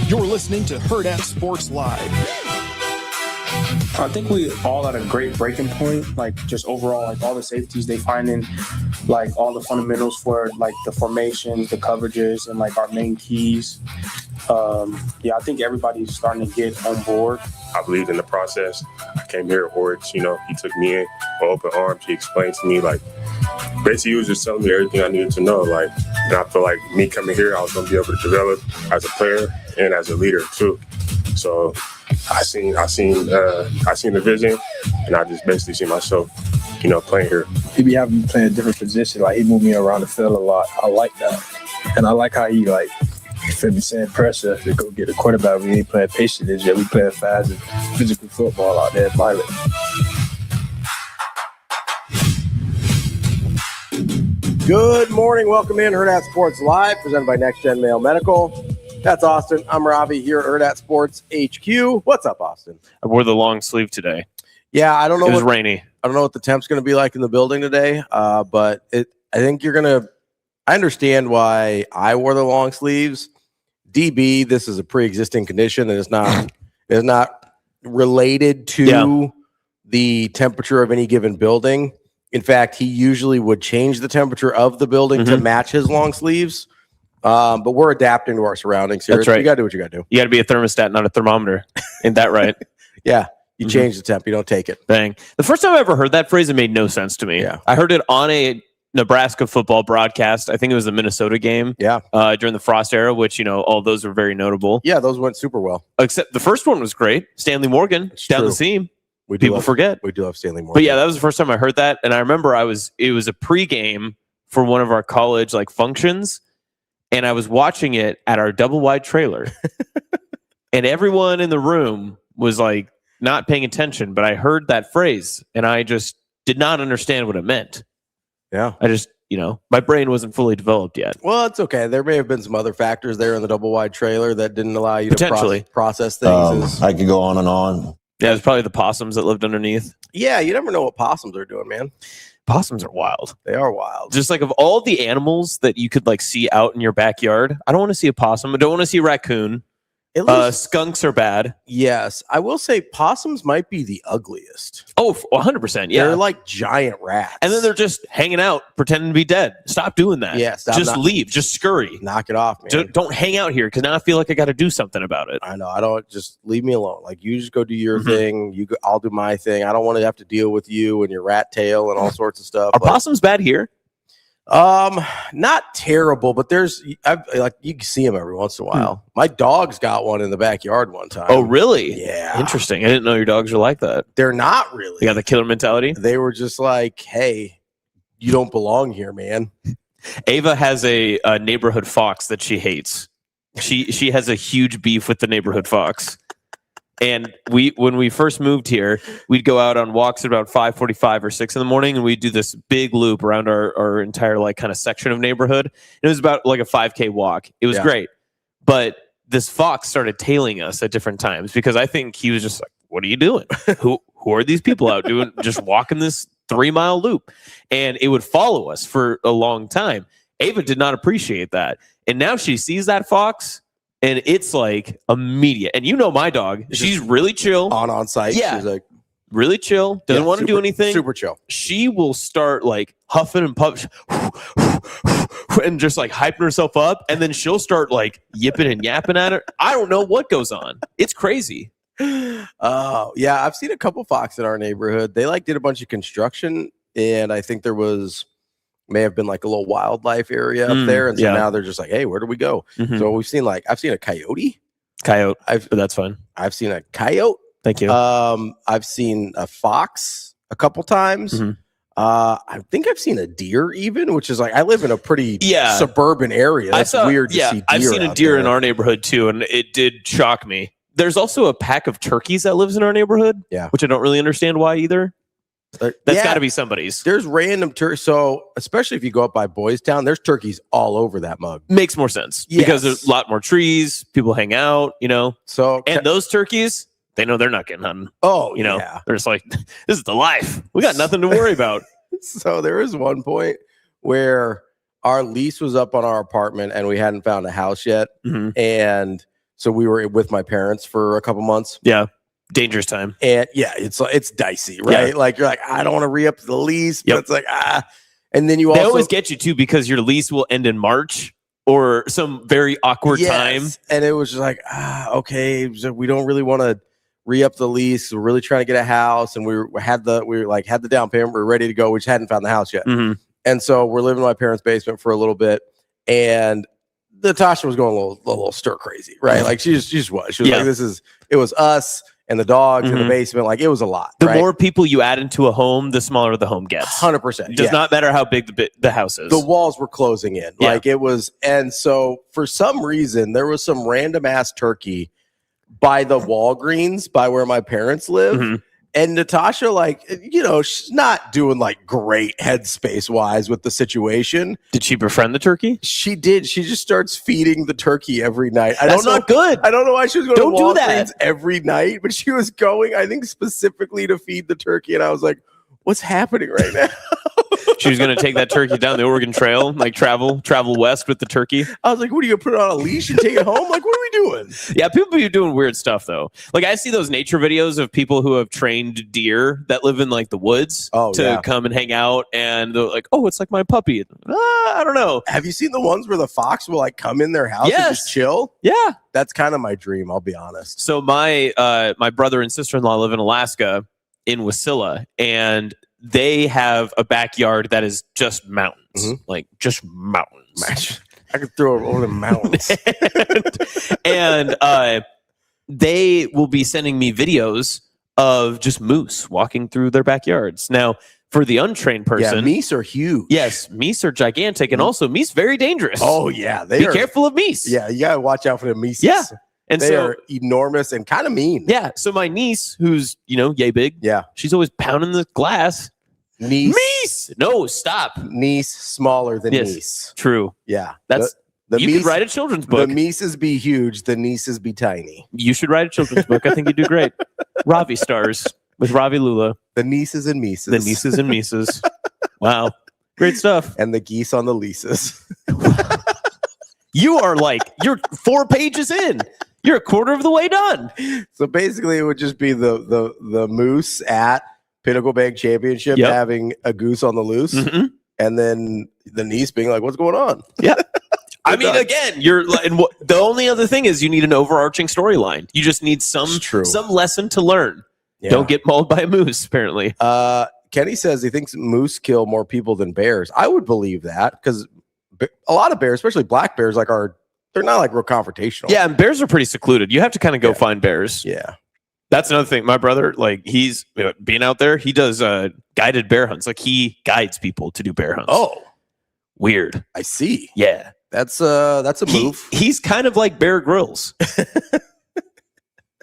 You're listening to Hurrdat Sports Live. I think we all at a great breaking point, like just overall, like all the safeties they find in, like all the fundamentals for like the formations, the coverages, and like our main keys. I think everybody's starting to get on board. I believed in the process. I came here at Aurich, he took me in with open arms. He explained to me, basically he was just telling me everything I needed to know. And I feel like me coming here, I was going to be able to develop as a player and as a leader too. So I seen the vision, and I just basically see myself, playing here. He be having me playing a different position. He moved me around the field a lot. I like that. And I like how he, send pressure to go get a quarterback. We ain't playing patient this year. We playing fast and physical football out there at Violet. Good morning. Welcome in Hurrdat Sports Live, presented by Next Gen Mail Medical. That's Austin. I'm Ravi here at Hurrdat Sports HQ. What's up, Austin? I wore the long sleeve today. Yeah, I don't know. It was rainy. I don't know what the temp's going to be like in the building today, but I think you're going to. I understand why I wore the long sleeves. DB, this is a pre-existing condition that is not related to the temperature of any given building. In fact, he usually would change the temperature of the building to match his long sleeves. But we're adapting to our surroundings here. That's right. You got to do what you got to do. You got to be a thermostat, not a thermometer. Ain't that right? Yeah. You change the temp. You don't take it. Bang. The first time I ever heard that phrase, it made no sense to me. Yeah. I heard it on a Nebraska football broadcast. I think it was the Minnesota game. Yeah. During the Frost era, which, all those were very notable. Yeah, those went super well. Except the first one was great. Stanley Morgan down the seam. People forget. We do have Stanley Morgan. But yeah, that was the first time I heard that. And I remember it was a pregame for one of our college functions. And I was watching it at our double wide trailer. And everyone in the room was not paying attention. But I heard that phrase and I just did not understand what it meant. Yeah. I just, my brain wasn't fully developed yet. Well, it's okay. There may have been some other factors there in the double wide trailer that didn't allow you to process things. I could go on and on. Yeah, it was probably the possums that lived underneath. Yeah, you never know what possums are doing, man. Possums are wild. They are wild. Just of all the animals that you could see out in your backyard, I don't want to see a possum. I don't want to see a raccoon. Skunks are bad. Yes. I will say possums might be the ugliest. Oh, 100%. Yeah. They're like giant rats. And then they're just hanging out, pretending to be dead. Stop doing that. Yes. Leave. Just scurry. Knock it off, man. Don't hang out here because now I feel like I got to do something about it. I know. I don't. Just leave me alone. You just go do your thing. I'll do my thing. I don't want to have to deal with you and your rat tail and all sorts of stuff. Are possums bad here? Not terrible, but you can see them every once in a while. My dog's got one in the backyard one time. Oh, really? Yeah. Interesting. I didn't know your dogs were like that. They're not really. They got the killer mentality. They were just like, hey, you don't belong here, man. Ava has a neighborhood fox that she hates. She has a huge beef with the neighborhood fox. And when we first moved here, we'd go out on walks at about 5:45 or 6 in the morning, and we'd do this big loop around our entire kind of section of neighborhood. It was about a 5K walk. It was great. But this fox started tailing us at different times because I think he was just like, what are you doing? Who are these people out doing just walking this 3-mile loop? And it would follow us for a long time. Ava did not appreciate that. And now she sees that fox. And it's immediate. And my dog, she's really chill. On site. Yeah. She's really chill. Doesn't want to do anything. Super chill. She will start huffing and puffing and just hyping herself up. And then she'll start yipping and yapping at her. I don't know what goes on. It's crazy. Oh, yeah. I've seen a couple fox in our neighborhood. They did a bunch of construction. And I think there may have been a little wildlife area up there. And so now they're just hey, where do we go? So we've seen I've seen a coyote. But that's fine. I've seen a coyote. Thank you. I've seen a fox a couple times. I think I've seen a deer even, which is I live in a pretty suburban area. That's weird to see deer. I've seen a deer in our neighborhood too, and it did shock me. There's also a pack of turkeys that lives in our neighborhood, which I don't really understand why either. That's got to be somebody's. There's random turkeys. So, especially if you go up by Boys Town, there's turkeys all over that mug. Makes more sense because there's a lot more trees. People hang out, So, and those turkeys, they know they're not getting hunting. Oh, they're just this is the life. We got nothing to worry about. So there was one point where our lease was up on our apartment and we hadn't found a house yet. And So we were with my parents for a couple months. Yeah. Dangerous time. And yeah, it's dicey, right? Yeah. Like you're like, I don't want to re-up the lease, but it's like, and then they always get you too, because your lease will end in March or some very awkward time. And it was just like, okay, so we don't really want to re-up the lease. We're really trying to get a house, and we had the down payment. We're ready to go. We just hadn't found the house yet. Mm-hmm. And so we're living in my parents' basement for a little bit, and Natasha was going a little stir crazy, right? Like she just was. She was like, it was us and the dogs in the basement. Like it was a lot. The more people you add into a home, the smaller the home gets. 100%. It does not matter how big the house is. The walls were closing in. Like it was. And so for some reason, there was some random ass turkey by the Walgreens by where my parents live. Mm-hmm. And Natasha, like, she's not doing like great headspace wise with the situation. Did she befriend the turkey? She did. She just starts feeding the turkey every night. That's not good. I don't know why she was going Don't to do Walgreens that every night, but she was going, I think, specifically to feed the turkey. And I was like, what's happening right now? She was going to take that turkey down the Oregon Trail, like travel west with the turkey. I was like, what are you going to put it on a leash and take it home? Like, what are we doing? Yeah, people be doing weird stuff, though. Like, I see those nature videos of people who have trained deer that live in, like, the woods to come and hang out. And they're like, oh, it's like my puppy. I don't know. Have you seen the ones where the fox will, like, come in their house and just chill? Yeah. That's kind of my dream, I'll be honest. So my brother and sister-in-law live in Alaska, in Wasilla, and they have a backyard that is just mountains, like just mountains. I could throw it over the mountains. and they will be sending me videos of just moose walking through their backyards. Now, for the untrained person, meese are huge. Yes, meese are gigantic, and also meese very dangerous. Oh yeah, be careful of meese. Yeah, you gotta watch out for the meese. Yeah. And they are enormous and kind of mean. Yeah. So my niece, who's, yay big. Yeah. She's always pounding the glass. Niece. No, stop. Niece smaller than niece. True. Yeah. That's you could write a children's book. The nieces be huge. The nieces be tiny. You should write a children's book. I think you'd do great. Ravi stars with Ravi Lula. The nieces and nieces. The nieces and nieces. Wow. Great stuff. And the geese on the leases. You're 4 pages in. You're a quarter of the way done. So basically, it would just be the moose at Pinnacle Bank Championship having a goose on the loose, and then the niece being like, "What's going on?" Yeah, I mean, again, the only other thing is you need an overarching storyline. You just need some lesson to learn. Yeah. Don't get mauled by a moose. Apparently, Kenny says he thinks moose kill more people than bears. I would believe that because a lot of bears, especially black bears, they're not like real confrontational. Yeah, and bears are pretty secluded. You have to kind of go find bears. Yeah. That's another thing. My brother, he's being out there, he does guided bear hunts. Like he guides people to do bear hunts. Oh. Weird. I see. Yeah. That's a move. He's kind of like Bear Grylls.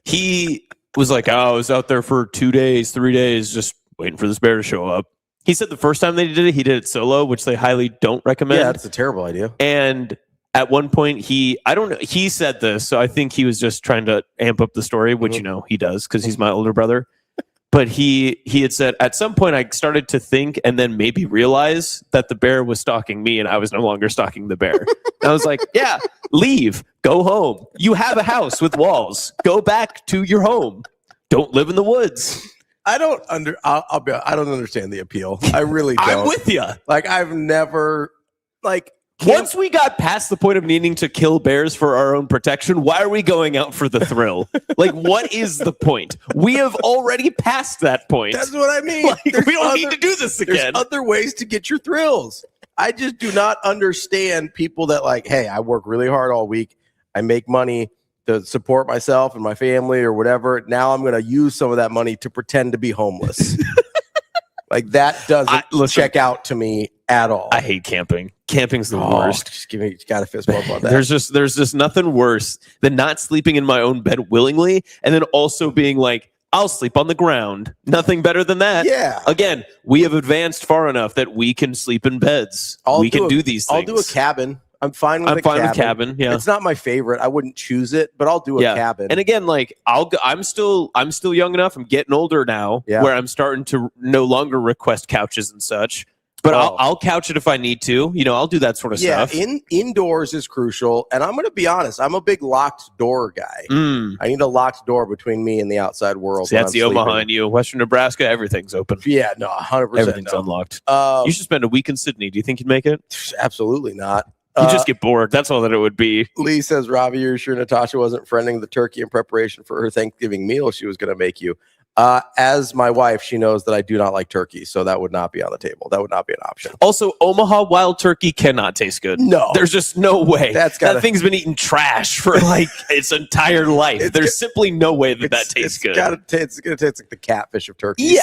He was like, I was out there for 2 days, 3 days, just waiting for this bear to show up. He said the first time they did it, he did it solo, which they highly don't recommend. Yeah, that's a terrible idea. And at one point, he said this, so I think he was just trying to amp up the story, which, he does because he's my older brother. But he had said, at some point, I started to think and then maybe realize that the bear was stalking me and I was no longer stalking the bear. And I was like, yeah, leave, go home. You have a house with walls. Go back to your home. Don't live in the woods. I don't understand the appeal. I really don't. I'm with you. I've never once we got past the point of needing to kill bears for our own protection, why are we going out for the thrill? What is the point? We have already passed that point. That's what I mean. We don't need to do this again. There's other ways to get your thrills. I just do not understand people that hey, I work really hard all week. I make money to support myself and my family or whatever. Now I'm going to use some of that money to pretend to be homeless. That doesn't check out to me at all. I hate camping. Camping's the worst. Just got a fist bump on that. There's just nothing worse than not sleeping in my own bed willingly and then also being like, I'll sleep on the ground. Nothing better than that. Yeah. Again, we have advanced far enough that we can sleep in beds. We can do these things. I'll do a cabin. I'm fine with cabin. Yeah. It's not my favorite. I wouldn't choose it, but I'll do a cabin. And again, I'm still young enough. I'm getting older now where I'm starting to no longer request couches and such. But I'll couch it if I need to. You know, I'll do that sort of stuff. Indoors is crucial. And I'm going to be honest. I'm a big locked door guy. I need a locked door between me and the outside world. See, that's the Omaha in you. Western Nebraska, everything's open. Yeah, no, 100%. Everything's unlocked. You should spend a week in Sydney. Do you think you'd make it? Absolutely not. You just get bored. That's all that it would be. Lee says, Ravi, you're sure Natasha wasn't friending the turkey in preparation for her Thanksgiving meal she was going to make you? As my wife, she knows that I do not like turkey, so that would not be on the table. That would not be an option. Also, Omaha wild turkey cannot taste good. No. There's just no way. That thing's been eating trash for like its entire life. There's simply no way that tastes good. It's going to taste like the catfish of turkey. Yeah.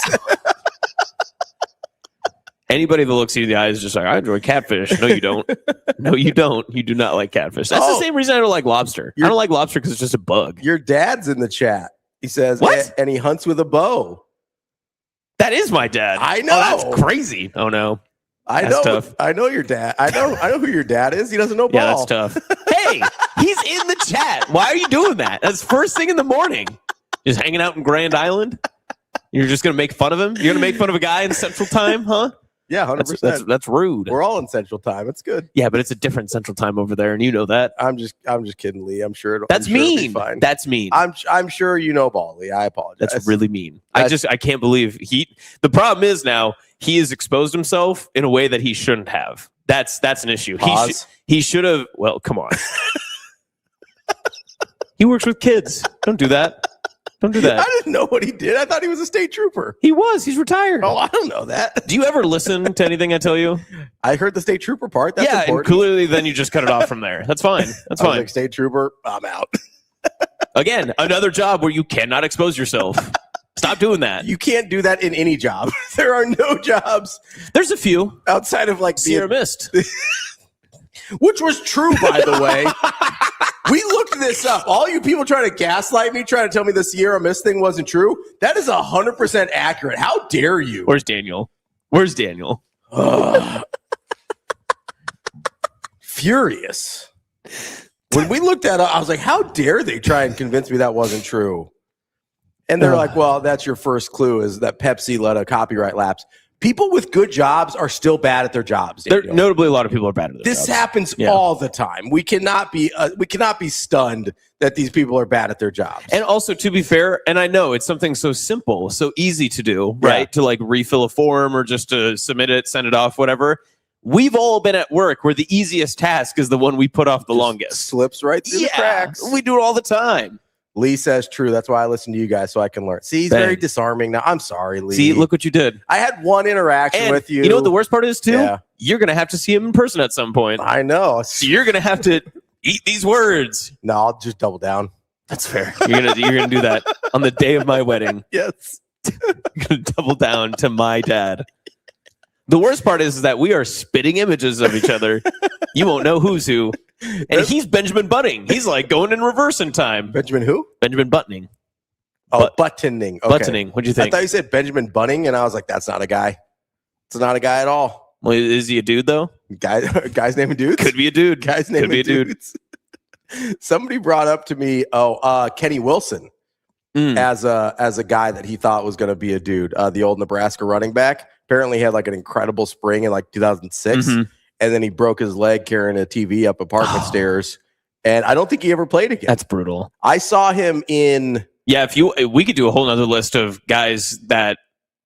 Anybody that looks you in the eyes is just like, I enjoy catfish. No, you don't. No, you don't. You do not like catfish. That's the same reason I don't like lobster. I don't like lobster because it's just a bug. Your dad's in the chat. He says, what? And he hunts with a bow. That is my dad. I know. Oh, that's crazy. Oh, no. That's tough. I know your dad. I know who your dad is. He doesn't know ball. Yeah, that's tough. Hey, he's in the chat. Why are you doing that? That's first thing in the morning. Just hanging out in Grand Island? You're just going to make fun of him? You're going to make fun of a guy in Central Time, huh? Yeah, 100%. That's rude. We're all in Central Time. It's good. Yeah, but it's a different Central Time over there, and you know that. I'm just kidding, Lee. I'm sure. That's mean. Fine. That's mean. I'm sure you know ball, Lee. I apologize. That's really mean. I can't believe the problem is now he has exposed himself in a way that he shouldn't have. That's an issue. He should have. Well, come on. He works with kids. Don't do that. Don't do that. I didn't know what he did. I thought he was a state trooper. He was. He's retired. Oh, I don't know that. Do you ever listen to anything I tell you? I heard the state trooper part. That's important. And clearly then you just cut it off from there. That's fine. That's fine. Like, state trooper, I'm out. Again, another job where you cannot expose yourself. Stop doing that. You can't do that in any job. There are no jobs. There's a few. Outside of like Sierra Mist. Which was true, by the way. We looked this up. All you people trying to gaslight me, trying to tell me the Sierra Mist thing wasn't true. That is 100% accurate. How dare you? Where's Daniel? Furious. When we looked at it, I was like, how dare they try and convince me that wasn't true? And they're like, well, that's your first clue is that Pepsi let a copyright lapse. People with good jobs are still bad at their jobs. Notably, a lot of people are bad at their jobs. This happens all the time. We cannot be stunned that these people are bad at their jobs. And also, to be fair, and I know it's something so simple, so easy to do, right? To like refill a form or just to submit it, send it off, whatever. We've all been at work where the easiest task is the one we put off the longest. Slips right through the cracks. We do it all the time. Lee says true. That's why I listen to you guys so I can learn. See, he's very disarming now. I'm sorry, Lee. See, look what you did. I had one interaction with you. You know what the worst part is, too? Yeah. You're going to have to see him in person at some point. I know. So you're going to have to eat these words. No, I'll just double down. That's fair. You're gonna do that on the day of my wedding. Yes. You're going to double down to my dad. The worst part is that we are spitting images of each other. You won't know who's who. And he's Benjamin Buttoning. He's like going in reverse in time. Benjamin who? Benjamin Buttoning. Oh, Buttoning. Okay. Buttoning. What'd you think? I thought you said Benjamin Bunning, and I was like, that's not a guy. It's not a guy at all. Well, is he a dude, though? Guy's name dudes? Could be a dude. Guy's name dudes. Somebody brought up to me, Kenny Wilson as a guy that he thought was going to be a dude. The old Nebraska running back. Apparently he had like an incredible spring in like 2006. Mm-hmm. And then he broke his leg carrying a TV up apartment stairs. And I don't think he ever played again. That's brutal. I saw him in. Yeah, we could do a whole nother list of guys that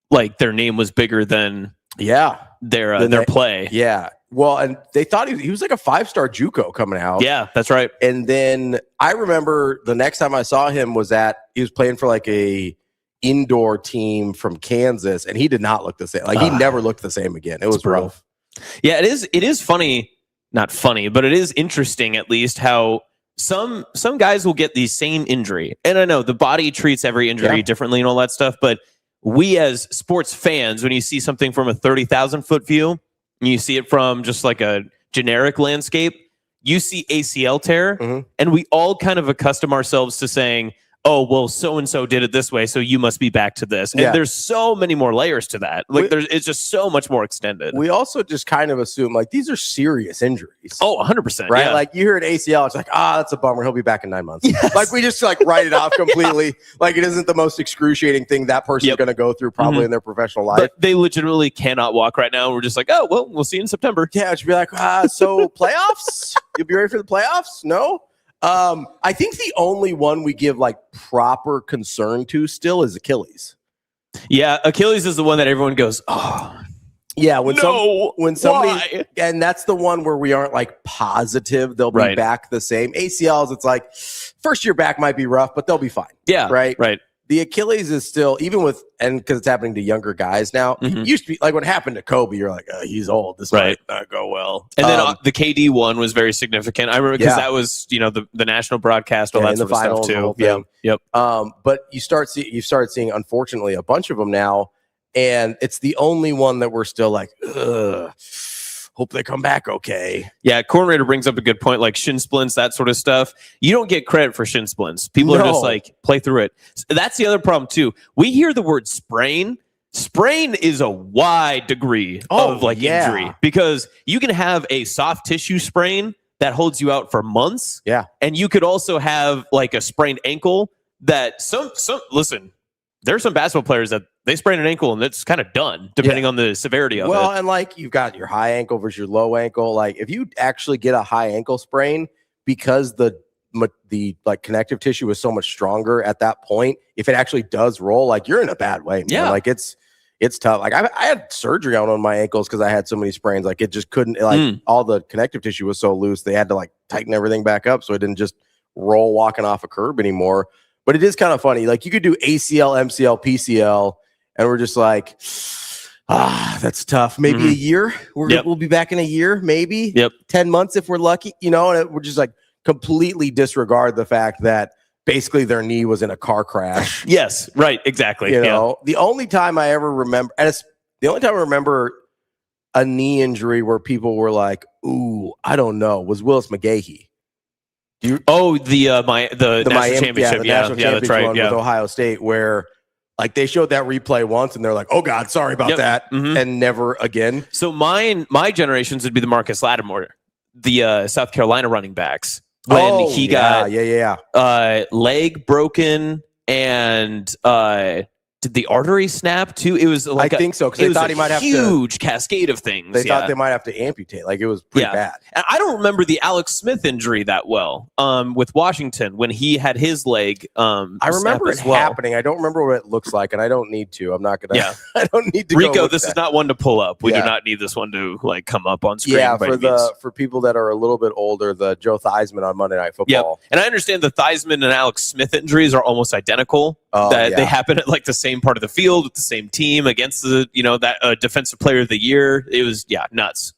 like their name was bigger than their play. Yeah. Well, and they thought he was like a 5-star JUCO coming out. Yeah, that's right. And then I remember the next time I saw him he was playing for like a indoor team from Kansas, and he did not look the same. Like he never looked the same again. It was rough. Yeah, it is funny, not funny, but it is interesting at least how some guys will get the same injury. And I know the body treats every injury differently and all that stuff, but we as sports fans, when you see something from a 30,000 foot view, and you see it from just like a generic landscape, you see ACL tear, and we all kind of accustom ourselves to saying, oh, well, so-and-so did it this way, so you must be back to this. And there's so many more layers to that. Like, it's just so much more extended. We also just kind of assume, like, these are serious injuries. Oh, 100%. Right? Yeah. Like, you hear an ACL, it's like, that's a bummer. He'll be back in 9 months. Yes. Like, we just, like, write it off completely. Like, it isn't the most excruciting thing that person's going to go through probably in their professional life. But they legitimately cannot walk right now. We're just like, oh, well, we'll see you in September. Yeah, it should be like, so playoffs? You'll be ready for the playoffs? No? I think the only one we give like proper concern to still is Achilles. Yeah, Achilles is the one that everyone goes, oh. Yeah, when somebody, why? And that's the one where we aren't like positive they'll be back the same. ACLs, it's like first year back might be rough, but they'll be fine. Yeah, right. The Achilles is still, even with, and because it's happening to younger guys now, it used to be like what happened to Kobe, you're like, he's old. This might not go well. And then the KD one was very significant. I remember because that was, the national broadcast, all that sort of stuff too. Yep. But you start seeing, unfortunately, a bunch of them now, and it's the only one that we're still like, hope they come back okay. Yeah, Cornrader brings up a good point, like shin splints, that sort of stuff. You don't get credit for shin splints. People are just like, play through it. That's the other problem, too. We hear the word sprain. Sprain is a wide degree of injury because you can have a soft tissue sprain that holds you out for months. Yeah. And you could also have like a sprained ankle that listen, there are some basketball players that they sprain an ankle and it's kind of done depending on the severity of it. Well, and like you've got your high ankle versus your low ankle. Like if you actually get a high ankle sprain because the like connective tissue is so much stronger at that point, if it actually does roll, like you're in a bad way, man. Yeah. Like it's tough. Like I had surgery on my ankles because I had so many sprains. Like it just couldn't, like all the connective tissue was so loose. They had to like tighten everything back up so it didn't just roll walking off a curb anymore. But it is kind of funny. Like you could do ACL, MCL, PCL, and we're just like, that's tough. Maybe a year. We'll be back in a year, maybe 10 months if we're lucky, and we're just like completely disregard the fact that basically their knee was in a car crash. Yes, right, exactly. The only time I ever remember, and it's the only time I remember a knee injury where people were like, ooh, I don't know, was Willis McGahee. The national championship. The national championship one with Ohio State, where like they showed that replay once and they're like, oh God, sorry about that. And never again. So my generations would be the Marcus Lattimore, the South Carolina running backs. When he got leg broken and did the artery snap too? It was like I think so, because they thought he might have to huge cascade of things. They thought they might have to amputate. Like it was pretty bad. And I don't remember the Alex Smith injury that well. With Washington when he had his leg. I remember it happening. I don't remember what it looks like, and I don't need to. I'm not gonna. Yeah. I don't need to. Rico, this is not one to pull up. We do not need this one to like come up on screen. Yeah, for people that are a little bit older, the Joe Theismann on Monday Night Football. And I understand the Theismann and Alex Smith injuries are almost identical. They happen at like the same part of the field with the same team against the that defensive player of the year. It was nuts.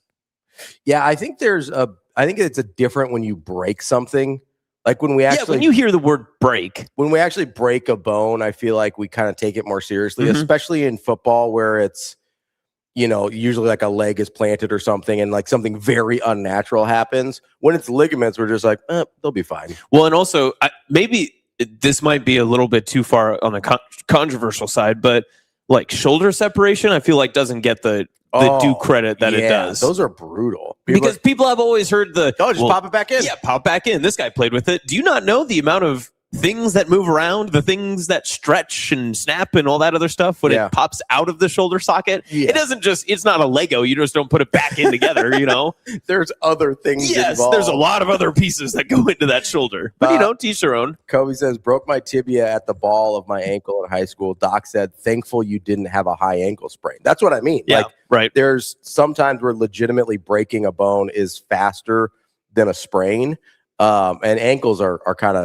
Yeah, I think it's a different when you break something. Like when we actually when you hear the word break. When we actually break a bone, I feel like we kind of take it more seriously, especially in football where it's usually like a leg is planted or something and like something very unnatural happens. When it's ligaments, we're just like, they'll be fine. Well, and also maybe this might be a little bit too far on the controversial side, but like shoulder separation, I feel like doesn't get the due credit that it does. Those are brutal. Because people have always heard pop it back in. Yeah, pop back in. This guy played with it. Do you not know the amount of things that move around, the things that stretch and snap and all that other stuff when it pops out of the shoulder socket? It doesn't it's not a Lego. You just don't put it back in together, There's other things involved. There's a lot of other pieces that go into that shoulder. But, teach their own. Kobe says, broke my tibia at the ball of my ankle in high school. Doc said, thankful you didn't have a high ankle sprain. That's what I mean. Yeah, right. There's sometimes where legitimately breaking a bone is faster than a sprain. And ankles are kind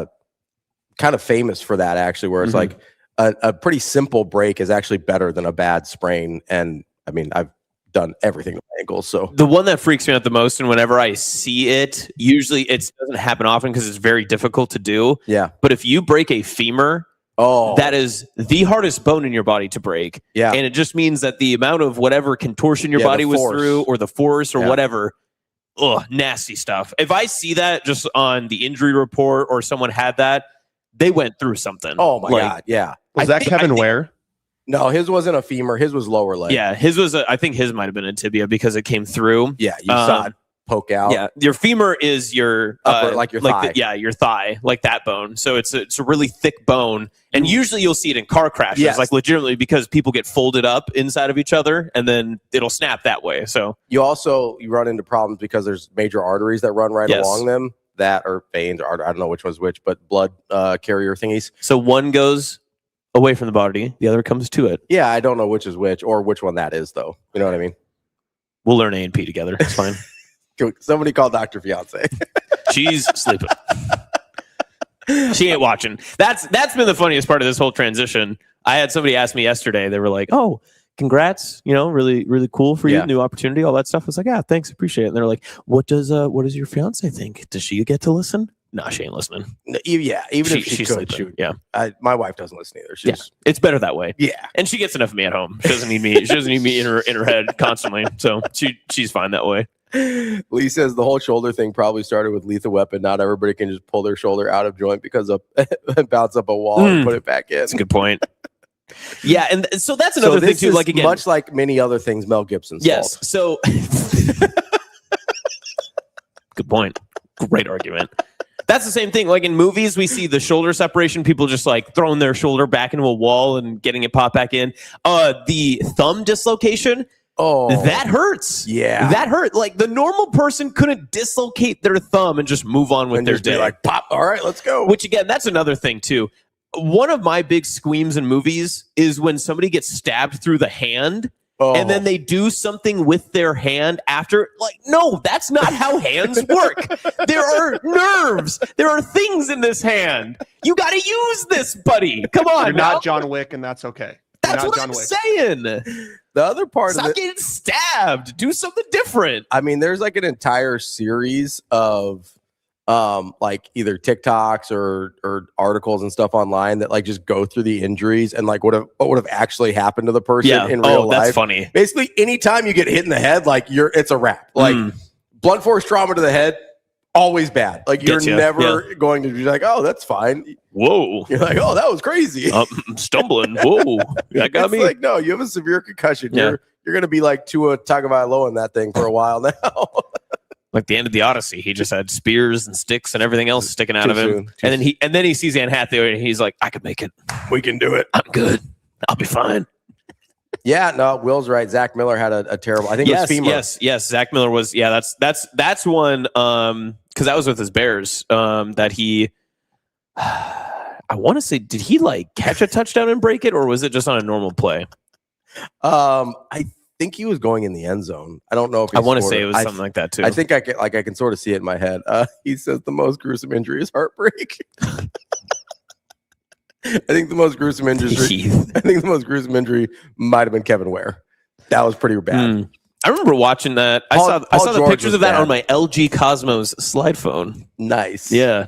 of famous for that, actually, where it's like a pretty simple break is actually better than a bad sprain. And I mean, I've done everything with ankles. So the one that freaks me out the most, and whenever I see it, usually it doesn't happen often because it's very difficult to do. Yeah. But if you break a femur, that is the hardest bone in your body to break. Yeah. And it just means that the amount of whatever contortion your body was through or the force or whatever, nasty stuff. If I see that just on the injury report or someone had that, they went through something. Oh my God. Yeah. Was that Kevin Ware? No, his wasn't a femur. His was lower leg. Yeah, his was. I think his might have been a tibia because it came through. Yeah, you saw it poke out. Yeah, your femur is your upper, like your thigh. Your thigh, like that bone. So it's a really thick bone, and usually you'll see it in car crashes, Yes. like legitimately because people get folded up inside of each other, and then it'll snap that way. So you run into problems because there's major arteries that run right along them, that or veins, or I don't know which one's which, but blood carrier thingies. So one goes away from the body, the other comes to it. Yeah, I don't know which is which or which one that is, though. You know what I mean? We'll learn A&P together. It's fine. Somebody call Dr. Fiance. She's sleeping. She ain't watching. That's been the funniest part of this whole transition. I had somebody ask me yesterday. They were like, "Oh, congrats! Really, really cool for you. New opportunity, all that stuff." I was like, "Yeah, thanks, appreciate it." And they're like, "What does your fiance think? Does she get to listen?" No, she ain't listening. Yeah, even if she could, sleeping. Yeah, my wife doesn't listen either. It's better that way. Yeah, and she gets enough of me at home. She doesn't need me. She doesn't need me in her head constantly. So she's fine that way. Lee says the whole shoulder thing probably started with Lethal Weapon. Not everybody can just pull their shoulder out of joint because of bounce up a wall and put it back in. That's a good point. Yeah, and so that's another thing too. Like again, much like many other things, Mel Gibson's yes. fault. So good point. Great argument. That's the same thing. Like in movies, we see the shoulder separation, people just like throwing their shoulder back into a wall and getting it popped back in. The thumb dislocation. Oh, that hurts. Yeah, that hurt. Like the normal person couldn't dislocate their thumb and just move on with their day. Like pop. All right, let's go. Which again, that's another thing too. One of my big squeams in movies is when somebody gets stabbed through the hand. And then they do something with their hand after. Like, no, that's not how hands work. There are nerves. There are things in this hand. You got to use this, buddy. Come on. You're not John Wick, and that's okay. That's what I'm saying. The other part Stop of it, getting stabbed. Do something different. I mean, there's like an entire series of like either TikToks or articles and stuff online that like just go through the injuries and like what would have actually happened to the person in real life. That's funny. Basically, anytime you get hit in the head, like it's a wrap. Like blunt force trauma to the head, always bad. Like you're never going to be like, oh, that's fine. Whoa. You're like, oh, that was crazy. I'm stumbling. Whoa. That got me. Like, no, you have a severe concussion. You're going to be like Tua Tagovailoa in that thing for a while now. Like the end of the Odyssey, he just had spears and sticks and everything else sticking out of him. And then he sees Anne Hathaway and he's like, I can make it. We can do it. I'm good. I'll be fine. Yeah, no, Will's right. Zach Miller had a terrible. I think it was femur. Yes. Zach Miller was. Yeah, that's one. Because that was with his Bears. That he. I want to say, did he like catch a touchdown and break it, or was it just on a normal play? I think he was going in the end zone. I don't know if I want to say it was something like that too. I think I can sort of see it in my head. He says the most gruesome injury is heartbreak. I think the most gruesome injury might have been Kevin Ware. That was pretty bad. I remember watching that. I saw the pictures of that on my LG Cosmos slide phone. Nice. Yeah.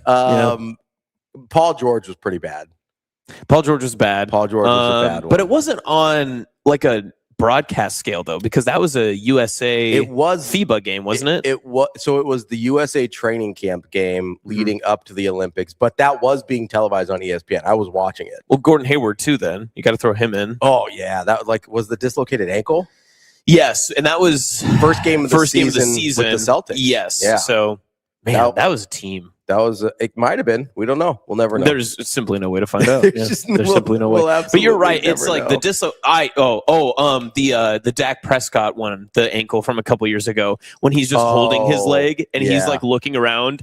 Paul George was pretty bad. Paul George was bad. Paul George was a bad one. But it wasn't on like a broadcast scale though, because that was a USA FIBA game, wasn't it? It was the USA training camp game leading up to the Olympics, but that was being televised on ESPN. I was watching it. Well, Gordon Hayward too, then you got to throw him in. Oh yeah, that was the dislocated ankle. Yes, and that was first game of the season with the Celtics. Yes, yeah. So man, that was a team. It might have been. We don't know. We'll never know. There's simply no way to find out. There's simply no way. But you're right. It's like the the Dak Prescott one, the ankle from a couple years ago when he's just holding his leg and he's like looking around.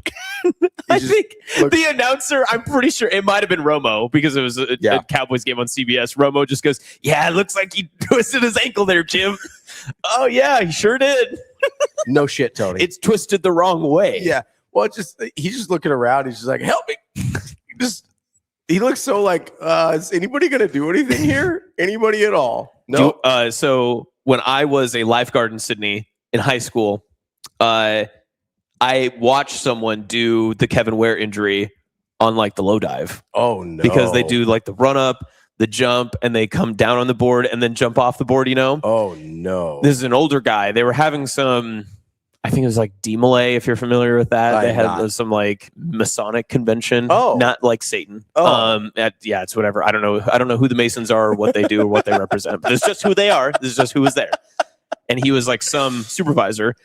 I think the announcer, I'm pretty sure it might have been Romo because it was a Cowboys game on CBS. Romo just goes, "Yeah, it looks like he twisted his ankle there, Jim." Oh yeah, he sure did. No shit, Tony. It's twisted the wrong way. Yeah. Well, he's just looking around. He's just like, help me. He looks so like, is anybody going to do anything here? Anybody at all? No. So when I was a lifeguard in Sydney in high school, I watched someone do the Kevin Ware injury on like the low dive. Oh no. Because they do like the run up, the jump, and they come down on the board and then jump off the board, you know? Oh no. This is an older guy. They were having some, I think it was like D-Malay, if you're familiar with that. I They am had not. some like Masonic convention. Oh. Not like Satan. Oh. It's whatever. I don't know who the Masons are or what they do or what they represent. But it's just who they are. This is just who was there. And he was like some supervisor.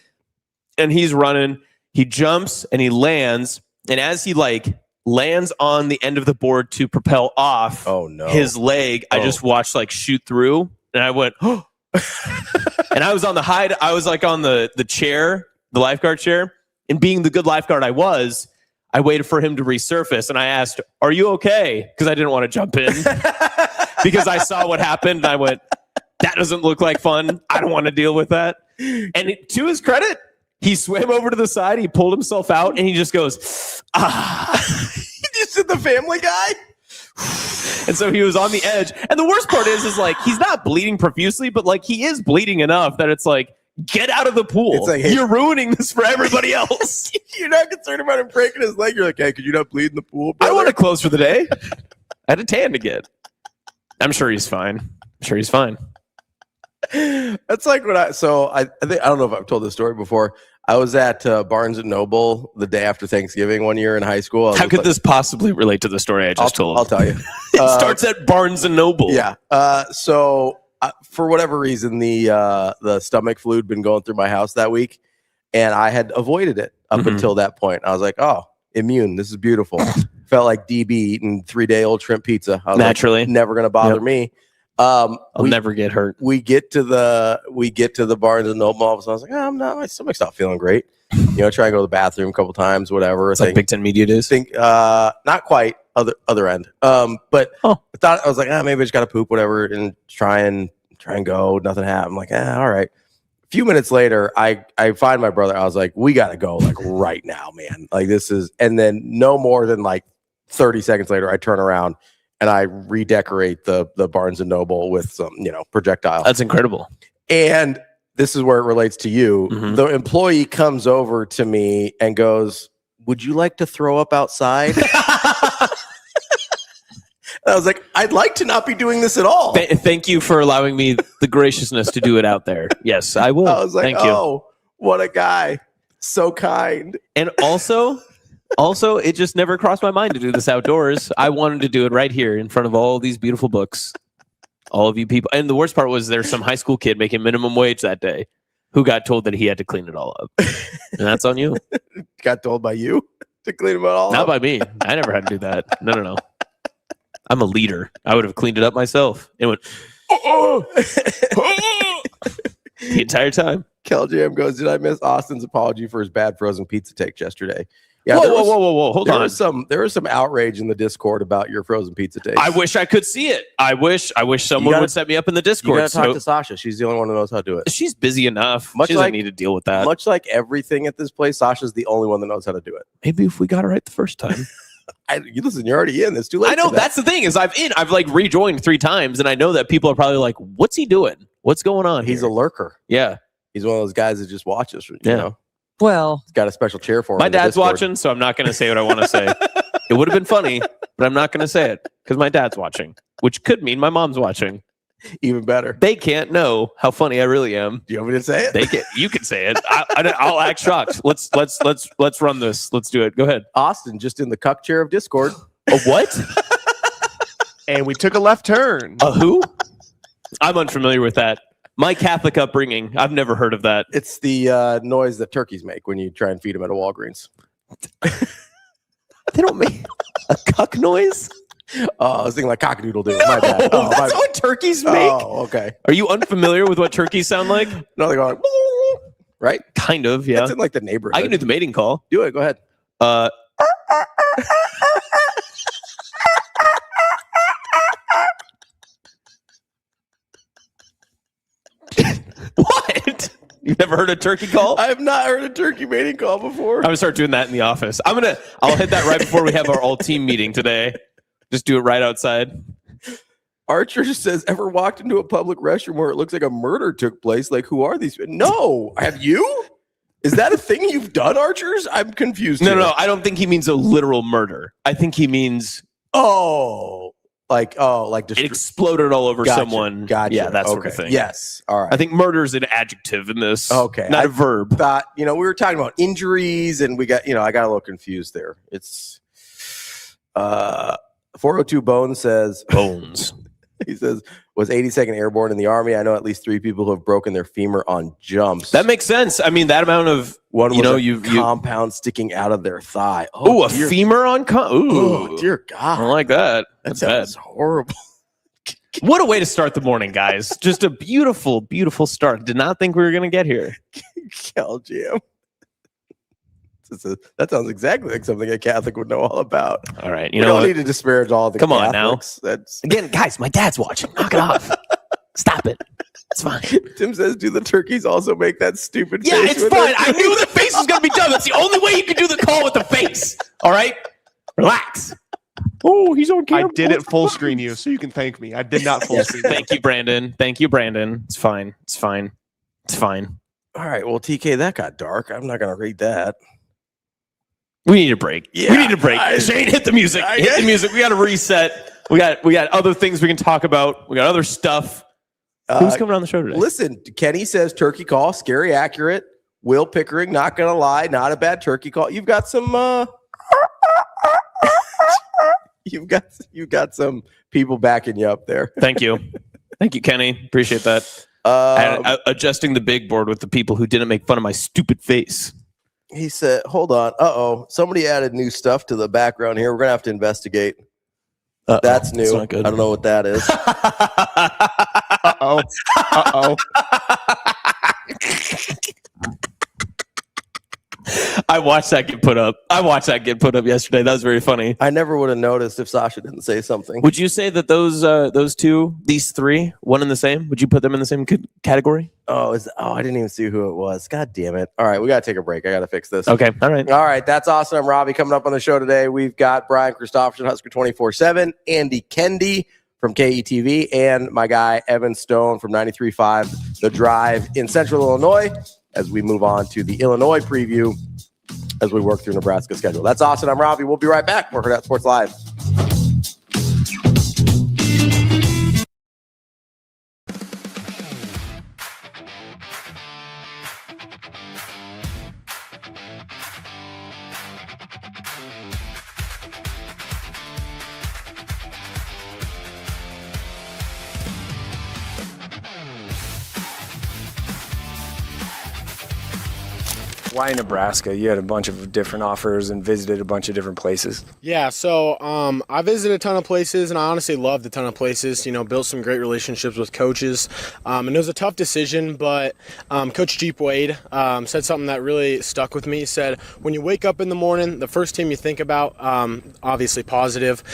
And he's running. He jumps and he lands. And as he like lands on the end of the board to propel off his leg, I just watched like shoot through. And I went, oh. And I was on I was like on the chair, the lifeguard chair, and being the good lifeguard I was, I waited for him to resurface and I asked, "Are you okay?" Because I didn't want to jump in because I saw what happened and I went, "That doesn't look like fun. I don't want to deal with that." And to his credit, he swam over to the side, he pulled himself out, and he just goes, "Ah." He just did the Family Guy. And so he was on the edge. And the worst part is like, he's not bleeding profusely, but like he is bleeding enough that it's like, get out of the pool. It's like, hey, you're ruining this for everybody else. You're not concerned about him breaking his leg. You're like, hey, could you not bleed in the pool, brother? I want to close for the day. I had a tan to get. I'm sure he's fine. That's like when I think, I don't know if I've told this story before. I was at Barnes & Noble the day after Thanksgiving one year in high school. How could this possibly relate to the story I just told? I'll tell you. It starts at Barnes & Noble. Yeah. For whatever reason, the stomach flu had been going through my house that week, and I had avoided it up until that point. I was like, oh, immune. This is beautiful. Felt like DB eating 3-day-old shrimp pizza. I was Naturally. like, never going to bother me. I'll never get hurt. We get to the Barnes and Noble office. I was like, oh, my stomach's not feeling great. Try and go to the bathroom a couple times, whatever. It's like Big Ten Media Days. Not quite other end. But I was like, maybe I just got to poop, whatever, and try and go. Nothing happened. I'm like, all right. A few minutes later, I find my brother. I was like, we got to go like right now, man. Like this is, and then no more than like 30 seconds later, I turn around and I redecorate the Barnes and Noble with some, projectile. That's incredible. And this is where it relates to you. Mm-hmm. The employee comes over to me and goes, "Would you like to throw up outside?" I was like, I'd like to not be doing this at all. Thank you for allowing me the graciousness to do it out there. Yes, I will. I was like, Thank you. Oh, what a guy. So kind. And also, it just never crossed my mind to do this outdoors. I wanted to do it right here in front of all these beautiful books. All of you people. And the worst part was there's some high school kid making minimum wage that day who got told that he had to clean it all up. And that's on you. Got told by you to clean them all Not up? by me. I never had to do that. No. I'm a leader. I would have cleaned it up myself. It went the entire time. Kel Jam goes, did I miss Austin's apology for his bad frozen pizza take yesterday? Yeah, whoa. Hold on. There was some outrage in the Discord about your frozen pizza takes. I wish I could see it. I wish someone would set me up in the You Discord. gotta talk to Sasha. She's the only one who knows how to do it. She's busy enough. Much She doesn't like- need to deal with that. Much like everything at this place, Sasha's the only one that knows how to do it. Maybe if we got it right the first time. Listen, you're already in. It's too late. I know. for that. That's the thing is I've like rejoined 3 times, and I know that people are probably like, "What's he doing? What's going on?" He's here? a lurker. Yeah. He's one of those guys that just watches. You Yeah. know, Well, he's got a special chair for him. My in the dad's Discord. watching, so I'm not going to say what I want to say. It would have been funny, but I'm not going to say it because my dad's watching, which could mean my mom's watching. Even better. They can't know how funny I really am. Do you want me to say it? They can. You can say it. I'll act shocked. Let's run this. Let's do it. Go ahead. Austin just in the cuck chair of Discord. A what? And we took a left turn. A who? I'm unfamiliar with that. My Catholic upbringing, I've never heard of that. It's the noise that turkeys make when you try and feed them at a Walgreens. They don't make a cuck noise. Oh, I was thinking like cockadoodle-doo. My bad. Oh, That's my- what turkeys make. Oh, okay. Are you unfamiliar with what turkeys sound like? No, they're going, right? Kind of, yeah. It's in like the neighborhood. I can do the mating call. Do it. Go ahead. What? You've never heard a turkey call? I have not heard a turkey mating call before. I'm gonna start doing that in the office. I'll hit that right before we have our all team meeting today. Just do it right outside. Archer just says, ever walked into a public restroom where it looks like a murder took place? Like, who are these? No. Have you? Is that a thing you've done, Archers? I'm confused. No, here. I don't think he means a literal murder. I think he means Oh, Like, oh, like It exploded all over Gotcha, someone. Gotcha. Yeah, that sort okay. of thing. Yes. All right. I think murder is an adjective in this. Okay. Not a verb. Thought, we were talking about injuries and we got, I got a little confused there. It's 402 Bones says, he says, was 82nd Airborne in the Army. I know at least 3 people who have broken their femur on jumps. That makes sense. I mean, that amount of compound sticking out of their thigh. Oh, a femur on Oh, dear God. I don't like that. That That's bad. sounds horrible. What a way to start the morning, guys. Just a beautiful, beautiful start. Did not think we were going to get here. Cal Jam. That sounds exactly like something a Catholic would know all about. All right. You don't need to disparage all the Come Catholics. on now. Again, guys, my dad's watching. Knock it off. Stop it. It's fine. Tim says, do the turkeys also make that stupid face? Yeah, it's fine. I knew the face was going to be done. That's the only way you can do the call with the face. All right? Relax. Oh, he's on camera. I didn't full screen you, so you can thank me. I did not full screen you. Thank you, Brandon. Thank you, Brandon. It's fine. It's fine. It's fine. All right. Well, TK, that got dark. I'm not going to read that. We need a break. Yeah, we need a break. Shane, hit the music. Hit the music. We got to reset. We got other things we can talk about. We got other stuff. Who's coming on the show today? Listen, Kenny says turkey call, scary accurate. Will Pickering, not going to lie, not a bad turkey call. You've got some you've got some people backing you up there. Thank you. Thank you, Kenny. Appreciate that. Adjusting the big board with the people who didn't make fun of my stupid face. He said, hold on. Somebody added new stuff to the background here. We're going to have to investigate. That's new. That's not good. I don't know what that is. I watched that get put up. Yesterday. That was very funny. I never would have noticed if Sasha didn't say something. Would you say that these 3, one and the same? Would you put them in the same category? I didn't even see who it was. God damn it. All right, we got to take a break. I got to fix this. Okay. All right. That's awesome. I'm Robbie. Coming up on the show today, we've got Brian Christopherson, Husker 24/7, Andy Kendeigh from KETV, and my guy Evan Stone from 93.5 The Drive in Central Illinois, as we move on to the Illinois preview as we work through Nebraska's schedule. That's awesome. I'm Robbie. We'll be right back. We're Hurrdat Sports Live. Why Nebraska? You had a bunch of different offers and visited a bunch of different places. Yeah, so I visited a ton of places, and I honestly loved a ton of places. Built some great relationships with coaches, and it was a tough decision. But Coach Jeep Wade said something that really stuck with me. He said, "When you wake up in the morning, the first team you think about, obviously positive.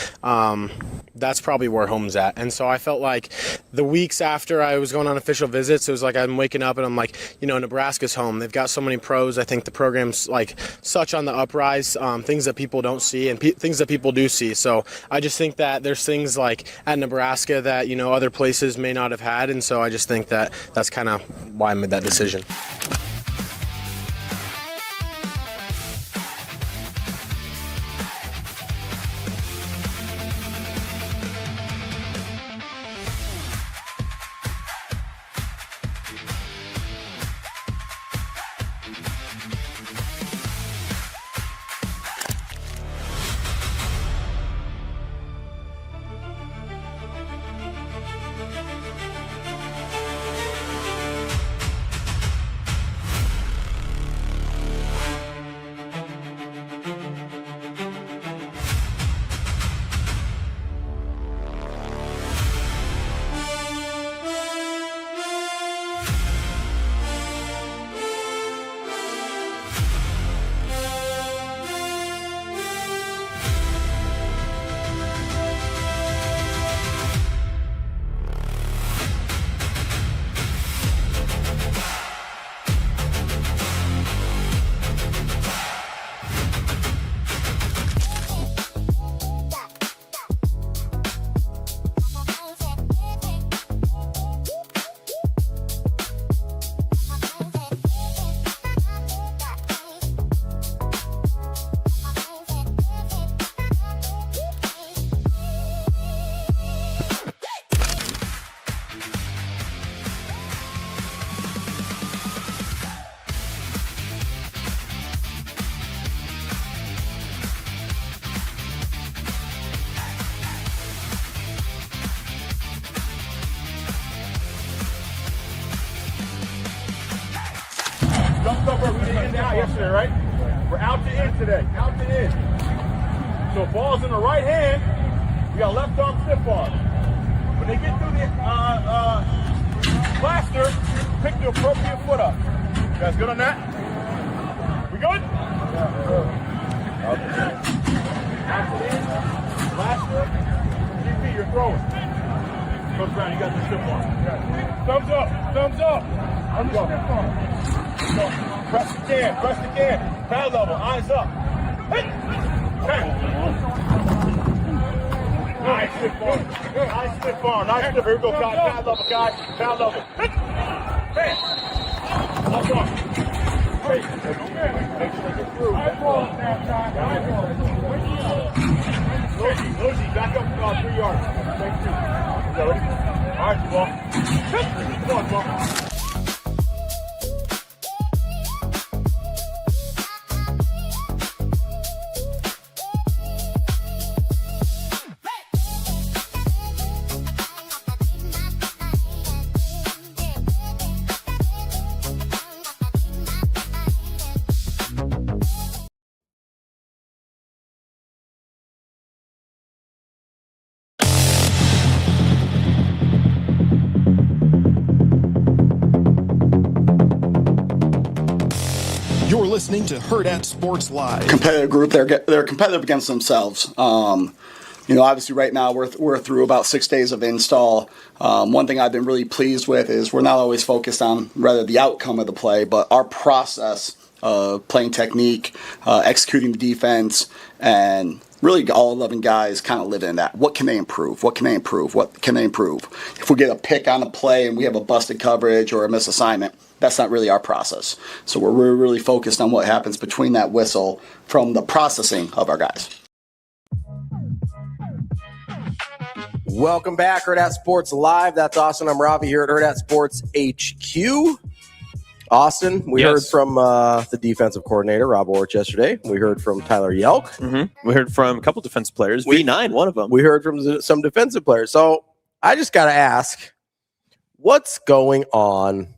That's probably where home's at." And so I felt like the weeks after I was going on official visits, it was like I'm waking up and I'm like, Nebraska's home. They've got so many pros. I think the program's like such on the uprise, things that people don't see and things that people do see. So I just think that there's things like at Nebraska that, other places may not have had. And so I just think that that's kind of why I made that decision. Some stuff where we did in to out yesterday, right? We're out to in today. Out to in. So ball's in the right hand. We got left arm stiff arm. When they get through the blaster, pick the appropriate foot up. You guys good on that? We good? Yeah. Okay. Out to in. Blaster. GP, you're throwing. Comes around, you got the stiff arm. Thumbs up. Thumbs up. On the stiff arm. So, press the can. Press the can. Pad level. Eyes up. Hey. Nice stiff arm. Nice stiff arm. Nice stiff. Here we go, guys. Pad level, guys. Pad level. Bam. Lock off. Great. Make sure they get through. Lucy, back up 3 yards. Thank you. Is that ready? All right, ball. Come on, ball. You're listening to Hurrdat Sports Live. Competitive group, they're competitive against themselves. Obviously right now we're through about 6 days of install. One thing I've been really pleased with is we're not always focused on rather the outcome of the play, but our process of playing technique, executing the defense, and really all 11 guys kind of live in that. What can they improve? What can they improve? What can they improve? If we get a pick on a play and we have a busted coverage or a misassignment, that's not really our process. So we're really focused on what happens between that whistle from the processing of our guys. Welcome back, Hurrdat Sports Live. That's Austin. I'm Ravi here at Hurrdat Sports HQ. Austin, we heard from the defensive coordinator, Rob Aurich, yesterday. We heard from Tyler Yelk. Mm-hmm. We heard from a couple defensive players. V9, one of them. We heard from some defensive players. So I just got to ask, what's going on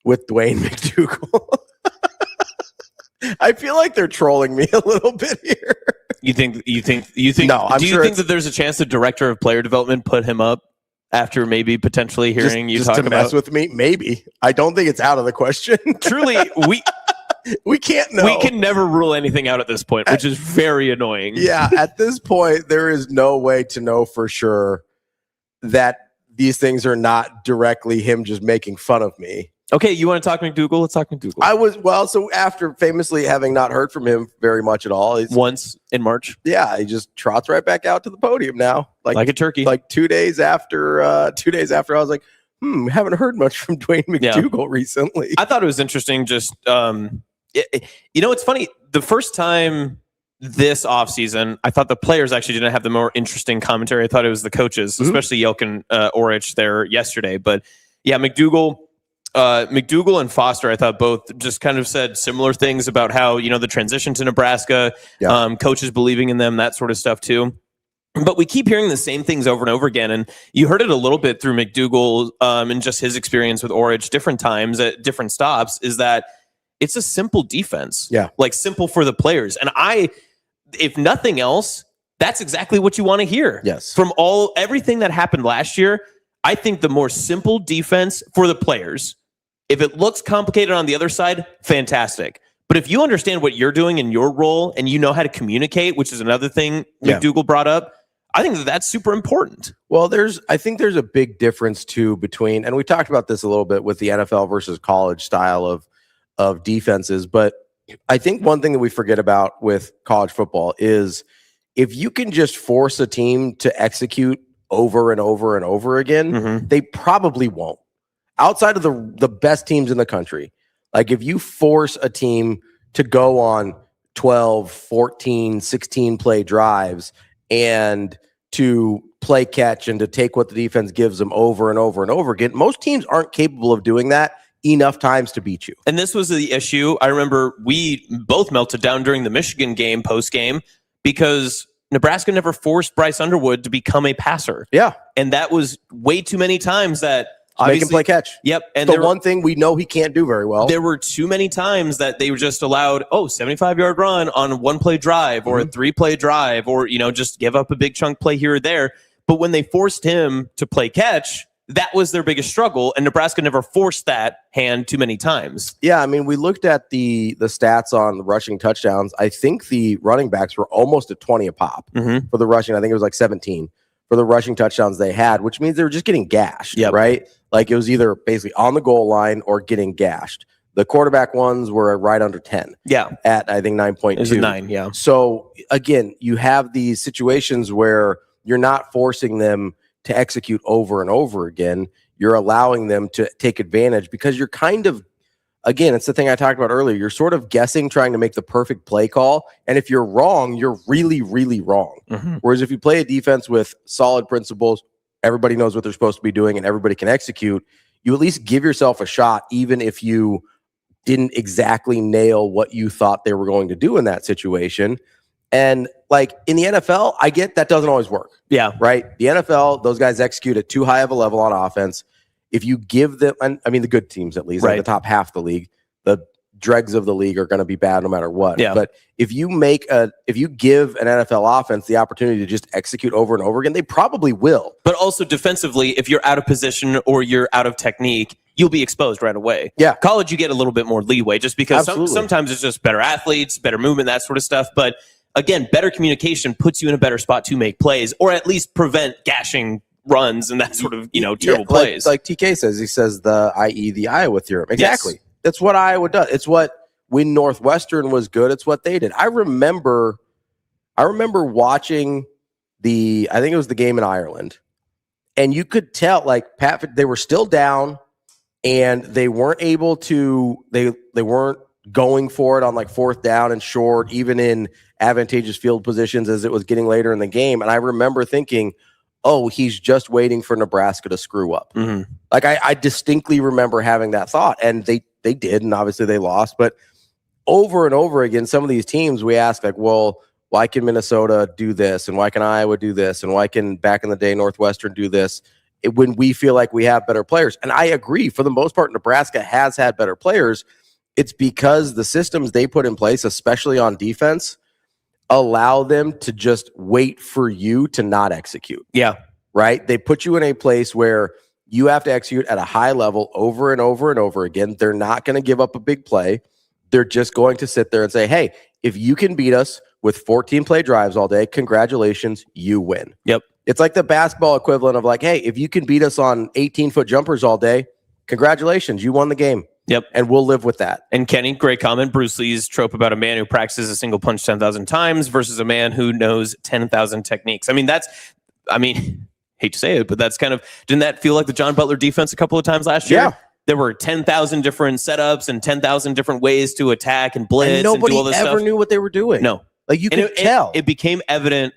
with Dwayne McDougal? I feel like they're trolling me a little bit here. You think? No, I'm do you sure think that there's a chance the director of player development put him up after maybe potentially hearing you talk to about mess with me? Maybe. I don't think it's out of the question. Truly, we can't know. We can never rule anything out at this point, which is very annoying. Yeah, at this point, there is no way to know for sure that these things are not directly him just making fun of me. Okay, you want to talk McDougal? Let's talk McDougal. So after famously having not heard from him very much at all. Once in March. Yeah, he just trots right back out to the podium now. Like a turkey. Like 2 days after, I was like, haven't heard much from Dwayne McDougal recently. I thought it was interesting. Just, it's funny. The first time this offseason, I thought the players actually didn't have the more interesting commentary. I thought it was the coaches, especially Yelk and Aurich there yesterday. But yeah, McDougal and Foster, I thought both just kind of said similar things about how, the transition to Nebraska, coaches believing in them, that sort of stuff too. But we keep hearing the same things over and over again. And you heard it a little bit through McDougal and just his experience with Aurich different times at different stops, is that it's a simple defense. Yeah. Like simple for the players. And if nothing else, that's exactly what you want to hear. Yes. From everything that happened last year, I think the more simple defense for the players. If it looks complicated on the other side, fantastic. But if you understand what you're doing in your role and you know how to communicate, which is another thing McDougal brought up, I think that's super important. Well, I think there's a big difference too between, and we talked about this a little bit with the NFL versus college style of defenses, but I think one thing that we forget about with college football is if you can just force a team to execute over and over and over again, they probably won't. Outside of the best teams in the country, like if you force a team to go on 12, 14, 16 play drives and to play catch and to take what the defense gives them over and over and over again, most teams aren't capable of doing that enough times to beat you. And this was the issue. I remember we both melted down during the Michigan game post-game because Nebraska never forced Bryce Underwood to become a passer. Yeah. And that was way too many times that Make him play catch. Yep. And the one thing we know he can't do very well. There were too many times that they were just allowed, 75-yard run on a 1-play drive or a 3-play drive, or, just give up a big chunk play here or there. But when they forced him to play catch, that was their biggest struggle. And Nebraska never forced that hand too many times. Yeah. I mean, we looked at the stats on the rushing touchdowns. I think the running backs were almost at 20 a pop for the rushing. I think it was like 17 for the rushing touchdowns they had, which means they were just getting gashed, right? Like it was either basically on the goal line or getting gashed. The quarterback ones were right under 10. Yeah. At, I think, 9.2. It was a 9, yeah. So, again, you have these situations where you're not forcing them to execute over and over again. You're allowing them to take advantage because you're kind of, again, it's the thing I talked about earlier. You're sort of guessing, trying to make the perfect play call. And if you're wrong, you're really, really wrong. Whereas if you play a defense with solid principles, everybody knows what they're supposed to be doing and everybody can execute, you at least give yourself a shot, even if you didn't exactly nail what you thought they were going to do in that situation. And like in the NFL, I get that doesn't always work. Yeah. Right. The NFL, those guys execute at too high of a level on offense. If you give them, I mean, the good teams at least, like the top half of the league, the dregs of the league are going to be bad no matter what. Yeah. But if you give an NFL offense the opportunity to just execute over and over again, they probably will. But also defensively, if you're out of position or you're out of technique, you'll be exposed right away. Yeah. College, you get a little bit more leeway just because sometimes it's just better athletes, better movement, that sort of stuff. But again, better communication puts you in a better spot to make plays or at least prevent gashing runs and that sort of, terrible plays. Like TK says, he says the Iowa theorem. Exactly. Yes. That's what Iowa does. It's what when Northwestern was good, it's what they did. I remember watching I think it was the game in Ireland, and you could tell like they were still down and they weren't able to, they weren't going for it on like 4th down and short, even in advantageous field positions as it was getting later in the game. And I remember thinking, oh, he's just waiting for Nebraska to screw up. Like I distinctly remember having that thought, and they did, and obviously they lost. But over and over again, some of these teams we ask like, well, why can Minnesota do this, and why can Iowa do this, and why can back in the day Northwestern do this when we feel like we have better players? And I agree, for the most part, Nebraska has had better players. It's because the systems they put in place, especially on defense, allow them to just wait for you to not execute. Yeah. Right? They put you in a place where you have to execute at a high level over and over and over again. They're not going to give up a big play. They're just going to sit there and say, hey, if you can beat us with 14 play drives all day, congratulations, you win. Yep. It's like the basketball equivalent of like, hey, if you can beat us on 18-foot jumpers all day, congratulations, you won the game. Yep. And we'll live with that. And Kenny, great comment. Bruce Lee's trope about a man who practices a single punch 10,000 times versus a man who knows 10,000 techniques. I mean, hate to say it, but that's kind of, didn't that feel like the John Butler defense a couple of times last year? Yeah. There were 10,000 different setups and 10,000 different ways to attack and blitz And nobody and do all this ever stuff. knew what they were doing. No. Like you could tell. It became evident,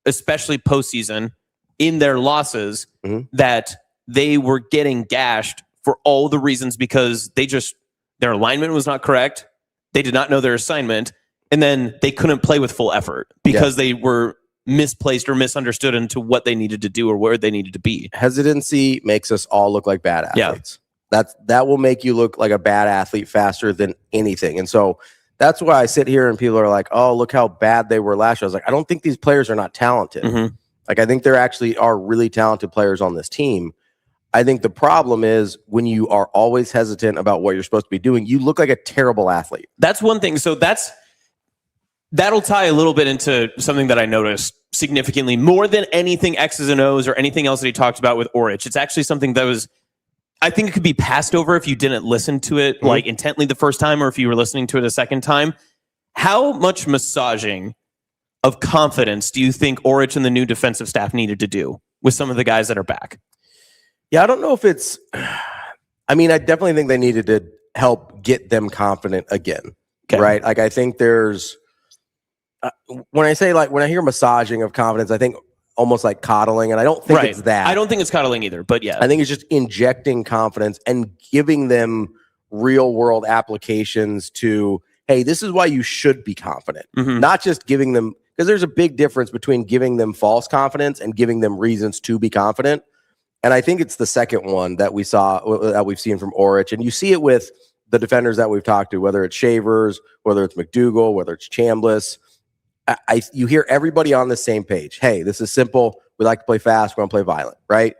especially postseason, in their losses, that they were getting gashed for all the reasons because their alignment was not correct. They did not know their assignment. And then they couldn't play with full effort because they were misplaced or misunderstood into what they needed to do or where they needed to be. Hesitancy makes us all look like bad athletes. That will make you look like a bad athlete faster than anything. And so that's why I sit here and people are like, oh, look how bad they were last year. I was like, I don't think these players are not talented. Like, I think there actually are really talented players on this team. I think the problem is when you are always hesitant about what you're supposed to be doing, you look like a terrible athlete. That's one thing. So that'll tie a little bit into something that I noticed significantly more than anything X's and O's or anything else that he talked about with Aurich. It's actually something that was, I think it could be passed over if you didn't listen to it like intently the first time or if you were listening to it a second time. How much massaging of confidence do you think Aurich and the new defensive staff needed to do with some of the guys that are back? Yeah, I don't know if it's, I mean, I definitely think they needed to help get them confident again. Right? Like, I think there's, when I hear massaging of confidence, I think almost like coddling, and I don't think it's that. I don't think it's coddling either, but yeah. I think it's just injecting confidence and giving them real world applications to, hey, this is why you should be confident. Not just giving them, because there's a big difference between giving them false confidence and giving them reasons to be confident. And I think it's the second one that we've seen from Aurich. And you see it with the defenders that we've talked to, whether it's Shavers, whether it's McDougal, whether it's Chambliss. You hear everybody on the same page. Hey, this is simple. We like to play fast. We're going to play violent, right?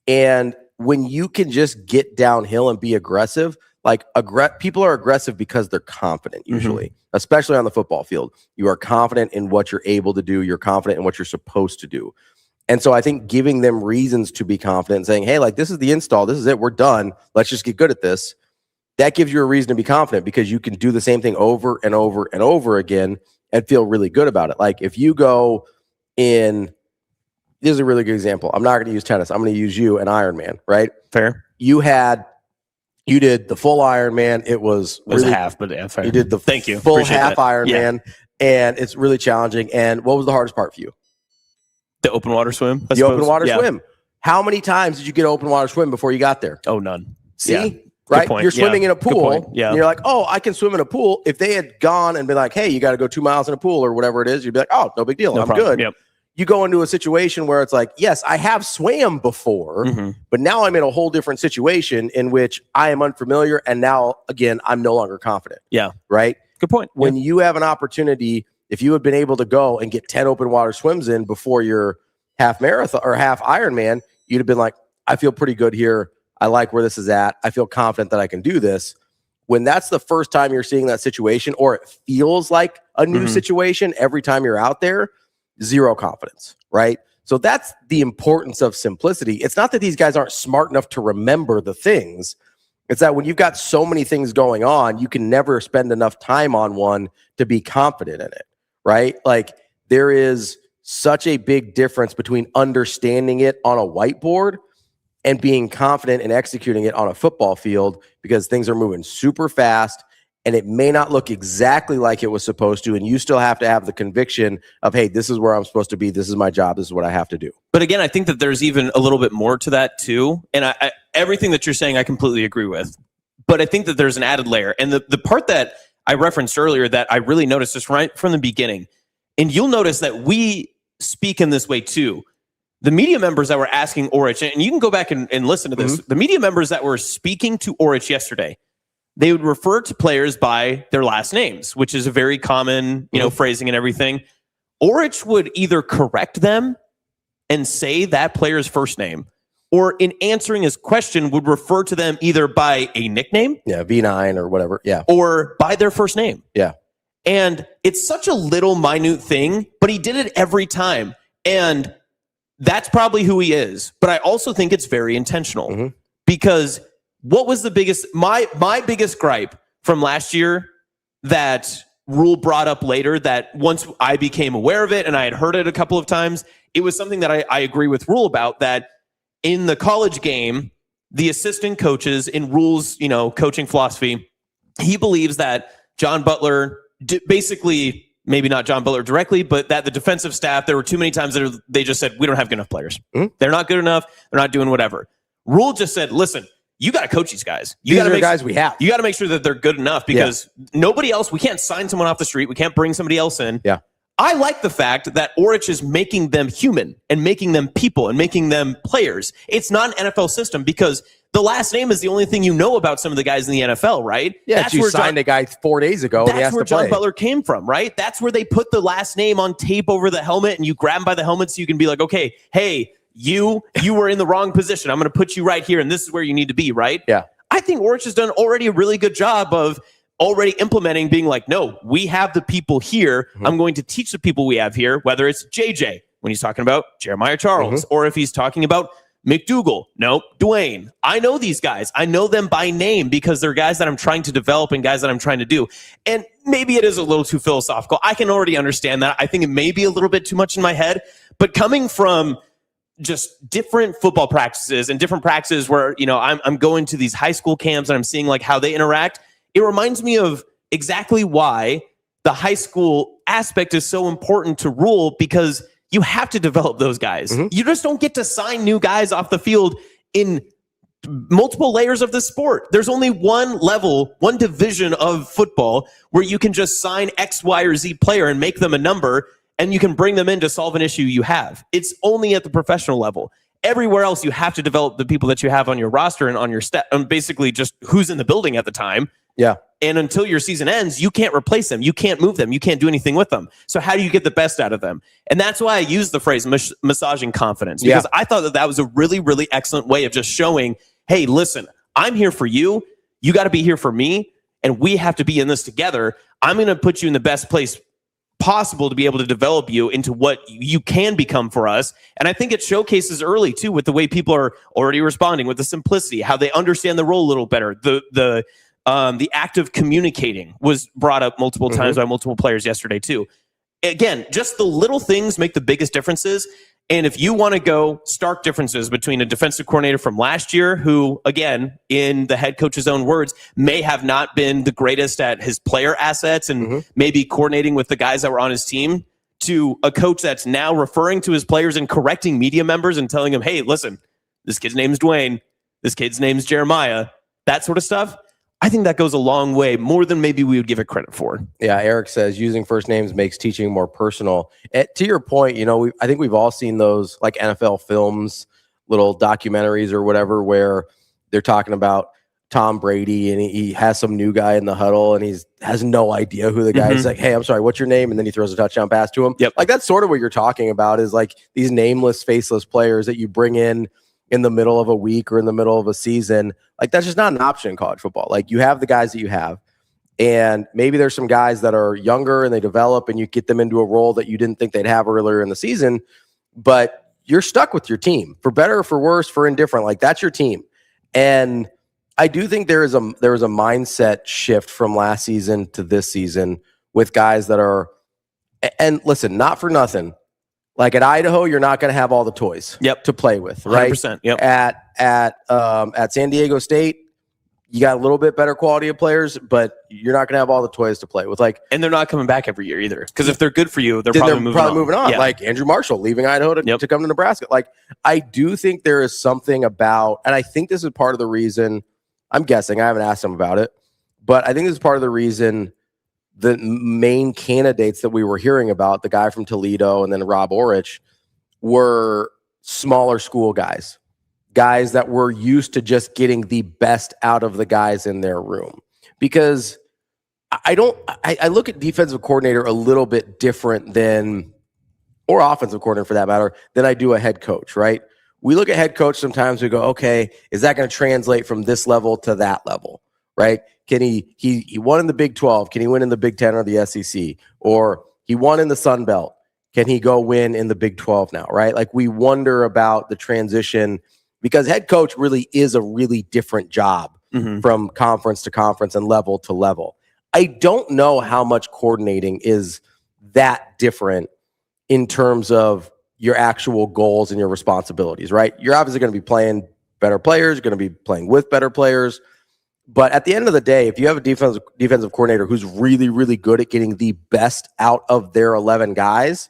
And when you can just get downhill and be aggressive, like people are aggressive because they're confident usually, especially on the football field. You are confident in what you're able to do. You're confident in what you're supposed to do. And so I think giving them reasons to be confident and saying, hey, like, this is the install. This is it. We're done. Let's just get good at this. That gives you a reason to be confident because you can do the same thing over and over and over again and feel really good about it. Like if you go in, this is a really good example. I'm not going to use tennis. I'm going to use you and Ironman, right? Fair. You did the full Ironman. It was really, half, but yeah, fair. You did the full Appreciate half that. Ironman, and it's really challenging. And what was the hardest part for you? The open water swim. The open water swim. How many times did you get an open water swim before you got there? Oh, none. See? Yeah. Right? Point. You're swimming in a pool. Yeah. And you're like, oh, I can swim in a pool. If they had gone and been like, hey, you got to go 2 miles in a pool or whatever it is, you'd be like, oh, no big deal. No I'm problem. good. Yep. You go into a situation where it's like, yes, I have swam before, but now I'm in a whole different situation in which I am unfamiliar. And now, again, I'm no longer confident. Yeah. Right? Good point. When you have an opportunity, if you had been able to go and get 10 open water swims in before your half marathon or half Ironman, you'd have been like, I feel pretty good here. I like where this is at. I feel confident that I can do this. When that's the first time you're seeing that situation, or it feels like a new situation every time you're out there, zero confidence, right? So that's the importance of simplicity. It's not that these guys aren't smart enough to remember the things. It's that when you've got so many things going on, you can never spend enough time on one to be confident in it, right? Like there is such a big difference between understanding it on a whiteboard and being confident in executing it on a football field, because things are moving super fast and it may not look exactly like it was supposed to. And you still have to have the conviction of, hey, this is where I'm supposed to be. This is my job. This is what I have to do. But again, I think that there's even a little bit more to that too. And I everything that you're saying, I completely agree with. But I think that there's an added layer. And the part that I referenced earlier that I really noticed just right from the beginning, and you'll notice that we speak in this way too. The media members that were asking Aurich, and you can go back and listen to this, the media members that were speaking to Aurich yesterday, they would refer to players by their last names, which is a very common, phrasing and everything. Aurich would either correct them and say that player's first name, or in answering his question would refer to them either by a nickname. Yeah, V9 or whatever. Yeah. Or by their first name. Yeah. And it's such a little minute thing, but he did it every time. And that's probably who he is. But I also think it's very intentional because what was the biggest, my biggest gripe from last year that Rule brought up later, that once I became aware of it and I had heard it a couple of times, it was something that I agree with Rule about, that in the college game, the assistant coaches in Rule's, coaching philosophy, he believes that John Butler basically, maybe not John Butler directly, but that the defensive staff, there were too many times that they just said, we don't have good enough players. They're not good enough. They're not doing whatever. Rule just said, listen, you got to coach these guys. You got to make guys we have. You got to make sure that they're good enough, because nobody else, we can't sign someone off the street. We can't bring somebody else in. Yeah. I like the fact that Aurich is making them human and making them people and making them players. It's not an NFL system, because the last name is the only thing you know about some of the guys in the NFL, right? Yeah, you signed a guy 4 days ago. That's where John Butler came from, right? That's where they put the last name on tape over the helmet, and you grab him by the helmet so you can be like, okay, hey, you were in the wrong position. I'm going to put you right here, and this is where you need to be, right? Yeah. I think Aurich has done already a really good job of already implementing, being like, no, we have the people here. I'm going to teach the people we have here, whether it's JJ, when he's talking about Jeremiah Charles, or if he's talking about McDougal, Dwayne. I know these guys. I know them by name because they're guys that I'm trying to develop and guys that I'm trying to do. And maybe it is a little too philosophical. I can already understand that. I think it may be a little bit too much in my head, but coming from just different football practices and different practices where, I'm going to these high school camps and I'm seeing like how they interact, it reminds me of exactly why the high school aspect is so important to Rule, because you have to develop those guys. You just don't get to sign new guys off the field in multiple layers of the sport. There's only one level, one division of football where you can just sign X, Y, or Z player and make them a number, and you can bring them in to solve an issue you have. It's only at the professional level. Everywhere else, you have to develop the people that you have on your roster and on your staff, and basically just who's in the building at the time. Yeah. And until your season ends, you can't replace them. You can't move them. You can't do anything with them. So how do you get the best out of them? And that's why I use the phrase massaging confidence, because I thought that was a really, really excellent way of just showing, hey, listen, I'm here for you. You got to be here for me. And we have to be in this together. I'm going to put you in the best place possible to be able to develop you into what you can become for us. And I think it showcases early too, with the way people are already responding, with the simplicity, how they understand the role a little better. The act of communicating was brought up multiple times by multiple players yesterday too. Again, just the little things make the biggest differences. And if you want to go stark differences between a defensive coordinator from last year, who, again, in the head coach's own words, may have not been the greatest at his player assets and maybe coordinating with the guys that were on his team, to a coach that's now referring to his players and correcting media members and telling them, hey, listen, this kid's name's Dwayne, this kid's name's Jeremiah, that sort of stuff. I think that goes a long way, more than maybe we would give it credit for. Yeah, Eric says using first names makes teaching more personal. To your point, I think we've all seen those like NFL films, little documentaries or whatever, where they're talking about Tom Brady and he has some new guy in the huddle and he has no idea who the guy is. Like, hey, I'm sorry, what's your name? And then he throws a touchdown pass to him. Like that's sort of what you're talking about, is like these nameless, faceless players that you bring in the middle of a week or in the middle of a season. Like that's just not an option in college football. Like you have the guys that you have, and maybe there's some guys that are younger and they develop and you get them into a role that you didn't think they'd have earlier in the season, but you're stuck with your team for better or for worse, for indifferent. Like that's your team. And I do think there is a mindset shift from last season to this season with guys that are, and listen, not for nothing, like at Idaho, you're not going to have all the toys to play with, right? 100%. Yep. At San Diego State, you got a little bit better quality of players, but you're not going to have all the toys to play with. Like, and they're not coming back every year either, because if they're good for you, they're probably moving on. Yeah. Like Andrew Marshall leaving Idaho to come to Nebraska. Like, I do think there is something about, and I think this is part of the reason. I'm guessing, I haven't asked him about it, but I think this is part of the reason the main candidates that we were hearing about, the guy from Toledo and then Rob Aurich, were smaller school guys that were used to just getting the best out of the guys in their room. Because I look at defensive coordinator a little bit different than, or offensive coordinator for that matter, than I do a head coach, right? We look at head coach sometimes, we go, okay, is that going to translate from this level to that level, right? Can he won in the Big 12? Can he win in the Big 10 or the SEC? Or he won in the Sun Belt. Can he go win in the Big 12 now, right? Like we wonder about the transition, because head coach really is a really different job from conference to conference and level to level. I don't know how much coordinating is that different in terms of your actual goals and your responsibilities, right? You're obviously going to be playing better players, you're going to be playing with better players. But at the end of the day, if you have a defensive coordinator who's really, really good at getting the best out of their 11 guys,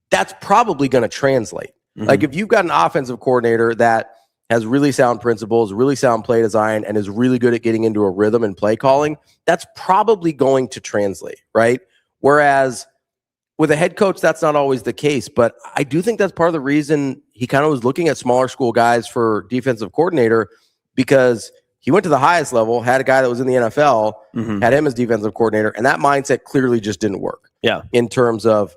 that's probably going to translate. Like if you've got an offensive coordinator that has really sound principles, really sound play design, and is really good at getting into a rhythm and play calling, that's probably going to translate, right? Whereas with a head coach, that's not always the case. But I do think that's part of the reason he kind of was looking at smaller school guys for defensive coordinator, because he went to the highest level, had a guy that was in the NFL, had him as defensive coordinator, and that mindset clearly just didn't work. Yeah. In terms of,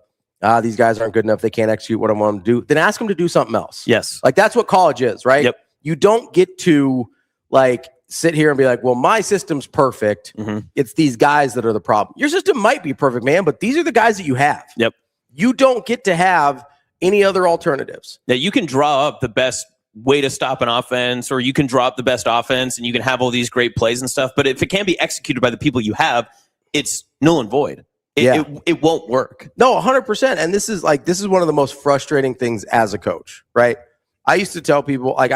these guys aren't good enough, they can't execute what I want them to do. Then ask them to do something else. Yes. Like that's what college is, right? Yep. You don't get to like sit here and be like, well, my system's perfect. It's these guys that are the problem. Your system might be perfect, man, but these are the guys that you have. Yep. You don't get to have any other alternatives. Now you can draw up the best way to stop an offense, or you can draw up the best offense and you can have all these great plays and stuff. But if it can't be executed by the people you have, it's null and void. It won't work. No, 100%. And this is one of the most frustrating things as a coach, right? I used to tell people, like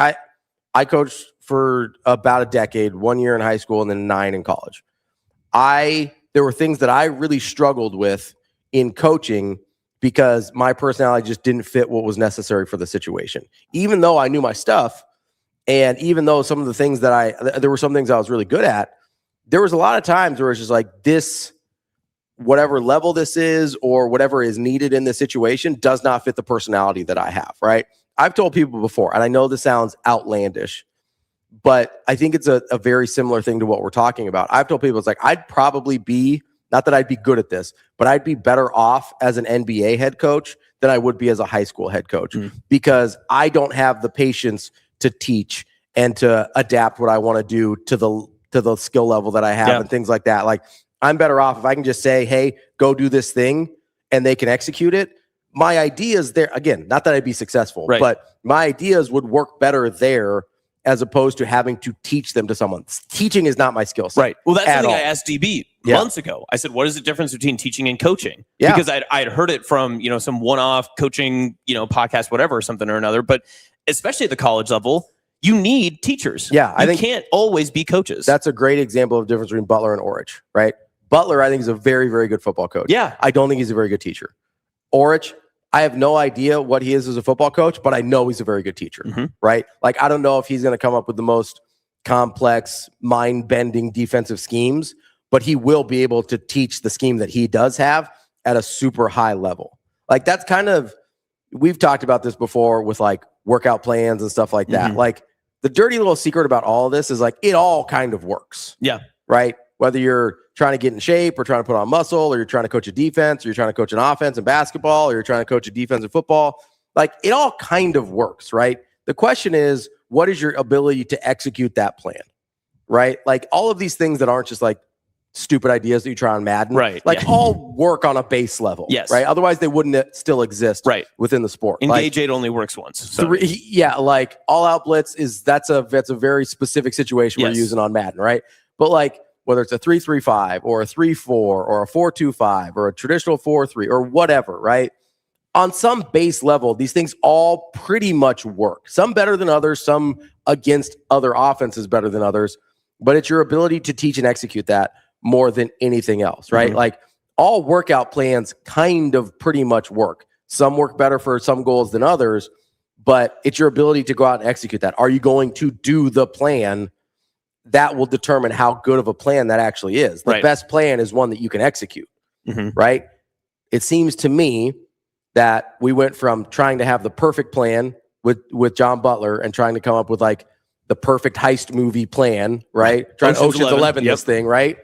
I coached for about a decade, 1 year in high school and then 9 in college. There were things that I really struggled with in coaching because my personality just didn't fit what was necessary for the situation. Even though I knew my stuff, and even though some of the things there were some things I was really good at, there was a lot of times where it's just like this, whatever level this is or whatever is needed in this situation does not fit the personality that I have, right? I've told people before, and I know this sounds outlandish, but I think it's a very similar thing to what we're talking about. I've told people, it's like, I'd probably be, not that I'd be good at this, but I'd be better off as an NBA head coach than I would be as a high school head coach because I don't have the patience to teach and to adapt what I want to do to the skill level that I have and things like that. Like, I'm better off if I can just say, hey, go do this thing, and they can execute it. My ideas there, again, not that I'd be successful, but my ideas would work better there as opposed to having to teach them to someone. Teaching is not my skill set. Right. Well, that's something I asked DB months ago. I said, what is the difference between teaching and coaching? Because I'd heard it from, some one-off coaching, podcast, whatever, or something or another. But especially at the college level, you need teachers. Yeah. I think can't always be coaches. That's a great example of the difference between Butler and Aurich, right? Butler, I think, is a very, very good football coach. Yeah. I don't think he's a very good teacher. Aurich, I have no idea what he is as a football coach, but I know he's a very good teacher, right? Like, I don't know if he's going to come up with the most complex, mind-bending defensive schemes, but he will be able to teach the scheme that he does have at a super high level. Like, that's kind of, we've talked about this before with like workout plans and stuff like that. Like, the dirty little secret about all of this is like, it all kind of works. Yeah. Right? Whether you're trying to get in shape or trying to put on muscle, or you're trying to coach a defense, or you're trying to coach an offense in basketball, or you're trying to coach a defense in football, like, it all kind of works, right? The question is, what is your ability to execute that plan, right? Like, all of these things that aren't just like stupid ideas that you try on Madden, right? Like, all work on a base level, right? Otherwise, they wouldn't still exist, within the sport. Engage 8 only works once. So. Like, all-out blitz that's a very specific situation we're using on Madden, right? But like, whether it's a 3-3-5 or a 3-4 or a 4-2-5 or a traditional 4-3 or whatever, right? On some base level, these things all pretty much work. Some better than others, some against other offenses better than others, but it's your ability to teach and execute that more than anything else, right? Like, all workout plans kind of pretty much work. Some work better for some goals than others, but it's your ability to go out and execute that. Are you going to do the plan? That will determine how good of a plan that actually is. The best plan is one that you can execute, right? It seems to me that we went from trying to have the perfect plan with John Butler and trying to come up with like the perfect heist movie plan, right? Trying to Ocean's 11 this thing, right?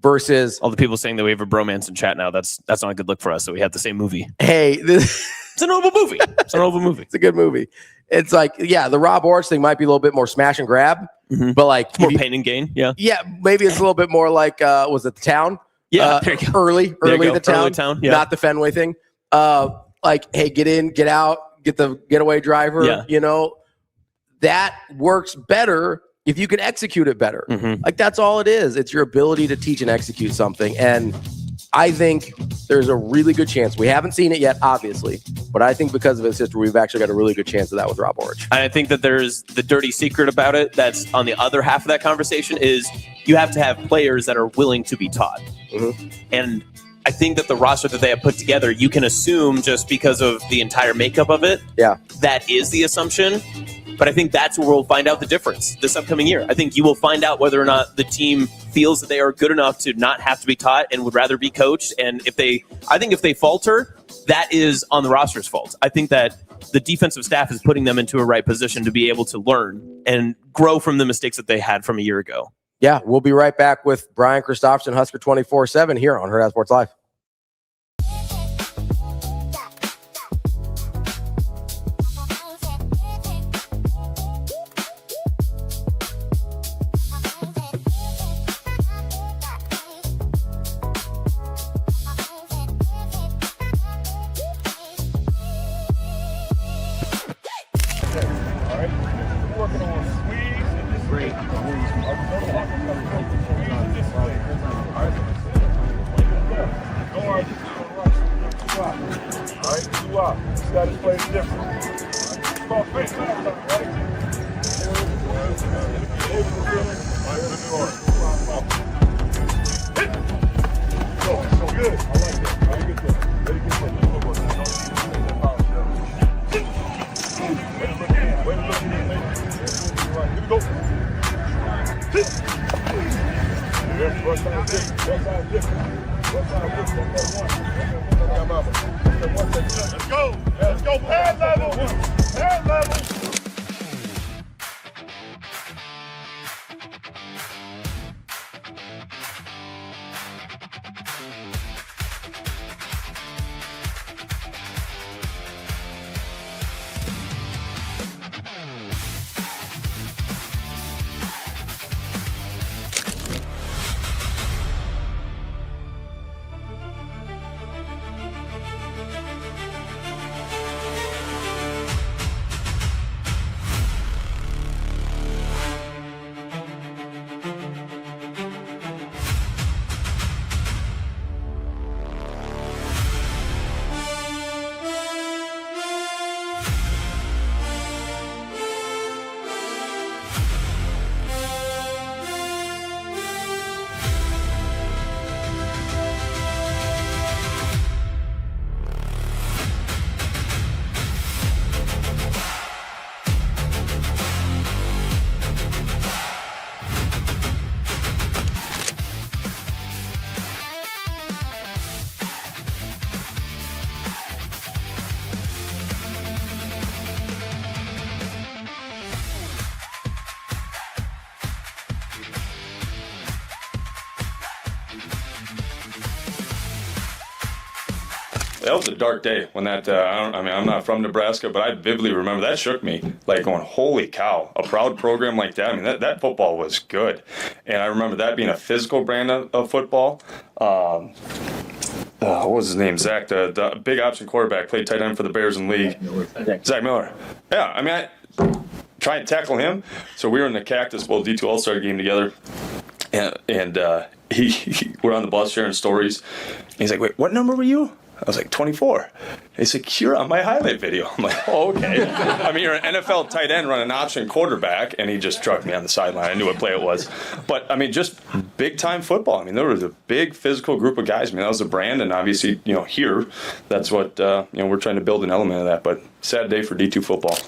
Versus all the people saying that we have a bromance in chat now. That's not a good look for us. So we have the same movie. Hey, it's a noble movie. It's a noble movie. It's a good movie. It's like, the Rob Aurich thing might be a little bit more smash and grab, but like more pain and gain. Yeah. Maybe it's a little bit more like, was it The Town? Yeah. There you go. Early The Town. Early Town. Yeah. Not the Fenway thing. Like, hey, get in, get out, get the getaway driver. That works better if you can execute it better. Like, that's all it is. It's your ability to teach and execute something. And I think there's a really good chance. We haven't seen it yet, obviously, but I think because of his history, we've actually got a really good chance of that with Rob Aurich. And I think that there's the dirty secret about it that's on the other half of that conversation is you have to have players that are willing to be taught. And I think that the roster that they have put together, you can assume just because of the entire makeup of it, that is the assumption. But I think that's where we'll find out the difference this upcoming year. I think you will find out whether or not the team feels that they are good enough to not have to be taught and would rather be coached. And if they falter, that is on the roster's fault. I think that the defensive staff is putting them into a right position to be able to learn and grow from the mistakes that they had from a year ago. Yeah, we'll be right back with Brian Christopherson, Husker 24/7 here on Hurrdat Sports Live. Let's go. Pad level. That was a dark day when that. I'm not from Nebraska, but I vividly remember that shook me. Like going, holy cow! A proud program like that. I mean, that football was good, and I remember that being a physical brand of football. What was his name? Zach, the big option quarterback, played tight end for the Bears in the league. Zach Miller. Yeah, I mean, I try and tackle him. So we were in the Cactus Bowl D2 All-Star game together, and we're on the bus sharing stories. And he's like, "Wait, what number were you?" I was like, 24. He's like, "You're on my highlight video." I'm like, "Oh, okay." I mean, you're an NFL tight end running option quarterback, and he just struck me on the sideline. I knew what play it was. But, I mean, just big-time football. I mean, there was a big physical group of guys. I mean, that was the brand, and obviously, here, that's what, we're trying to build an element of that. But sad day for D2 football.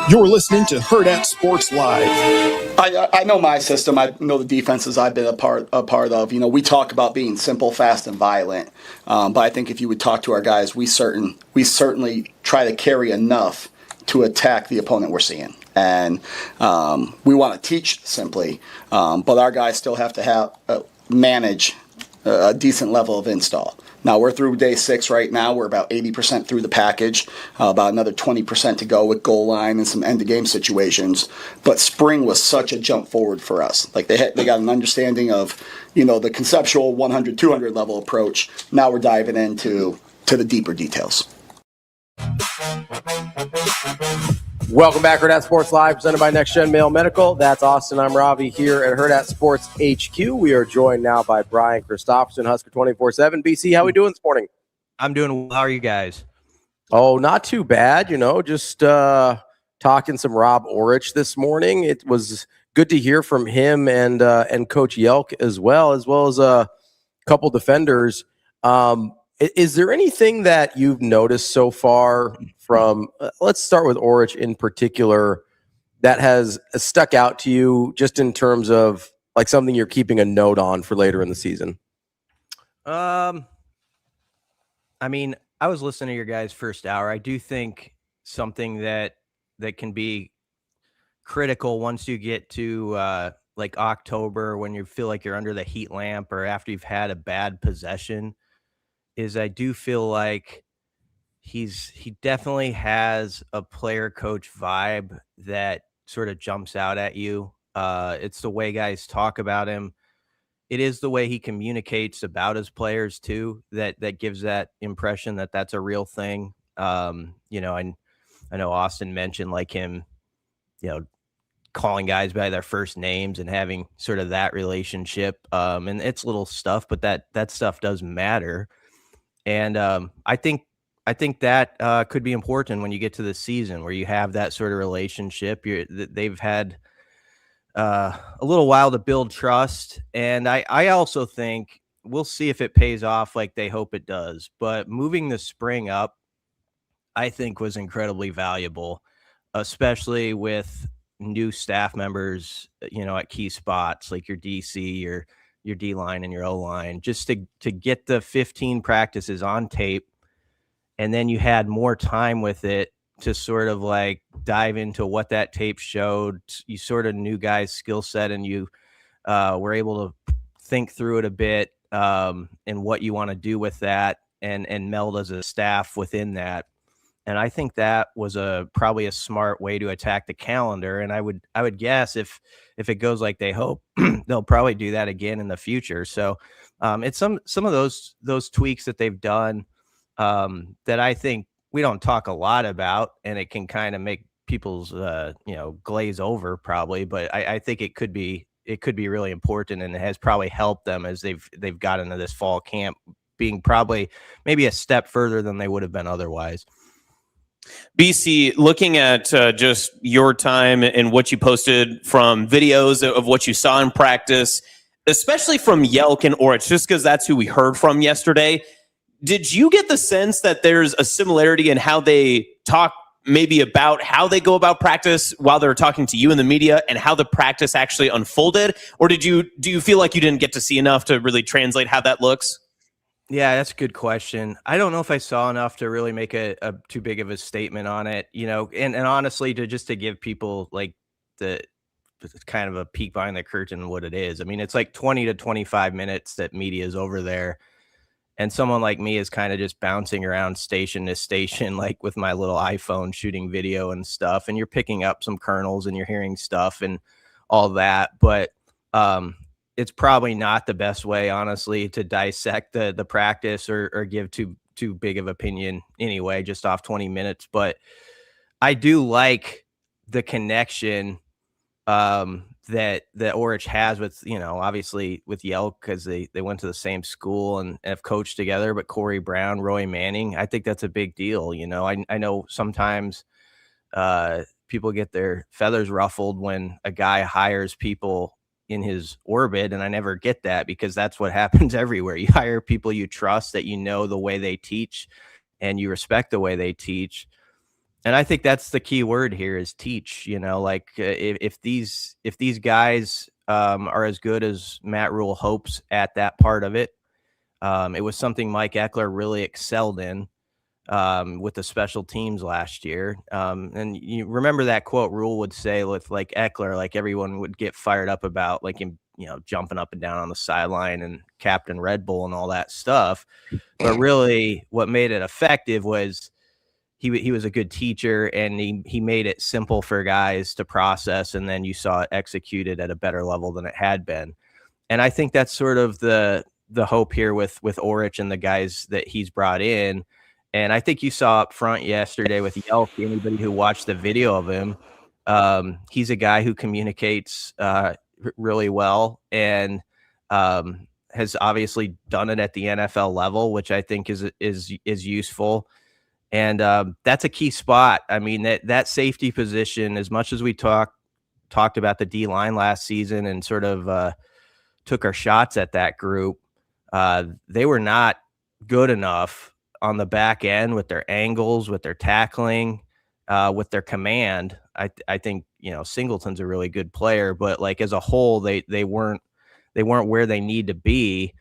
You're listening to Hurrdat Sports Live. I know my system. I know the defenses I've been a part of. We talk about being simple, fast, and violent. But I think if you would talk to our guys, we certainly try to carry enough to attack the opponent we're seeing. And we want to teach simply, but our guys still have to manage a decent level of install. Now, we're through day 6 right now. We're about 80% through the package, about another 20% to go with goal line and some end-of-game situations. But spring was such a jump forward for us. Like, they got an understanding of, the conceptual 100, 200 level approach. Now we're diving into the deeper details. Welcome back, Hurrdat Sports Live, presented by Next Gen Male Medical. That's Austin. I'm Ravi here at Hurrdat Sports HQ. We are joined now by Brian Christopherson, Husker 24/7. BC, how we doing this morning? I'm doing well. How are you guys? Oh, not too bad. Just talking some Rob Aurich this morning. It was good to hear from him and Coach Yelk as well as a couple defenders. Is there anything that you've noticed so far from, let's start with Aurich in particular, that has stuck out to you just in terms of like something you're keeping a note on for later in the season? I mean, I was listening to your guys' first hour. I do think something that can be critical once you get to like October, when you feel like you're under the heat lamp or after you've had a bad possession, is I do feel like he definitely has a player coach vibe that sort of jumps out at you. It's the way guys talk about him. It is the way he communicates about his players too, that gives that impression that that's a real thing. I know Austin mentioned like him, calling guys by their first names and having sort of that relationship. And it's little stuff, but that stuff does matter. And I think that could be important when you get to the season where you have that sort of relationship. They've had a little while to build trust. And I also think we'll see if it pays off like they hope it does. But moving the spring up, I think, was incredibly valuable, especially with new staff members, at key spots like your DC, your D-line and your O-line, just to get the 15 practices on tape. And then you had more time with it to sort of like dive into what that tape showed. You sort of knew guys' skill set, and you were able to think through it a bit and what you want to do with that and meld as a staff within that. And I think that was probably a smart way to attack the calendar. And I would guess if it goes like they hope, they'll probably do that again in the future. So it's some of those tweaks that they've done that I think we don't talk a lot about, and it can kind of make people's glaze over probably. But I think it could be it could be really important, and it has probably helped them as they've got into this fall camp, being probably maybe a step further than they would have been otherwise. BC, looking at just your time and what you posted from videos of what you saw in practice, especially from Yelk and Aurich, just because that's who we heard from yesterday, did you get the sense that there's a similarity in how they talk maybe about how they go about practice while they're talking to you in the media and how the practice actually unfolded? Or do you feel like you didn't get to see enough to really translate how that looks? Yeah, that's a good question. I don't know if I saw enough to really make a too big of a statement on it, and honestly, to give people like the kind of a peek behind the curtain what it is. I mean, it's like 20 to 25 minutes that media is over there. And someone like me is kind of just bouncing around station to station, like with my little iPhone shooting video and stuff. And you're picking up some kernels and you're hearing stuff and all that. But it's probably not the best way, honestly, to dissect the practice or give too big of opinion anyway, just off 20 minutes. But I do like the connection that Aurich has with, obviously with Yelk, because they went to the same school and have coached together, but Corey Brown, Roy Manning, I think that's a big deal. I know sometimes people get their feathers ruffled when a guy hires people in his orbit, and I never get that, because that's what happens everywhere. You hire people you trust, that the way they teach, and you respect the way they teach. And I think that's the key word here is teach. If these guys are as good as Matt Rule hopes at that part of it, it was something Mike Eckler really excelled in with the special teams last year. And you remember that quote Rule would say with like Eckler, like everyone would get fired up about like him, jumping up and down on the sideline and Captain Red Bull and all that stuff. But really what made it effective was he was a good teacher, and he made it simple for guys to process, and then you saw it executed at a better level than it had been. And I think that's sort of the hope here with Aurich and the guys that he's brought in. And I think you saw up front yesterday with Yelk, anybody who watched the video of him, he's a guy who communicates really well, and has obviously done it at the NFL level, which I think is useful. And that's a key spot. I mean, that safety position, as much as we talked about the D-line last season and sort of took our shots at that group, they were not good enough on the back end with their angles, with their tackling, with their command. I think, Singleton's a really good player, but like as a whole, they weren't where they need to be.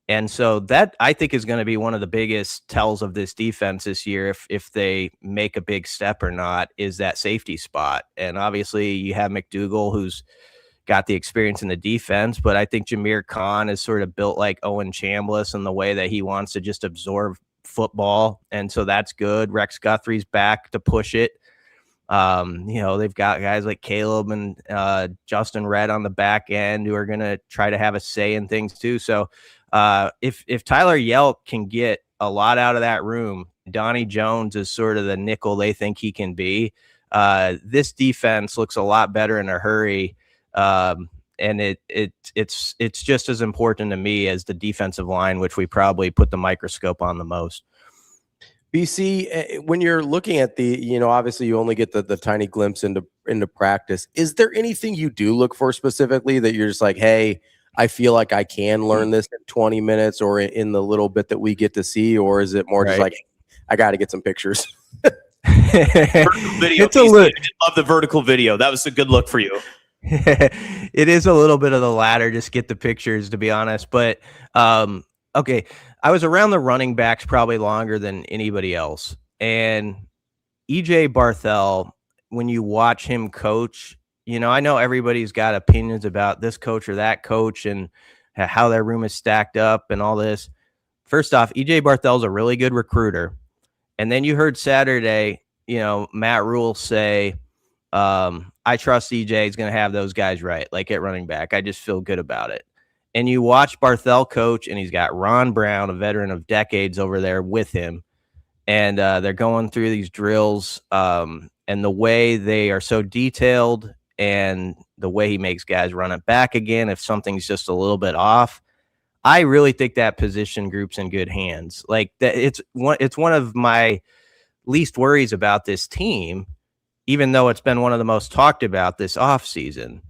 And so that, I think, is going to be one of the biggest tells of this defense this year, if they make a big step or not, is that safety spot. And obviously you have McDougal, who's got the experience in the defense, but I think Jameer Khan is sort of built like Owen Chambliss in the way that he wants to just absorb football. And so that's good. Rex Guthrie's back to push it. They've got guys like Caleb and Justin Redd on the back end who are going to try to have a say in things too. So if Tyler Yelk can get a lot out of that room, Donnie Jones is sort of the nickel they think he can be. This defense looks a lot better in a hurry. And it's just as important to me as the defensive line, which we probably put the microscope on the most. BC, when you're looking at obviously you only get the tiny glimpse into practice. Is there anything you do look for specifically that you're just like, hey, I feel like I can learn this in 20 minutes or in the little bit that we get to see? Or is it more just like, I got to get some pictures? Vertical video. I did love the vertical video. That was a good look for you. It is a little bit of the latter, just get the pictures, to be honest. But okay, I was around the running backs probably longer than anybody else. And EJ Barthel, when you watch him coach, I know everybody's got opinions about this coach or that coach and how their room is stacked up and all this. First off, EJ Barthel's a really good recruiter. And then you heard Saturday, Matt Rule say, I trust EJ is going to have those guys right, like at running back. I just feel good about it. And you watch Barthel coach, and he's got Ron Brown, a veteran of decades, over there with him. And they're going through these drills, and the way they are so detailed and the way he makes guys run it back again, if something's just a little bit off, I really think that position group's in good hands. Like that, it's one of my least worries about this team, even though it's been one of the most talked about this offseason.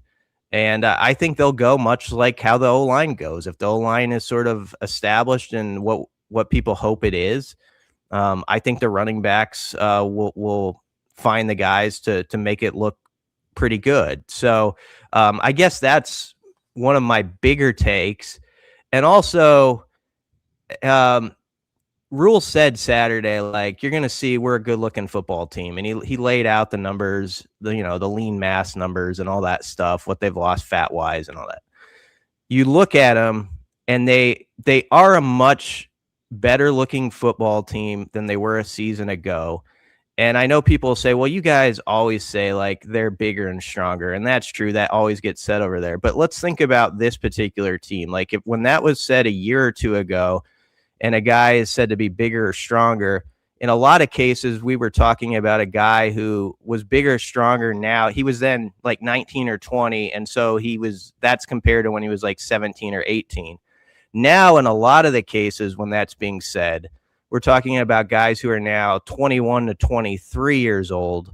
And I think they'll go much like how the O-line goes. If the O-line is sort of established and what people hope it is, I think the running backs will find the guys to make it look pretty good. So I guess that's one of my bigger takes. And also, Rule said Saturday, like, you're going to see we're a good-looking football team. And he laid out the numbers, the lean mass numbers and all that stuff, what they've lost fat-wise and all that. You look at them, and they are a much better-looking football team than they were a season ago. And I know people say, well, you guys always say, like, they're bigger and stronger. And that's true. That always gets said over there. But let's think about this particular team. Like, when that was said a year or two ago, and a guy is said to be bigger or stronger, in a lot of cases, we were talking about a guy who was bigger, stronger now. He was then like 19 or 20. And so that's compared to when he was like 17 or 18. Now, in a lot of the cases, when that's being said, we're talking about guys who are now 21 to 23 years old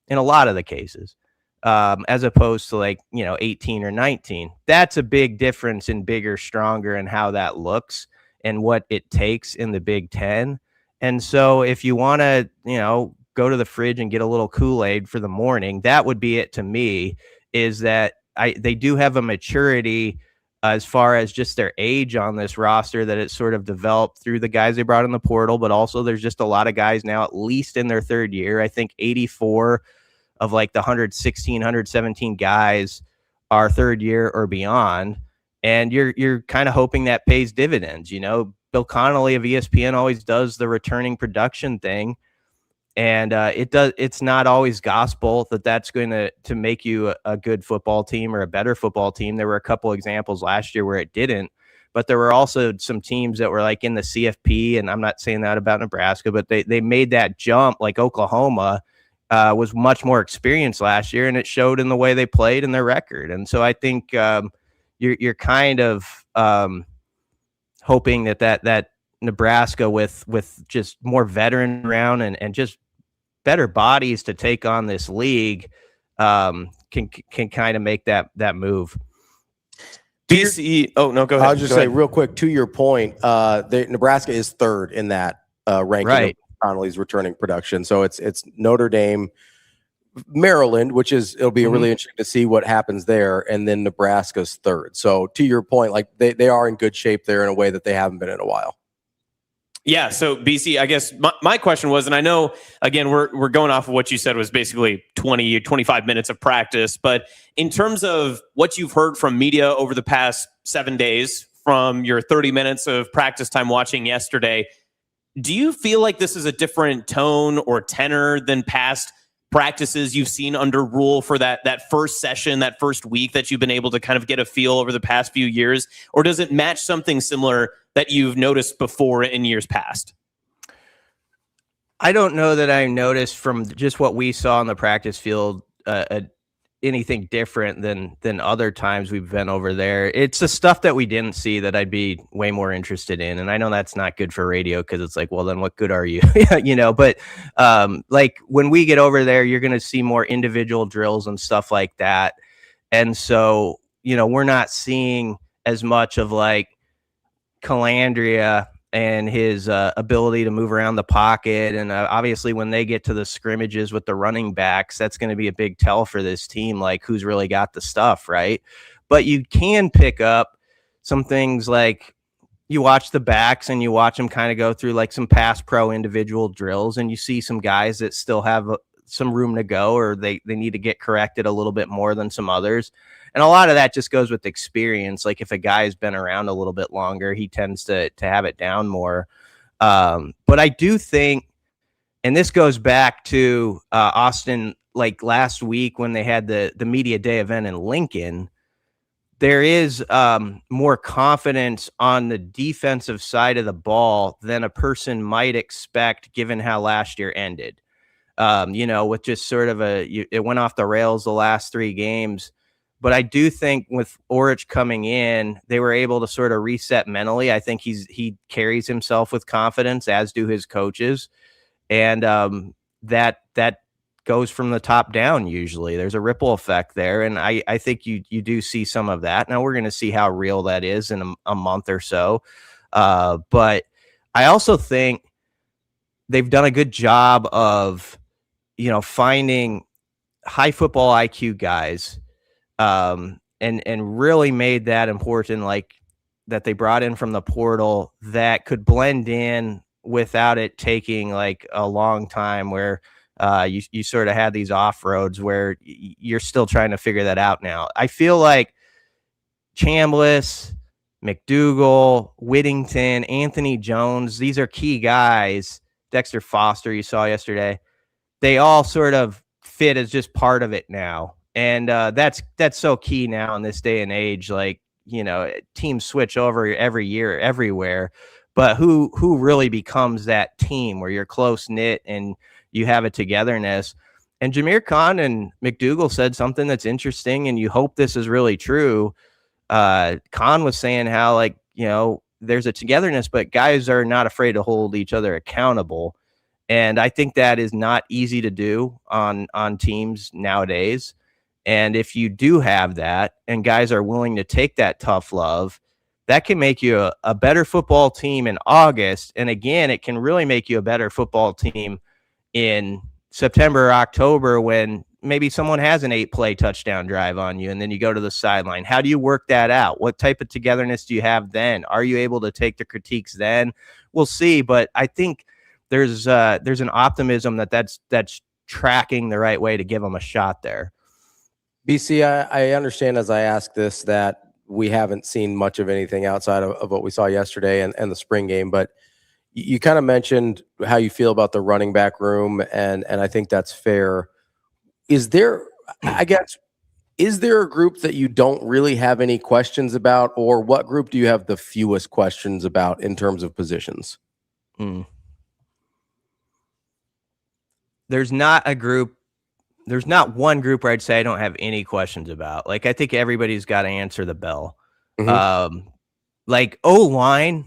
in a lot of the cases, as opposed to 18 or 19. That's a big difference in bigger, stronger, and how that looks and what it takes in the Big Ten. And so if you want to, go to the fridge and get a little Kool-Aid for the morning, that would be it to me, is that they do have a maturity as far as just their age on this roster, that it's sort of developed through the guys they brought in the portal, but also there's just a lot of guys now, at least in their third year. I think 84 of like the 116, 117 guys are third year or beyond. And you're kind of hoping that pays dividends. Bill Connolly of ESPN always does the returning production thing. And it's not always gospel that's going to make you a good football team or a better football team. There were a couple examples last year where it didn't, but there were also some teams that were like in the CFP, and I'm not saying that about Nebraska, but they made that jump. Like Oklahoma was much more experienced last year, and it showed in the way they played and their record. And so I think you're kind of hoping that Nebraska with just more veteran around and just better bodies to take on this league can kind of make that move. BC. Oh no, go ahead. I'll just say real quick, to your point, Nebraska is third in that ranking, right, of Connolly's returning production. So it's Notre Dame, Maryland, which it'll be really interesting to see what happens there, and then Nebraska's third. So to your point, like they are in good shape there in a way that they haven't been in a while. Yeah. So BC, I guess my question was, and I know again we're going off of what you said was basically 20 or 25 minutes of practice, but in terms of what you've heard from media over the past 7 days, from your 30 minutes of practice time watching yesterday, do you feel like this is a different tone or tenor than past practices you've seen under Rule for that first session, that first week that you've been able to kind of get a feel over the past few years? Or does it match something similar that you've noticed before in years past? I don't know that I noticed from just what we saw on the practice field anything different than other times we've been over there. It's the stuff that we didn't see that I'd be way more interested in. And I know that's not good for radio, because it's like, well, then what good are you? But like when we get over there, you're going to see more individual drills and stuff like that. And so, we're not seeing as much of like Calandria and his ability to move around the pocket. And obviously when they get to the scrimmages with the running backs, that's going to be a big tell for this team, like who's really got the stuff, right? But you can pick up some things, like you watch the backs and you watch them kind of go through like some pass pro individual drills, and you see some guys that still have some room to go, or they need to get corrected a little bit more than some others. And a lot of that just goes with experience. Like if a guy's been around a little bit longer, he tends to have it down more. But I do think, and this goes back to Austin, like last week when they had the media day event in Lincoln, there is more confidence on the defensive side of the ball than a person might expect given how last year ended. with just sort of it went off the rails the last 3 games. But I do think with Aurich coming in, they were able to sort of reset mentally. I think he carries himself with confidence, as do his coaches. And that goes from the top down usually. There's a ripple effect there. And I think you do see some of that. Now we're going to see how real that is in a month or so. But I also think they've done a good job of, finding high football IQ guys, and really made that important, like that they brought in from the portal that could blend in without it taking like a long time where you sort of had these off-roads where you're still trying to figure that out now. I feel like Chambliss, McDougal, Whittington, Anthony Jones, these are key guys. Dexter Foster, you saw yesterday. They all sort of fit as just part of it now. And that's so key now in this day and age. Like, teams switch over every year, everywhere. But who really becomes that team where you're close-knit and you have a togetherness? And Jameer Khan and McDougal said something that's interesting, and you hope this is really true. Khan was saying how, like, there's a togetherness, but guys are not afraid to hold each other accountable. And I think that is not easy to do on teams nowadays. And if you do have that and guys are willing to take that tough love, that can make you a better football team in August. And again, it can really make you a better football team in September or October when maybe someone has an 8-play touchdown drive on you and then you go to the sideline. How do you work that out? What type of togetherness do you have then? Are you able to take the critiques then? We'll see. But I think there's an optimism that's tracking the right way to give them a shot there. BC, I understand as I ask this that we haven't seen much of anything outside of what we saw yesterday and the spring game, but you kind of mentioned how you feel about the running back room, and I think that's fair. Is there a group that you don't really have any questions about, or what group do you have the fewest questions about in terms of positions? There's not one group where I'd say I don't have any questions about. Like, I think everybody's got to answer the bell. Mm-hmm. Like O-line,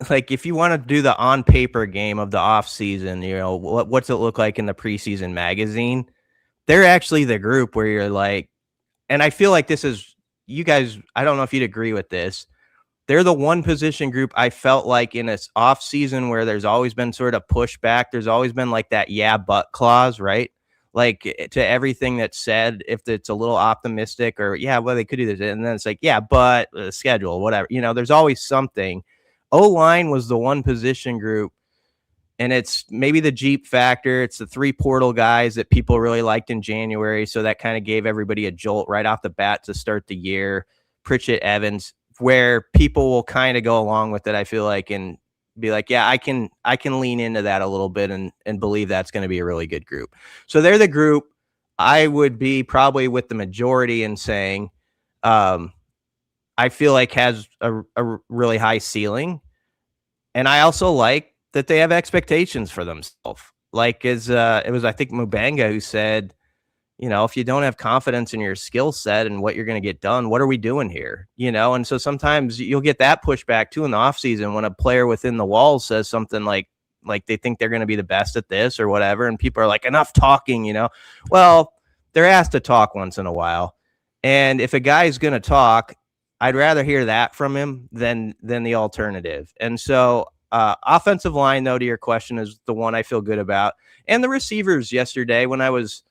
like if you want to do the on paper game of the off season, what's it look like in the preseason magazine? They're actually the group where you're like, and I feel like this is, you guys, I don't know if you'd agree with this. They're the one position group I felt like in this off season where there's always been sort of pushback. There's always been like that, yeah, but clause, right? Like to everything that's said, if it's a little optimistic or, yeah, well, they could do this. And then it's like, yeah, but schedule, whatever, there's always something. O-line was the one position group, and it's maybe the Jeep factor. It's the 3 portal guys that people really liked in January. So that kind of gave everybody a jolt right off the bat to start the year. Pritchett, Evans, where people will kind of go along with it, I feel like, and be like, yeah, I can lean into that a little bit and believe that's going to be a really good group. So they're the group I would be probably with the majority in saying, I feel like has a really high ceiling. And I also like that they have expectations for themselves. Like it was, I think, Mubanga who said, if you don't have confidence in your skill set and what you're going to get done, what are we doing here? And so sometimes you'll get that pushback too in the offseason when a player within the walls says something like they think they're going to be the best at this or whatever. And people are like, enough talking, Well, they're asked to talk once in a while. And if a guy is going to talk, I'd rather hear that from him than the alternative. And so offensive line, though, to your question, is the one I feel good about. And the receivers yesterday, when I was,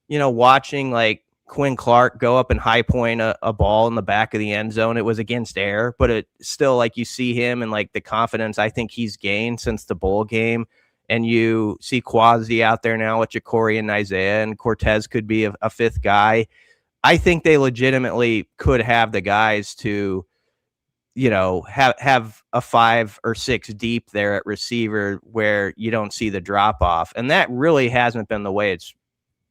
watching like Quinn Clark go up and high point a ball in the back of the end zone, it was against air, but it still, like, you see him and like the confidence I think he's gained since the bowl game. And you see Quasi out there now with Ja'Cory and Isaiah, and Cortez could be a 5th guy. I think they legitimately could have the guys to, have a 5 or 6 deep there at receiver where you don't see the drop off. And that really hasn't been the way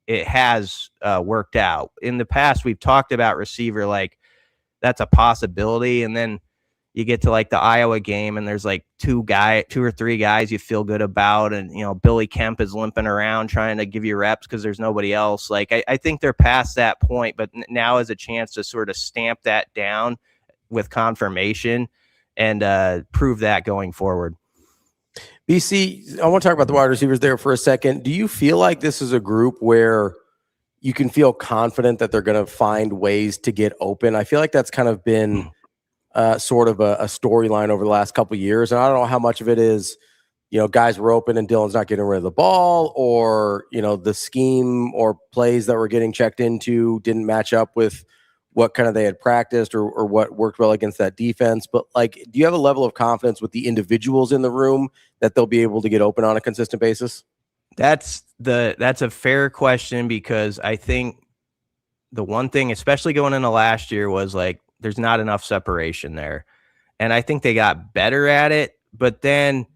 it has worked out. In the past, we've talked about receiver like that's a possibility. And then, you get to like the Iowa game and there's like two or three guys you feel good about. And, Billy Kemp is limping around trying to give you reps because there's nobody else. Like, I think they're past that point, but now is a chance to sort of stamp that down with confirmation and prove that going forward. BC, I want to talk about the wide receivers there for a second. Do you feel like this is a group where you can feel confident that they're going to find ways to get open? I feel like that's kind of been sort of a storyline over the last couple of years. And I don't know how much of it is, guys were open and Dylan's not getting rid of the ball, or, the scheme or plays that were getting checked into didn't match up with what kind of they had practiced or what worked well against that defense. But like, do you have a level of confidence with the individuals in the room that they'll be able to get open on a consistent basis? That's a fair question, because I think the one thing, especially going into last year, was like, there's not enough separation there. And I think they got better at it, but then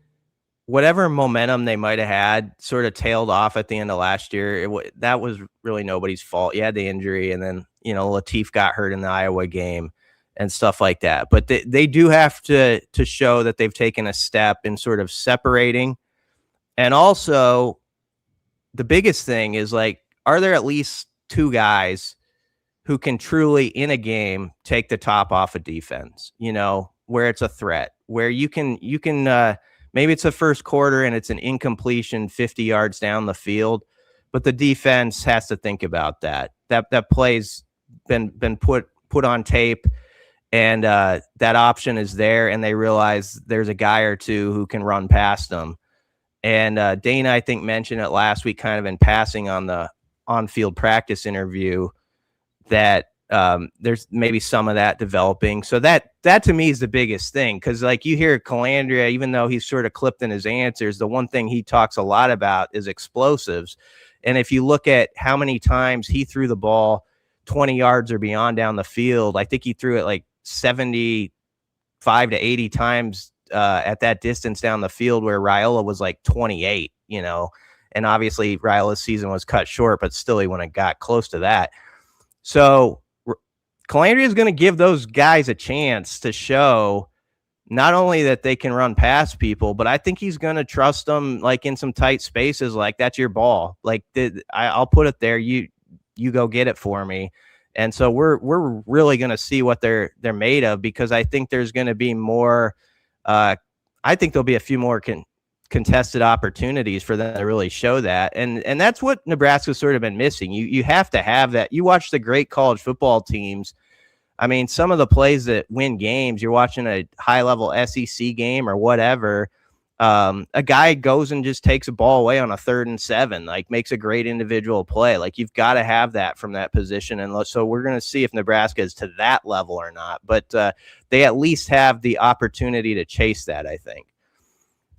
whatever momentum they might have had sort of tailed off at the end of last year. That was really nobody's fault. You had the injury, and then, Latif got hurt in the Iowa game and stuff like that. But they do have to show that they've taken a step in sort of separating. And also, the biggest thing is, like, are there at least two guys who can truly, in a game, take the top off of defense, where it's a threat, where you can maybe it's the first quarter and it's an incompletion 50 yards down the field, but the defense has to think about that play's been put on tape, and that option is there, and they realize there's a guy or two who can run past them. And Dana, I think, mentioned it last week kind of in passing on the on-field practice interview, that there's maybe some of that developing. So that to me is the biggest thing, because like you hear Calandria, even though he's sort of clipped in his answers, the one thing he talks a lot about is explosives. And if you look at how many times he threw the ball 20 yards or beyond down the field, I think he threw it like 75 to 80 times at that distance down the field, where Raiola was like 28, and obviously Raiola's season was cut short, but still he wouldn't have got close to that. So Calandria is going to give those guys a chance to show not only that they can run past people, but I think he's going to trust them, like in some tight spaces, like that's your ball. Like I'll put it there. You go get it for me. And so we're really going to see what they're made of, because I think there's going to be more. I think there'll be a few more contested opportunities for them to really show that. And that's what Nebraska's sort of been missing. You have to have that. You watch the great college football teams. I mean, some of the plays that win games, you're watching a high level SEC game or whatever. A guy goes and just takes a ball away on a 3rd and 7, like makes a great individual play. Like, you've got to have that from that position. And so we're going to see if Nebraska is to that level or not, but they at least have the opportunity to chase that, I think.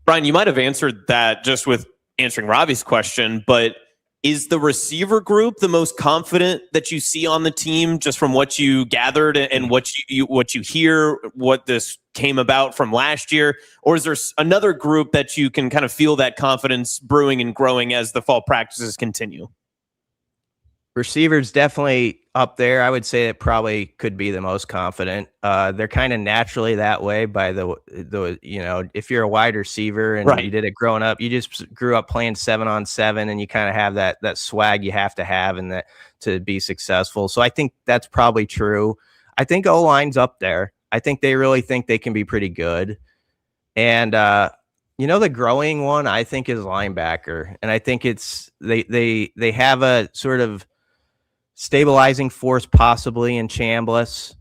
Brian, you might have answered that just with answering Ravi's question, but is the receiver group the most confident that you see on the team, just from what you gathered and what you hear, what this came about from last year? Or is there another group that you can kind of feel that confidence brewing and growing as the fall practices continue? Receivers definitely up there. I would say it probably could be the most confident. They're kind of naturally that way by the if you're a wide receiver and right. You did it growing up, you just grew up playing 7-on-7, and you kind of have that swag you have to have and that to be successful. So I think that's probably true. I think O-line's up there. I think they really think they can be pretty good. And the growing one, I think, is linebacker. And I think it's they have a sort of stabilizing force possibly in Chambliss.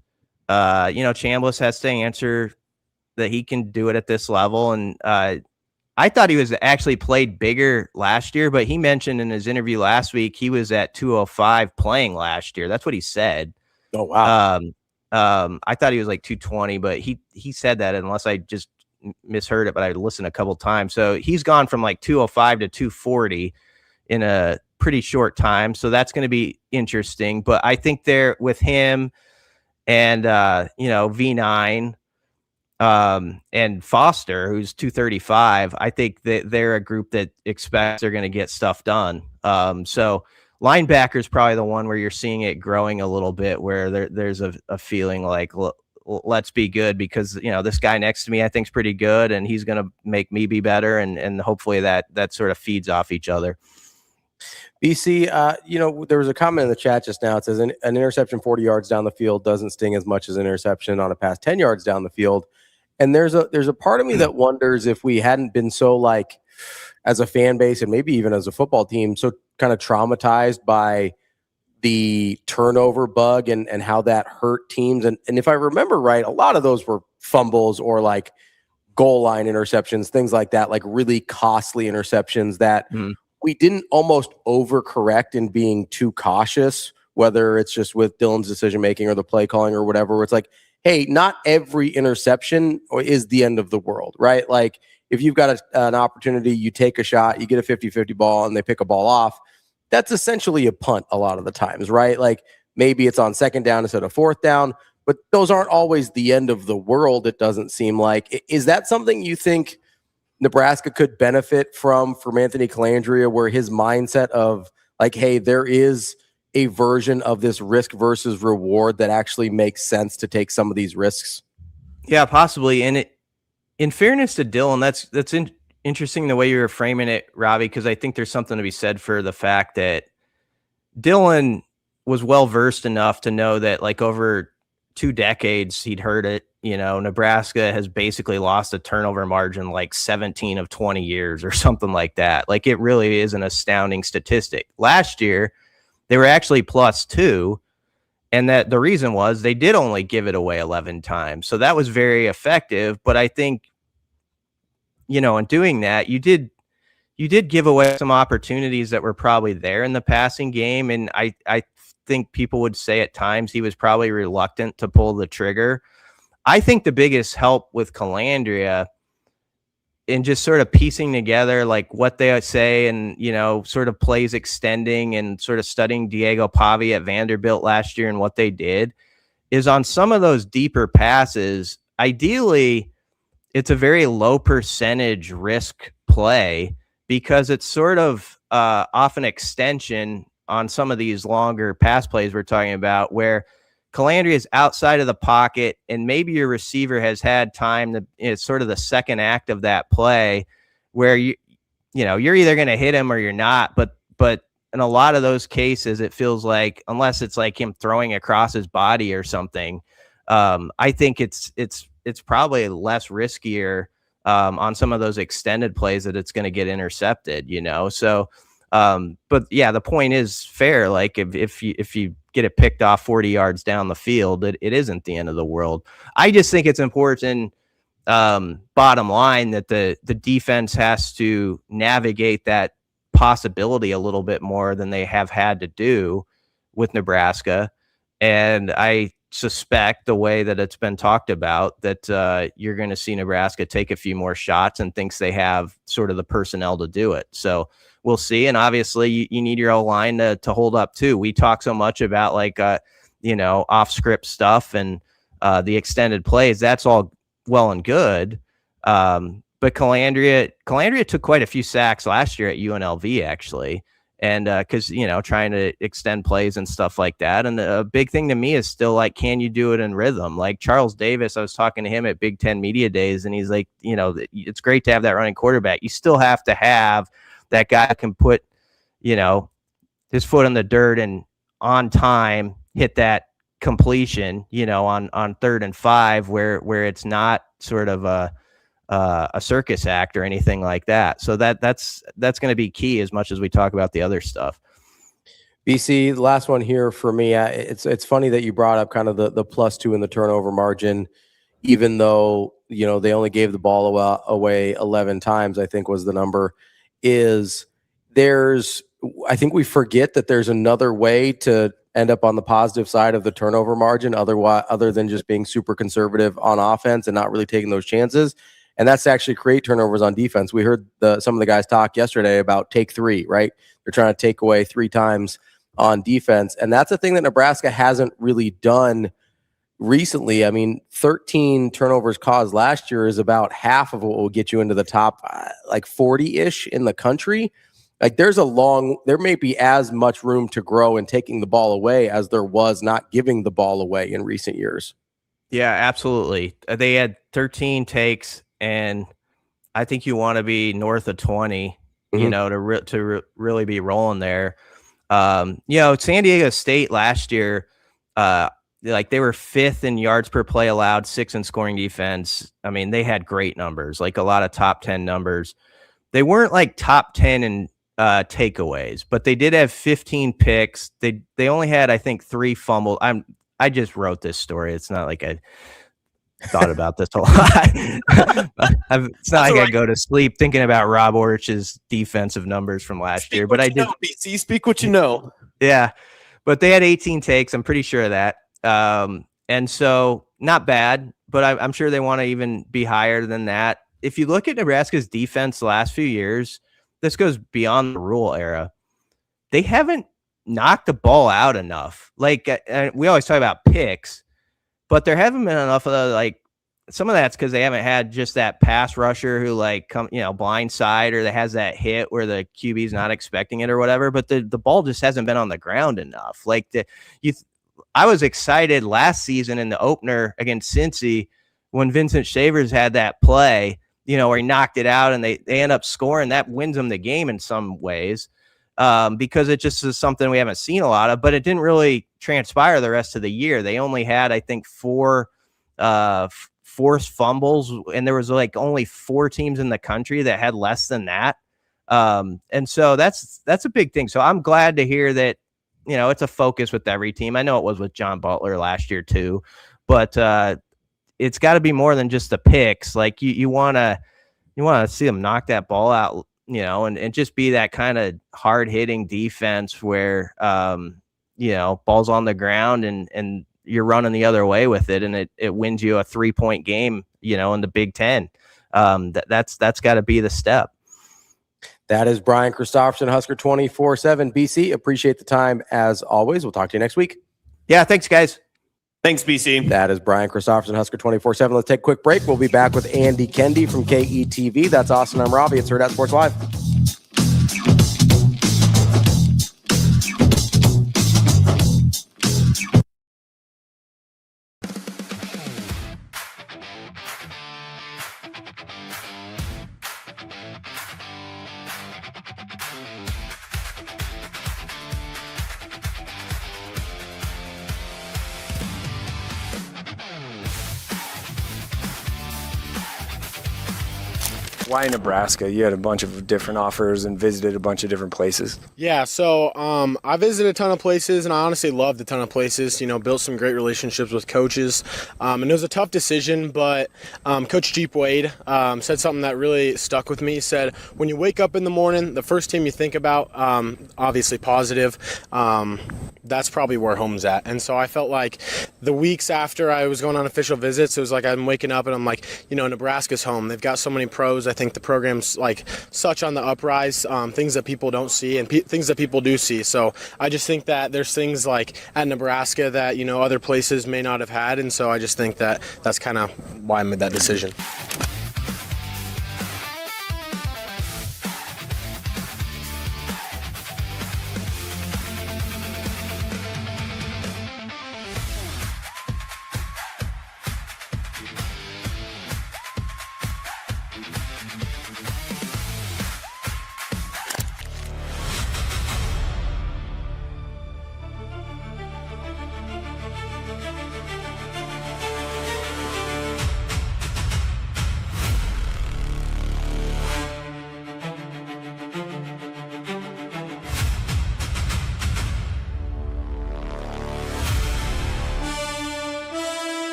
Chambliss has to answer that he can do it at this level. And I thought he was actually played bigger last year, but he mentioned in his interview last week he was at 205 playing last year. That's what he said. Oh, wow. I thought he was like 220, but he said that, unless I just misheard it, but I listened a couple times. So he's gone from like 205 to 240 in a pretty short time. So that's going to be interesting. But I think they're with him and, V9 and Foster, who's 235. I think that they're a group that expects they're going to get stuff done. So linebacker is probably the one where you're seeing it growing a little bit, where there's a feeling like let's be good because, this guy next to me I think's pretty good and he's going to make me be better. And hopefully that sort of feeds off each other. BC, there was a comment in the chat just now. It says an interception 40 yards down the field doesn't sting as much as an interception on a pass 10 yards down the field. And there's a part of me that wonders if we hadn't been so, like, as a fan base and maybe even as a football team, so kind of traumatized by the turnover bug and how that hurt teams. And if I remember right, a lot of those were fumbles or like goal line interceptions, things like that, like really costly interceptions that we didn't almost overcorrect in being too cautious, whether it's just with Dylan's decision-making or the play calling or whatever, where it's like, hey, not every interception is the end of the world, right? Like if you've got an opportunity, you take a shot, you get a 50-50 ball and they pick a ball off, that's essentially a punt a lot of the times, right? Like maybe it's on second down instead of fourth down, but those aren't always the end of the world, it doesn't seem like. Is that something you think Nebraska could benefit from Anthony Calandria, where his mindset of like, hey, there is a version of this risk versus reward that actually makes sense to take some of these risks? Yeah, possibly. And in fairness to Dylan, that's interesting the way you're framing it, Robbie, because I think there's something to be said for the fact that Dylan was well-versed enough to know that like over 2 decades he'd heard it. Nebraska has basically lost a turnover margin like 17 of 20 years or something like that. Like it really is an astounding statistic. Last year, they were actually +2. And that the reason was they did only give it away 11 times. So that was very effective. But I think, in doing that, you did give away some opportunities that were probably there in the passing game. And I think people would say at times he was probably reluctant to pull the trigger. I think the biggest help with Calandria in just sort of piecing together like what they say and, sort of plays extending and sort of studying Diego Pavi at Vanderbilt last year and what they did is on some of those deeper passes, ideally it's a very low percentage risk play because it's sort of off an extension on some of these longer pass plays we're talking about where Calandria is outside of the pocket and maybe your receiver has had time to, it's sort of the second act of that play where you're either going to hit him or you're not. But in a lot of those cases, it feels like, unless it's like him throwing across his body or something, I think it's probably less riskier on some of those extended plays that it's going to get intercepted, So, but yeah, the point is fair. Like if you get it picked off 40 yards down the field, it isn't the end of the world. I just think it's important, bottom line, that the defense has to navigate that possibility a little bit more than they have had to do with Nebraska. And I suspect the way that it's been talked about that you're going to see Nebraska take a few more shots and thinks they have sort of the personnel to do it. So we'll see. And obviously you need your O-line to hold up too. We talk so much about like, off script stuff and the extended plays. That's all well and good. But Calandria took quite a few sacks last year at UNLV actually. And because, trying to extend plays and stuff like that. And a big thing to me is still like, can you do it in rhythm? Like Charles Davis, I was talking to him at Big Ten Media Days, and he's like, it's great to have that running quarterback. You still have to have that guy can put, his foot in the dirt and on time hit that completion, on 3rd and 5 where it's not sort of a circus act or anything like that. So that's going to be key as much as we talk about the other stuff. BC, the last one here for me. It's funny that you brought up kind of the +2 in the turnover margin, even though, they only gave the ball away 11 times, I think was the number. I think we forget that there's another way to end up on the positive side of the turnover margin, other than just being super conservative on offense and not really taking those chances. And that's to actually create turnovers on defense. We heard some of the guys talk yesterday about take 3, right? They're trying to take away 3 times on defense. And that's a thing that Nebraska hasn't really done recently. I mean, 13 turnovers caused last year is about half of what will get you into the top, like 40-ish in the country. Like there may be as much room to grow in taking the ball away as there was not giving the ball away in recent years. Yeah, absolutely. They had 13 takes, and I think you want to be north of 20, you know, to really be rolling there. You know, San Diego State last year, like they were 5th in yards per play allowed, 6th in scoring defense. I mean, they had great numbers, like a lot of top 10 numbers. They weren't like top 10 in takeaways, but they did have 15 picks. They only had, I think, 3 fumbles. I just wrote this story. It's not like I thought about this a lot. It's not like I go to sleep thinking about Rob Aurich's defensive numbers from last year. But I did. BC, speak what you know. Yeah, but they had 18 takes. I'm pretty sure of that. And so not bad, but I'm sure they want to even be higher than that. If you look at Nebraska's defense the last few years, this goes beyond the rule era. They haven't knocked the ball out enough. Like we always talk about picks, but there haven't been enough of the, like, some of that's because they haven't had just that pass rusher who like come, you know, blindside, or that has that hit where the QB's not expecting it or whatever. But the ball just hasn't been on the ground enough. Like I was excited last season in the opener against Cincy when Vincent Shavers had that play, you know, where he knocked it out and they end up scoring. That wins them the game in some ways. Because it just is something we haven't seen a lot of, but it didn't really transpire the rest of the year. They only had, I think, 4 forced fumbles, and there was like only 4 teams in the country that had less than that. And so that's a big thing. So I'm glad to hear that, you know, it's a focus with every team. I know it was with John Butler last year too, but it's got to be more than just the picks. Like you want to see them knock that ball out, you know, and just be that kind of hard hitting defense where, you know, ball's on the ground and you're running the other way with it. And it wins you a 3-point game, you know, in the Big Ten. That's got to be the step. That is Brian Christopherson, Husker 24/7 BC. Appreciate the time as always. We'll talk to you next week. Yeah. Thanks, guys. Thanks, BC. That is Brian Christopherson, Husker 24/7. Let's take a quick break. We'll be back with Andy Kendeigh from KETV. That's Austin. I'm Ravi. It's Hurrdat Sports Live. Why Nebraska? You had a bunch of different offers and visited a bunch of different places. Yeah, so I visited a ton of places, and I honestly loved a ton of places. You know, built some great relationships with coaches, and it was a tough decision. But Coach Jeep Wade said something that really stuck with me. He said, "When you wake up in the morning, the first team you think about, obviously positive. That's probably where home's at." And so I felt like the weeks after I was going on official visits, it was like I'm waking up and I'm like, you know, Nebraska's home. They've got so many pros. I think the program's like such on the uprise, things that people don't see and things that people do see. So I just think that there's things like at Nebraska that, you know, other places may not have had. And so I just think that that's kind of why I made that decision.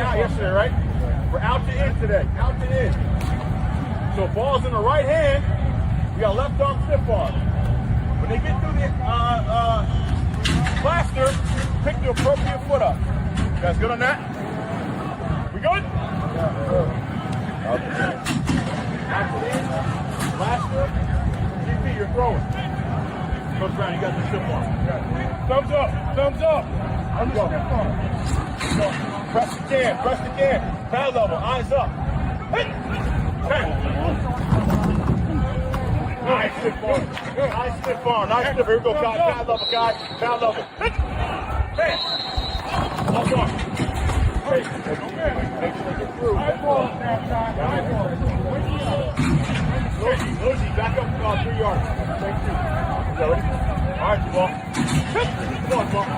out yesterday, right? We're out to in today. Out to in. So ball's in the right hand. We got left arm stiff arm. When they get through the plaster, pick the appropriate foot up. You guys good on that? We good? Yeah. Okay. Out to in. Plaster. GP, you're throwing. Coach Brown, you got the stiff arm. Thumbs up. Thumbs up. Let's go. Press the can. Press the can. Pad level. Eyes up. Hey. Nice stiff arm. Nice stiff arm. Nice stiff. Here we go, guys. Pad level, guys. Pad level. Hey. Up on. Hey. Make sure they get through. High ball. Lucy, back up 3 yards. Thank you. All right, ball. Come on, ball.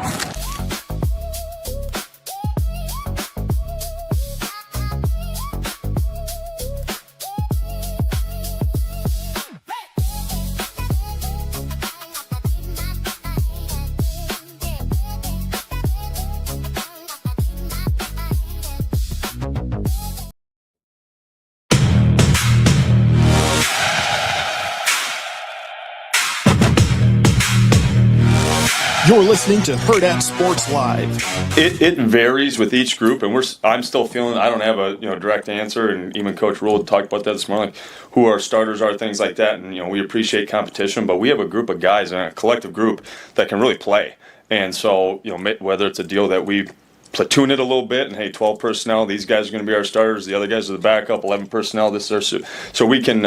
You're listening to Hurrdat Sports Live. It varies with each group, and I'm still feeling I don't have a direct answer, and even Coach Rule talked about that this morning, like who our starters are, things like that, and we appreciate competition, but we have a group of guys and a collective group that can really play, and so whether it's a deal that we platoon it a little bit, and hey, 12 personnel, these guys are going to be our starters, the other guys are the backup, 11 personnel, this is so we can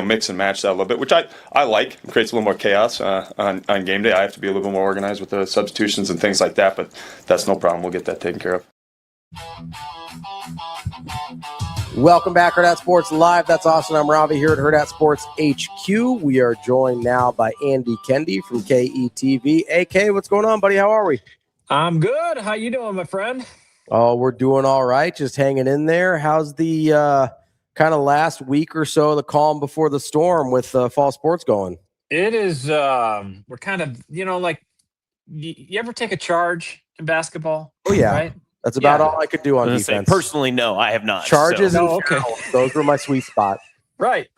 mix and match that a little bit, which I like. It creates a little more chaos on game day. I have to be a little bit more organized with the substitutions and things like that, but that's no problem. We'll get that taken care of. Welcome back, Hurrdat Sports Live. That's Austin. I'm Ravi here at Hurrdat Sports HQ. We are joined now by Andy Kendeigh from KETV. AK, what's going on, buddy? How are we? I'm good. How you doing, my friend? Oh, we're doing all right. Just hanging in there. How's the kind of last week or so, the calm before the storm with fall sports going? It is, we're kind of, like, you ever take a charge in basketball? Oh, yeah. Right? That's about all I could do on defense. Personally, no, I have not. Charges and fouls, those were my sweet spot. Right.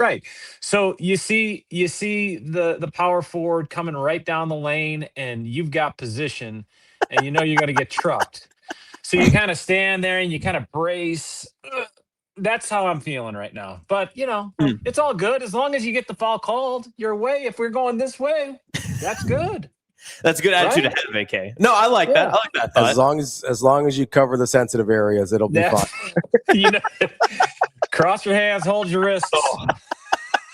So you see the power forward coming right down the lane, and you've got position, and you're going to get trucked. So you kind of stand there and you kind of brace. That's how I'm feeling right now. But, it's all good. As long as you get the foul called your way, if we're going this way, that's good. That's a good attitude to have, AK. No, I like that. I like that thought. As long as you cover the sensitive areas, it'll be fine. Cross your hands, hold your wrists. Oh.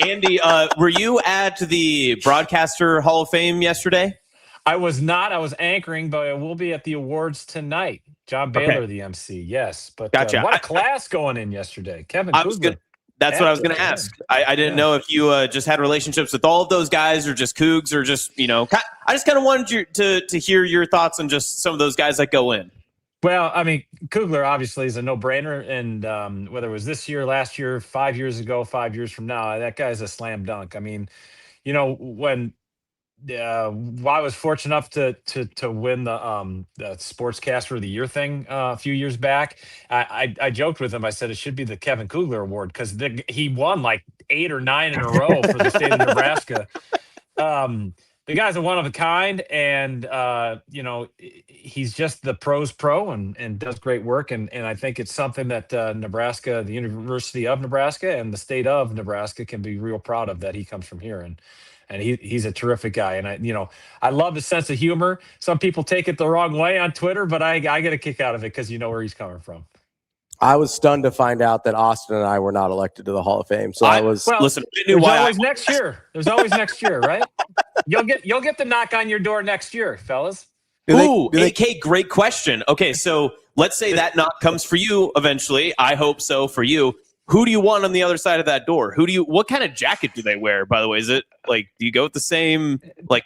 Andy, were you at the Broadcaster Hall of Fame yesterday? I was not. I was anchoring, but I will be at the awards tonight. John Baylor, the MC. Yes, but gotcha. What a class going in yesterday, Kevin. That's what I was going to ask. I didn't know if you just had relationships with all of those guys, or just Cougs, or just I just kind of wanted you to hear your thoughts on just some of those guys that go in. Well, I mean, Kugler obviously is a no-brainer, and whether it was this year, last year, 5 years ago, 5 years from now, that guy's a slam dunk. I mean, when I was fortunate enough to win the Sportscaster of the Year thing a few years back, I joked with him. I said it should be the Kevin Kugler Award because he won like 8 or 9 in a row for the state of Nebraska. The guy's a one of a kind, and he's just the pro's pro and does great work. And I think it's something that Nebraska, the University of Nebraska, and the state of Nebraska can be real proud of, that he comes from here. And he's a terrific guy. And I love his sense of humor. Some people take it the wrong way on Twitter, but I get a kick out of it because you know where he's coming from. I was stunned to find out that Austin and I were not elected to the Hall of Fame. So listen. There's always next year. There's always next year, right? You'll get the knock on your door next year, fellas. AK, great question. Okay, so let's say that knock comes for you eventually. I hope so for you. Who do you want on the other side of that door? What kind of jacket do they wear, by the way? Is it do you go with the same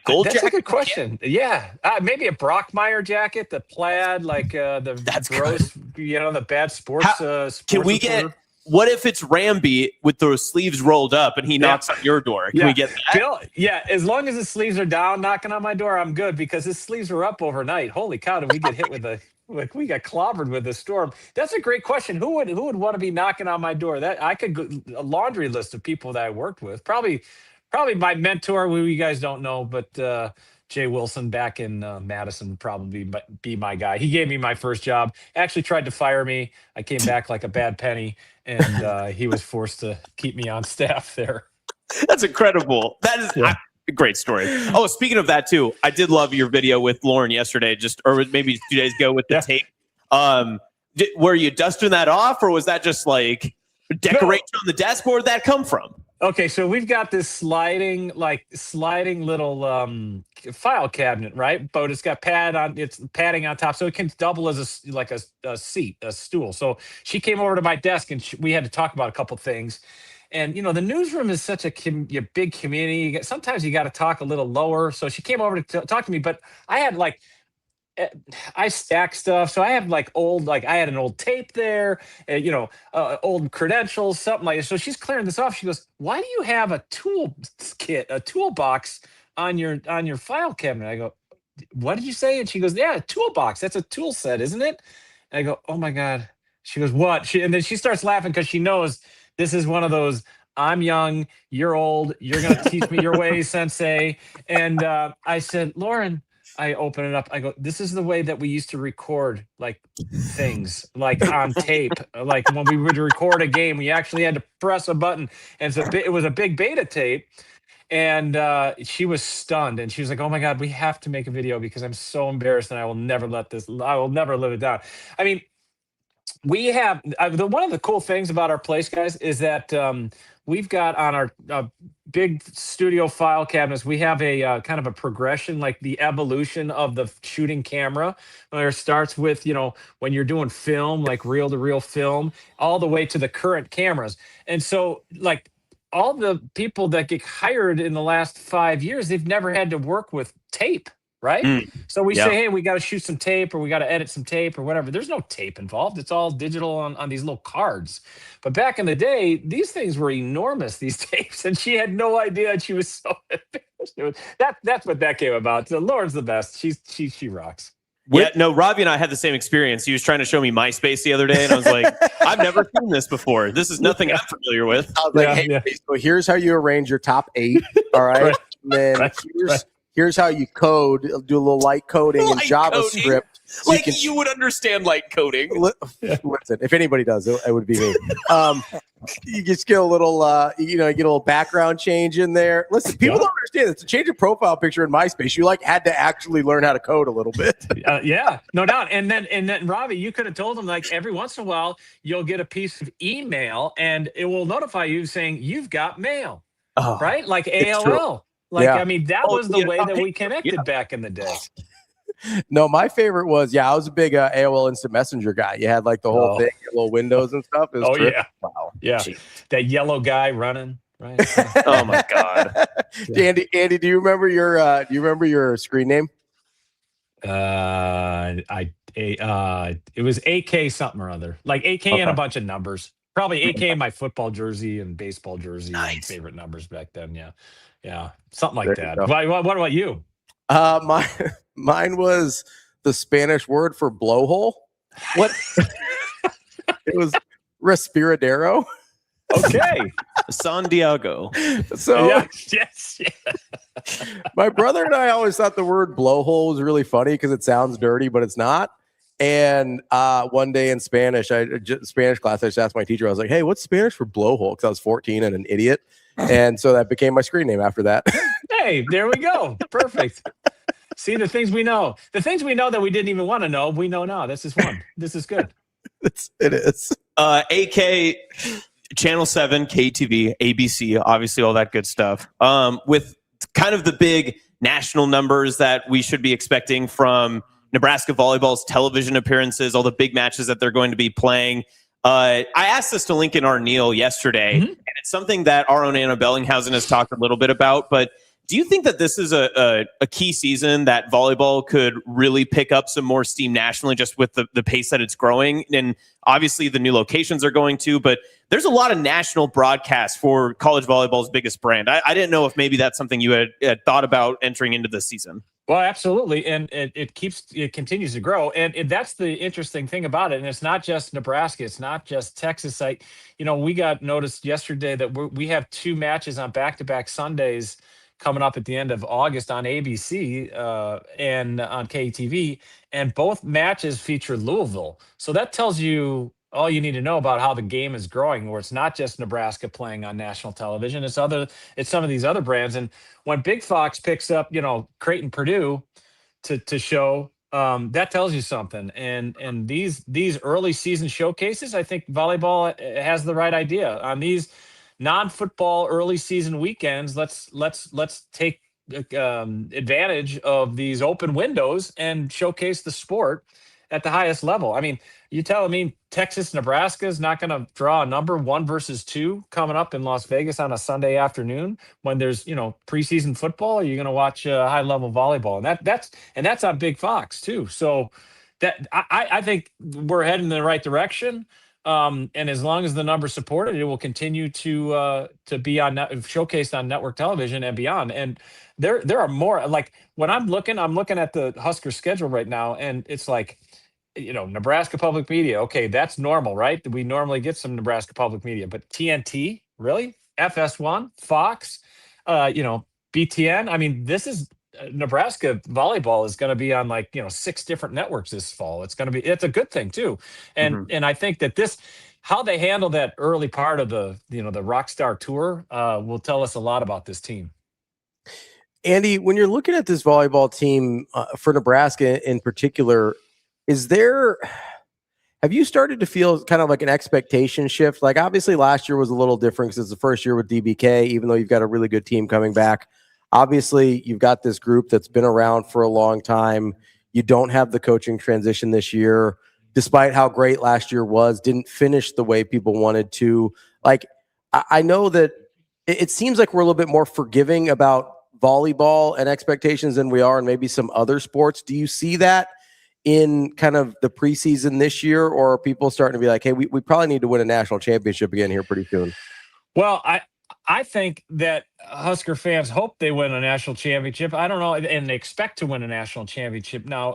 gold jacket? That's a good question. Yeah. Maybe a Brockmeyer jacket, the plaid, that's gross, the bad sports. Can we get, what if it's Ramby with those sleeves rolled up and he knocks on your door? Can we get that? Bill, as long as his sleeves are down knocking on my door, I'm good, because his sleeves were up overnight. Holy cow, did we get hit with a like we got clobbered with the storm. That's a great question. Who would want to be knocking on my door? That I could go, a laundry list of people that I worked with. Probably my mentor, who you guys don't know, but Jay Wilson back in Madison would probably be my guy. He gave me my first job. Actually tried to fire me. I came back like a bad penny, and he was forced to keep me on staff there. That's incredible. That is a great story. Oh, speaking of that too, I did love your video with Lauren yesterday, or maybe 2 days ago with the tape. Were you dusting that off, or was that just like decoration on the desk? Where did that come from? Okay, so we've got this sliding little file cabinet, right? But it's got padding on top, so it can double as a seat, a stool. So she came over to my desk, and we had to talk about a couple things. And the newsroom is such a big community. Sometimes you got to talk a little lower. So she came over to talk to me, but I had I stack stuff. So I have I had an old tape there, old credentials, something like that. So she's clearing this off. She goes, "Why do you have a toolbox on your file cabinet?" I go, "What did you say?" And she goes, "Yeah, a toolbox. That's a tool set, isn't it?" And I go, "Oh my God." She goes, "What?" And then she starts laughing because she knows this is one of those, I'm young, you're old, you're going to teach me your ways, sensei. And I said, "Lauren," I open it up. I go, "This is the way that we used to record things on tape. Like when we would record a game, we actually had to press a button, and it was a big beta tape." And she was stunned, and she was like, "Oh my God, we have to make a video because I'm so embarrassed, and I will never live it down." I mean, we have one of the cool things about our place, guys, is that we've got on our big studio file cabinets, we have a kind of a progression, like the evolution of the shooting camera, where it starts with, when you're doing film, like reel to reel film, all the way to the current cameras. And so all the people that get hired in the last 5 years, they've never had to work with tape. Right. So we say, "Hey, we got to shoot some tape, or we got to edit some tape or whatever." There's no tape involved. It's all digital on these little cards. But back in the day, these things were enormous, these tapes. And she had no idea. And she was so embarrassed. That's what that came about. So Lauren's the best. She rocks. Yeah, no, Ravi and I had the same experience. He was trying to show me MySpace the other day, and I was like, "I've never seen this before. This is nothing I'm familiar with." I was like, so here's how you arrange your top 8. All right. And then here's how you code, do a little light coding in JavaScript. So you would understand light coding. Listen, if anybody does, it would be me. You just get a little, get a little background change in there. Listen, people don't understand this. To change a profile picture in MySpace, you had to actually learn how to code a little bit. Yeah, no doubt. And then Ravi, you could have told them every once in a while you'll get a piece of email and it will notify you saying you've got mail, right? Like AOL. I mean, that was the way that we connected back in the day. No, my favorite was, I was a big AOL Instant Messenger guy. You had the whole thing, little windows and stuff. It was yeah. Wow. Yeah. That yellow guy running. Right. Oh my God. Andy, do you remember your screen name? It was AK something or other. Like AK and a bunch of numbers. Probably AK in my football jersey and baseball jersey. And favorite numbers back then. Yeah. Yeah. Something like that. What about you? Mine was the Spanish word for blowhole. What? It was respiradero. Okay. San Diego. So yes. My brother and I always thought the word blowhole was really funny because it sounds dirty, but it's not. And one day in Spanish class, I just asked my teacher, I was like, "Hey, what's Spanish for blowhole?" Because I was 14 and an idiot. And so that became my screen name after that. Hey, there we go. Perfect. See, the things we know that we didn't even want to know, we know now. This is fun. This is good. It is. AK, Channel 7, KTV, ABC, obviously all that good stuff. With kind of the big national numbers that we should be expecting from Nebraska Volleyball's television appearances, all the big matches that they're going to be playing. I asked this to Lincoln Arneal yesterday, and it's something that our own Anna Bellinghausen has talked a little bit about, but do you think that this is a key season that volleyball could really pick up some more steam nationally just with the pace that it's growing? And obviously the new locations are going to, but there's a lot of national broadcasts for college volleyball's biggest brand. I didn't know if maybe that's something you had thought about entering into this season. Well, absolutely, and it continues to grow, and that's the interesting thing about it. And it's not just Nebraska, it's not just Texas. We got noticed yesterday that we have 2 matches on back-to-back Sundays coming up at the end of August on ABC and on KTV, and both matches feature Louisville. So that tells you all you need to know about how the game is growing, where it's not just Nebraska playing on national television. It's some of these other brands. And when Big Fox picks up, Creighton Purdue to show, that tells you something. And these early season showcases, I think volleyball has the right idea on these non-football early season weekends. Let's take advantage of these open windows and showcase the sport at the highest level. I mean, you telling me Texas, Nebraska is not going to draw a number 1 versus 2 coming up in Las Vegas on a Sunday afternoon when there's, preseason football? Or are you going to watch high level volleyball? And that's on Big Fox too. So that I think we're heading in the right direction. And as long as the numbers support it, it will continue to be showcased on network television and beyond. And there are more. Like when I'm looking at the Husker schedule right now, and it's like, Nebraska Public Media. Okay, that's normal, right? We normally get some Nebraska Public Media, but TNT, really? FS1, Fox, BTN. I mean, this is Nebraska volleyball is going to be on 6 different networks this fall. It's a good thing too. And I think that how they handle that early part of the Rockstar Tour will tell us a lot about this team. Andy, when you're looking at this volleyball team for Nebraska in particular, have you started to feel kind of like an expectation shift? Like obviously last year was a little different because it's the first year with DBK, even though you've got a really good team coming back. Obviously you've got this group that's been around for a long time. You don't have the coaching transition this year, despite how great last year was, didn't finish the way people wanted to. Like, I know that it seems like we're a little bit more forgiving about volleyball and expectations than we are in maybe some other sports. Do you see that in kind of the preseason this year, or are people starting to be like, hey, we probably need to win a national championship again here pretty soon? Well, I think that Husker fans hope they win a national championship. I don't know, and they expect to win a national championship. Now,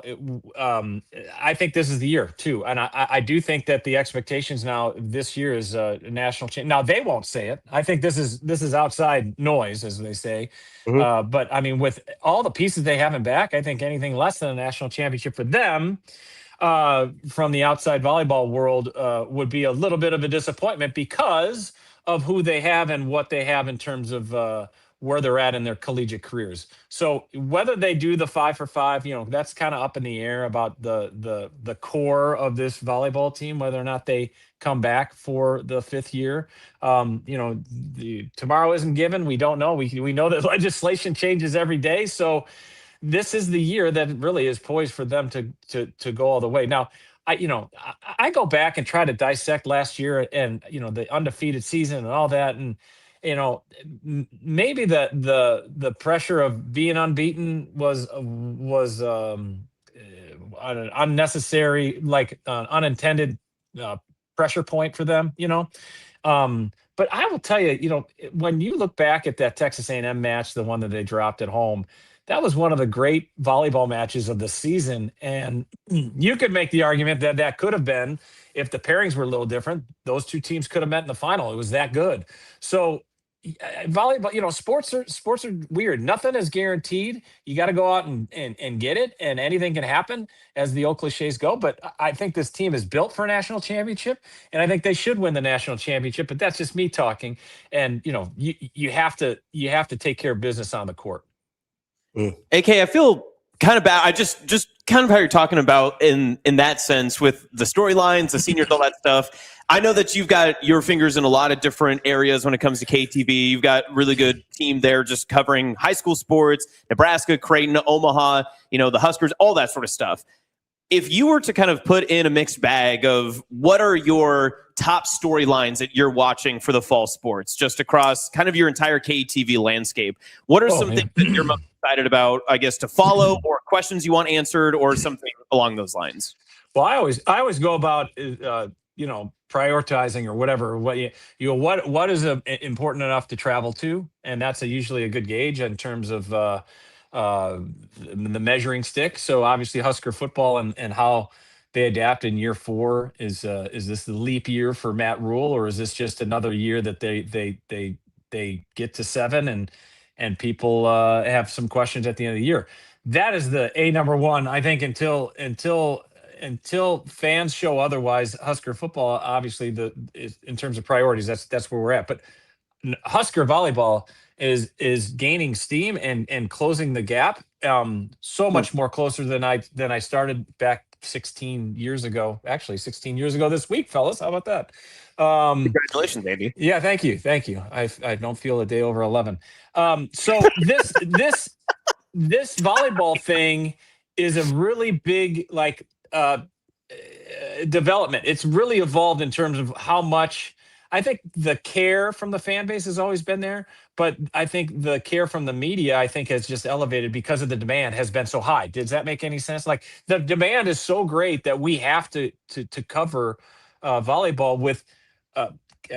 I think this is the year too, and I do think that the expectations now this year is a national champ. Now they won't say it. I think this is outside noise, as they say. But I mean, with all the pieces they have in back, I think anything less than a national championship for them, from the outside volleyball world, would be a little bit of a disappointment because of who they have and what they have in terms of where they're at in their collegiate careers. So whether they do the 5 for 5, that's kind of up in the air about the core of this volleyball team, whether or not they come back for the 5th year. Tomorrow isn't given. We don't know. We know that legislation changes every day. So this is the year that really is poised for them to go all the way. Now, I go back and try to dissect last year and, the undefeated season and all that. And, maybe the pressure of being unbeaten was an unnecessary, unintended pressure point for them, but I will tell you, when you look back at that Texas A&M match, the one that they dropped at home, that was one of the great volleyball matches of the season. And you could make the argument that could have been, if the pairings were a little different, those 2 teams could have met in the final. It was that good. So volleyball, sports are weird. Nothing is guaranteed. You got to go out and get it, and anything can happen, as the old cliches go. But I think this team is built for a national championship, and I think they should win the national championship. But that's just me talking. And you have to take care of business on the court. AK, I feel kind of bad. I just kind of how you're talking about in that sense with the storylines, the seniors, all that stuff. I know that you've got your fingers in a lot of different areas when it comes to KTV. You've got a really good team there just covering high school sports, Nebraska, Creighton, Omaha, the Huskers, all that sort of stuff. If you were to kind of put in a mixed bag of what are your top storylines that you're watching for the fall sports, just across kind of your entire KTV landscape, what are some things that you're most excited about, I guess, to follow, or questions you want answered, or something along those lines? Well, I always go about, prioritizing or whatever. What is important enough to travel to, and that's usually a good gauge in terms of the measuring stick. So obviously Husker football and how they adapt in year 4 is this the leap year for Matt Rule, or is this just another year that they get to 7 and people have some questions at the end of the year? That is the number one. I think until fans show otherwise, Husker football obviously in terms of priorities, that's where we're at. But Husker volleyball is gaining steam and closing the gap so much more closer than I started back 16 years ago. Actually, 16 years ago this week, fellas. How about that? Congratulations, Andy. Yeah, thank you. I don't feel a day over 11. So this volleyball thing is a really big development. It's really evolved in terms of how much. I think the care from the fan base has always been there, but I think the care from the media, has just elevated because of the demand has been so high. Does that make any sense? Like, the demand is so great that we have to cover volleyball with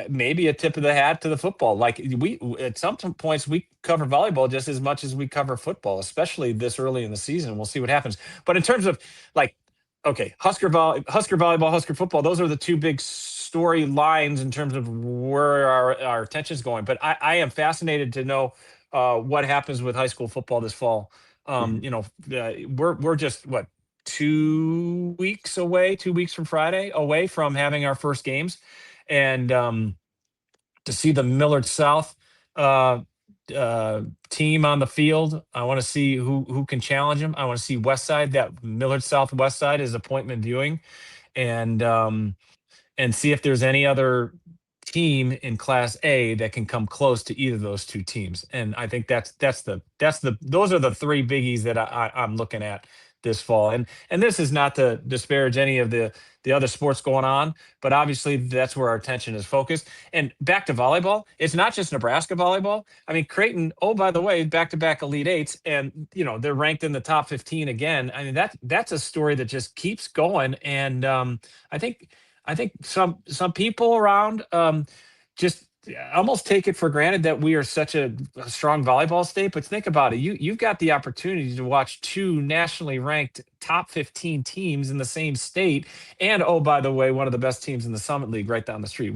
maybe a tip of the hat to the football. Like, we at some points we cover volleyball just as much as we cover football, especially this early in the season. We'll see what happens. But in terms of Husker volleyball, Husker football, those are the two big storylines in terms of where our attention is going. But I am fascinated to know what happens with high school football this fall. We're just 2 weeks from Friday away from having our first games, and to see the Millard South team on the field, I want to see who can challenge them. I want to see Westside. That Millard South Westside is appointment viewing, and see if there's any other team in Class A that can come close to either of those two teams. And I think those are the three biggies that I'm looking at this fall. And this is not to disparage any of the other sports going on, but obviously that's where our attention is focused. And back to volleyball, it's not just Nebraska volleyball. I mean, Creighton, by the way, back-to-back Elite Eights, and they're ranked in the top 15 again. I mean, that's a story that just keeps going. And I think some people around just almost take it for granted that we are such a strong volleyball state. But think about it. You've got the opportunity to watch two nationally ranked top 15 teams in the same state. And, by the way, one of the best teams in the Summit League right down the street.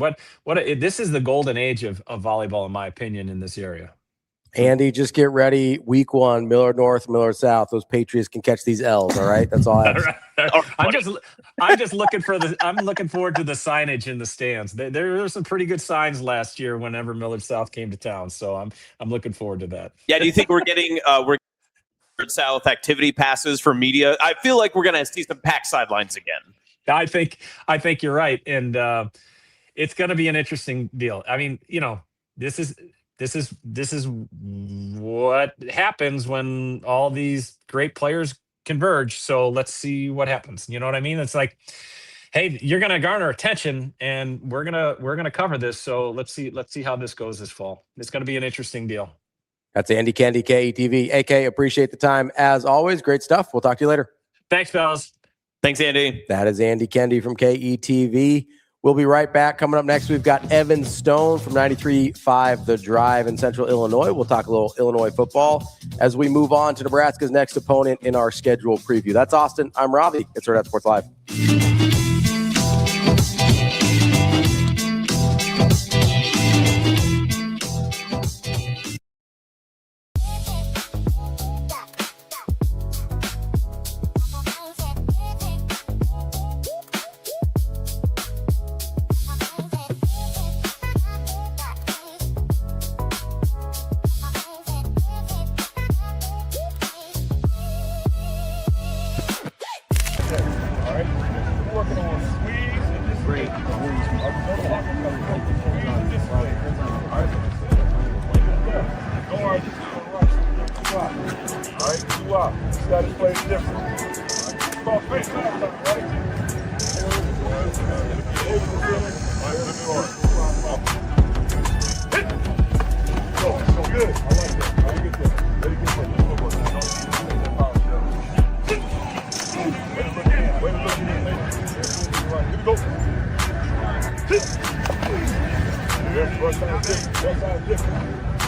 This is the golden age of volleyball, in my opinion, in this area. Andy, just get ready. Week 1, Millard North, Millard South. Those Patriots can catch these L's. All right, that's all I have. I'm just looking I'm looking forward to the signage in the stands. There were some pretty good signs last year whenever Millard South came to town. So I'm looking forward to that. Yeah. Do you think we're getting Millard South activity passes for media? I feel like we're going to see some packed sidelines again. I think you're right, and it's going to be an interesting deal. I mean, this is what happens when all these great players converge. So let's see what happens. You know what I mean? It's like, hey, you're going to garner attention, and we're gonna cover this. So let's see how this goes this fall. It's going to be an interesting deal. That's Andy Kendeigh, KETV. AK, appreciate the time as always. Great stuff. We'll talk to you later. Thanks, fellas. Thanks, Andy. That is Andy Kendeigh from KETV. We'll be right back. Coming up next, we've got Evan Stone from 93.5 The Drive in Central Illinois. We'll talk a little Illinois football as we move on to Nebraska's next opponent in our schedule preview. That's Austin. I'm Ravi. It's Hurrdat Sports Live.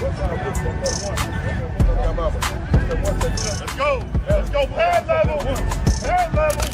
Let's go. Let's go. Pad level. Pad level.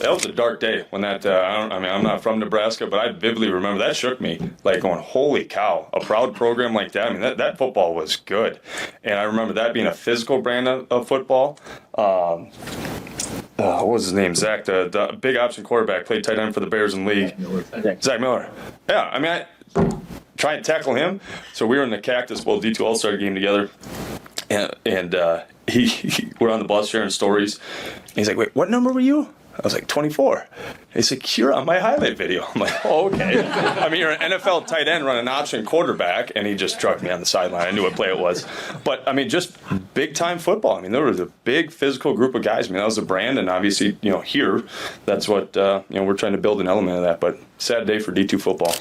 That was a dark day when that, I'm not from Nebraska, but I vividly remember that shook me. Like going, holy cow, a proud program like that. I mean, that football was good. And I remember that being a physical brand of football. What was his name? Zach, the big option quarterback, played tight end for the Bears in the league. Zach Miller. Yeah, I mean, I try and tackle him. So we were in the Cactus Bowl D2 All-Star game together. And we're on the bus sharing stories. And he's like, wait, what number were you? I was like, 24. He's like, you're on my highlight video. I'm like, oh, okay. I mean, you're an NFL tight end running option quarterback, and he just struck me on the sideline. I knew what play it was. But, I mean, just big-time football. I mean, there was a big physical group of guys. I mean, that was a brand, and obviously, here, that's what, we're trying to build an element of that. But sad day for D2 football.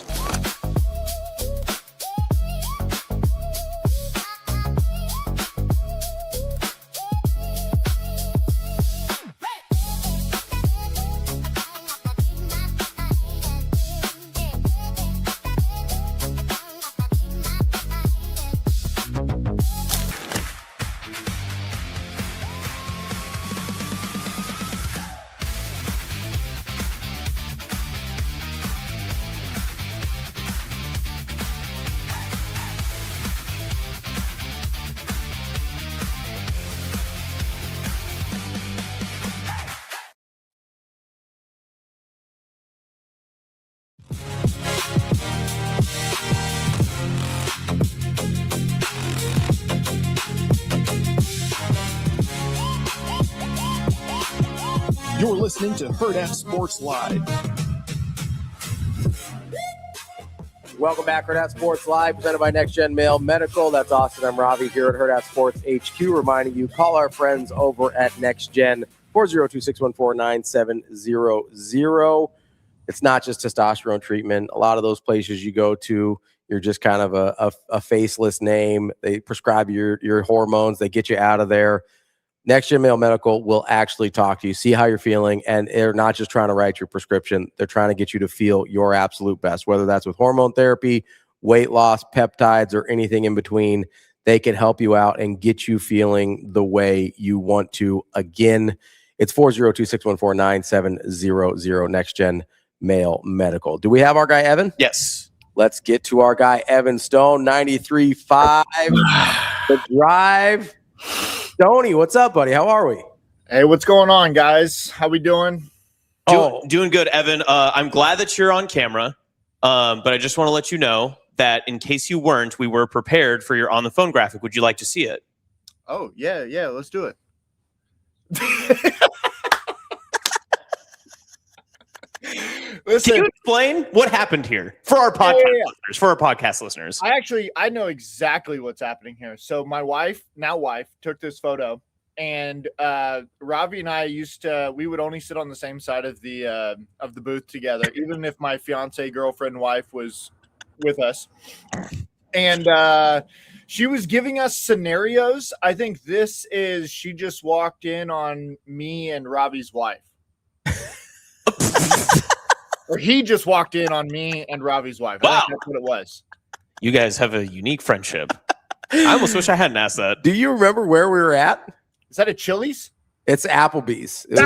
You're listening to Hurrdat Sports Live. Welcome back, Hurrdat Sports Live, presented by Next Gen Male Medical. That's Austin. I'm Ravi here at Hurrdat Sports HQ, reminding you, call our friends over at Next Gen, 402-614-9700. It's not just testosterone treatment. A lot of those places you go to, you're just kind of a faceless name. They prescribe your hormones. They get you out of there. Next Gen Male Medical will actually talk to you, see how you're feeling, and they're not just trying to write your prescription. They're trying to get you to feel your absolute best, whether that's with hormone therapy, weight loss, peptides, or anything in between. They can help you out and get you feeling the way you want to. Again, it's 402-614-9700, Next Gen Male Medical. Do we have our guy, Evan? Yes. Let's get to our guy, Evan Stone, 93.5, The Drive. Stoney, what's up, buddy? How are we? Hey, what's going on, guys? How we doing? Doing good, Evan. I'm glad that you're on camera, but I just want to let you know that in case you weren't, we were prepared for your on-the-phone graphic. Would you like to see it? Oh, yeah, let's do it. Listen, can you explain what happened here for our podcast listeners? For our podcast listeners, I know exactly what's happening here. So my wife took this photo, and Ravi and I we would only sit on the same side of the booth together, even if my fiance, girlfriend, wife was with us. And She was giving us scenarios. I think she just walked in on me and Robbie's wife. Or he just walked in on me and Robbie's wife. Wow. I think that's what it was. You guys have a unique friendship. I almost wish I hadn't asked that. Do you remember where we were at? Is that a Chili's? It's Applebee's. It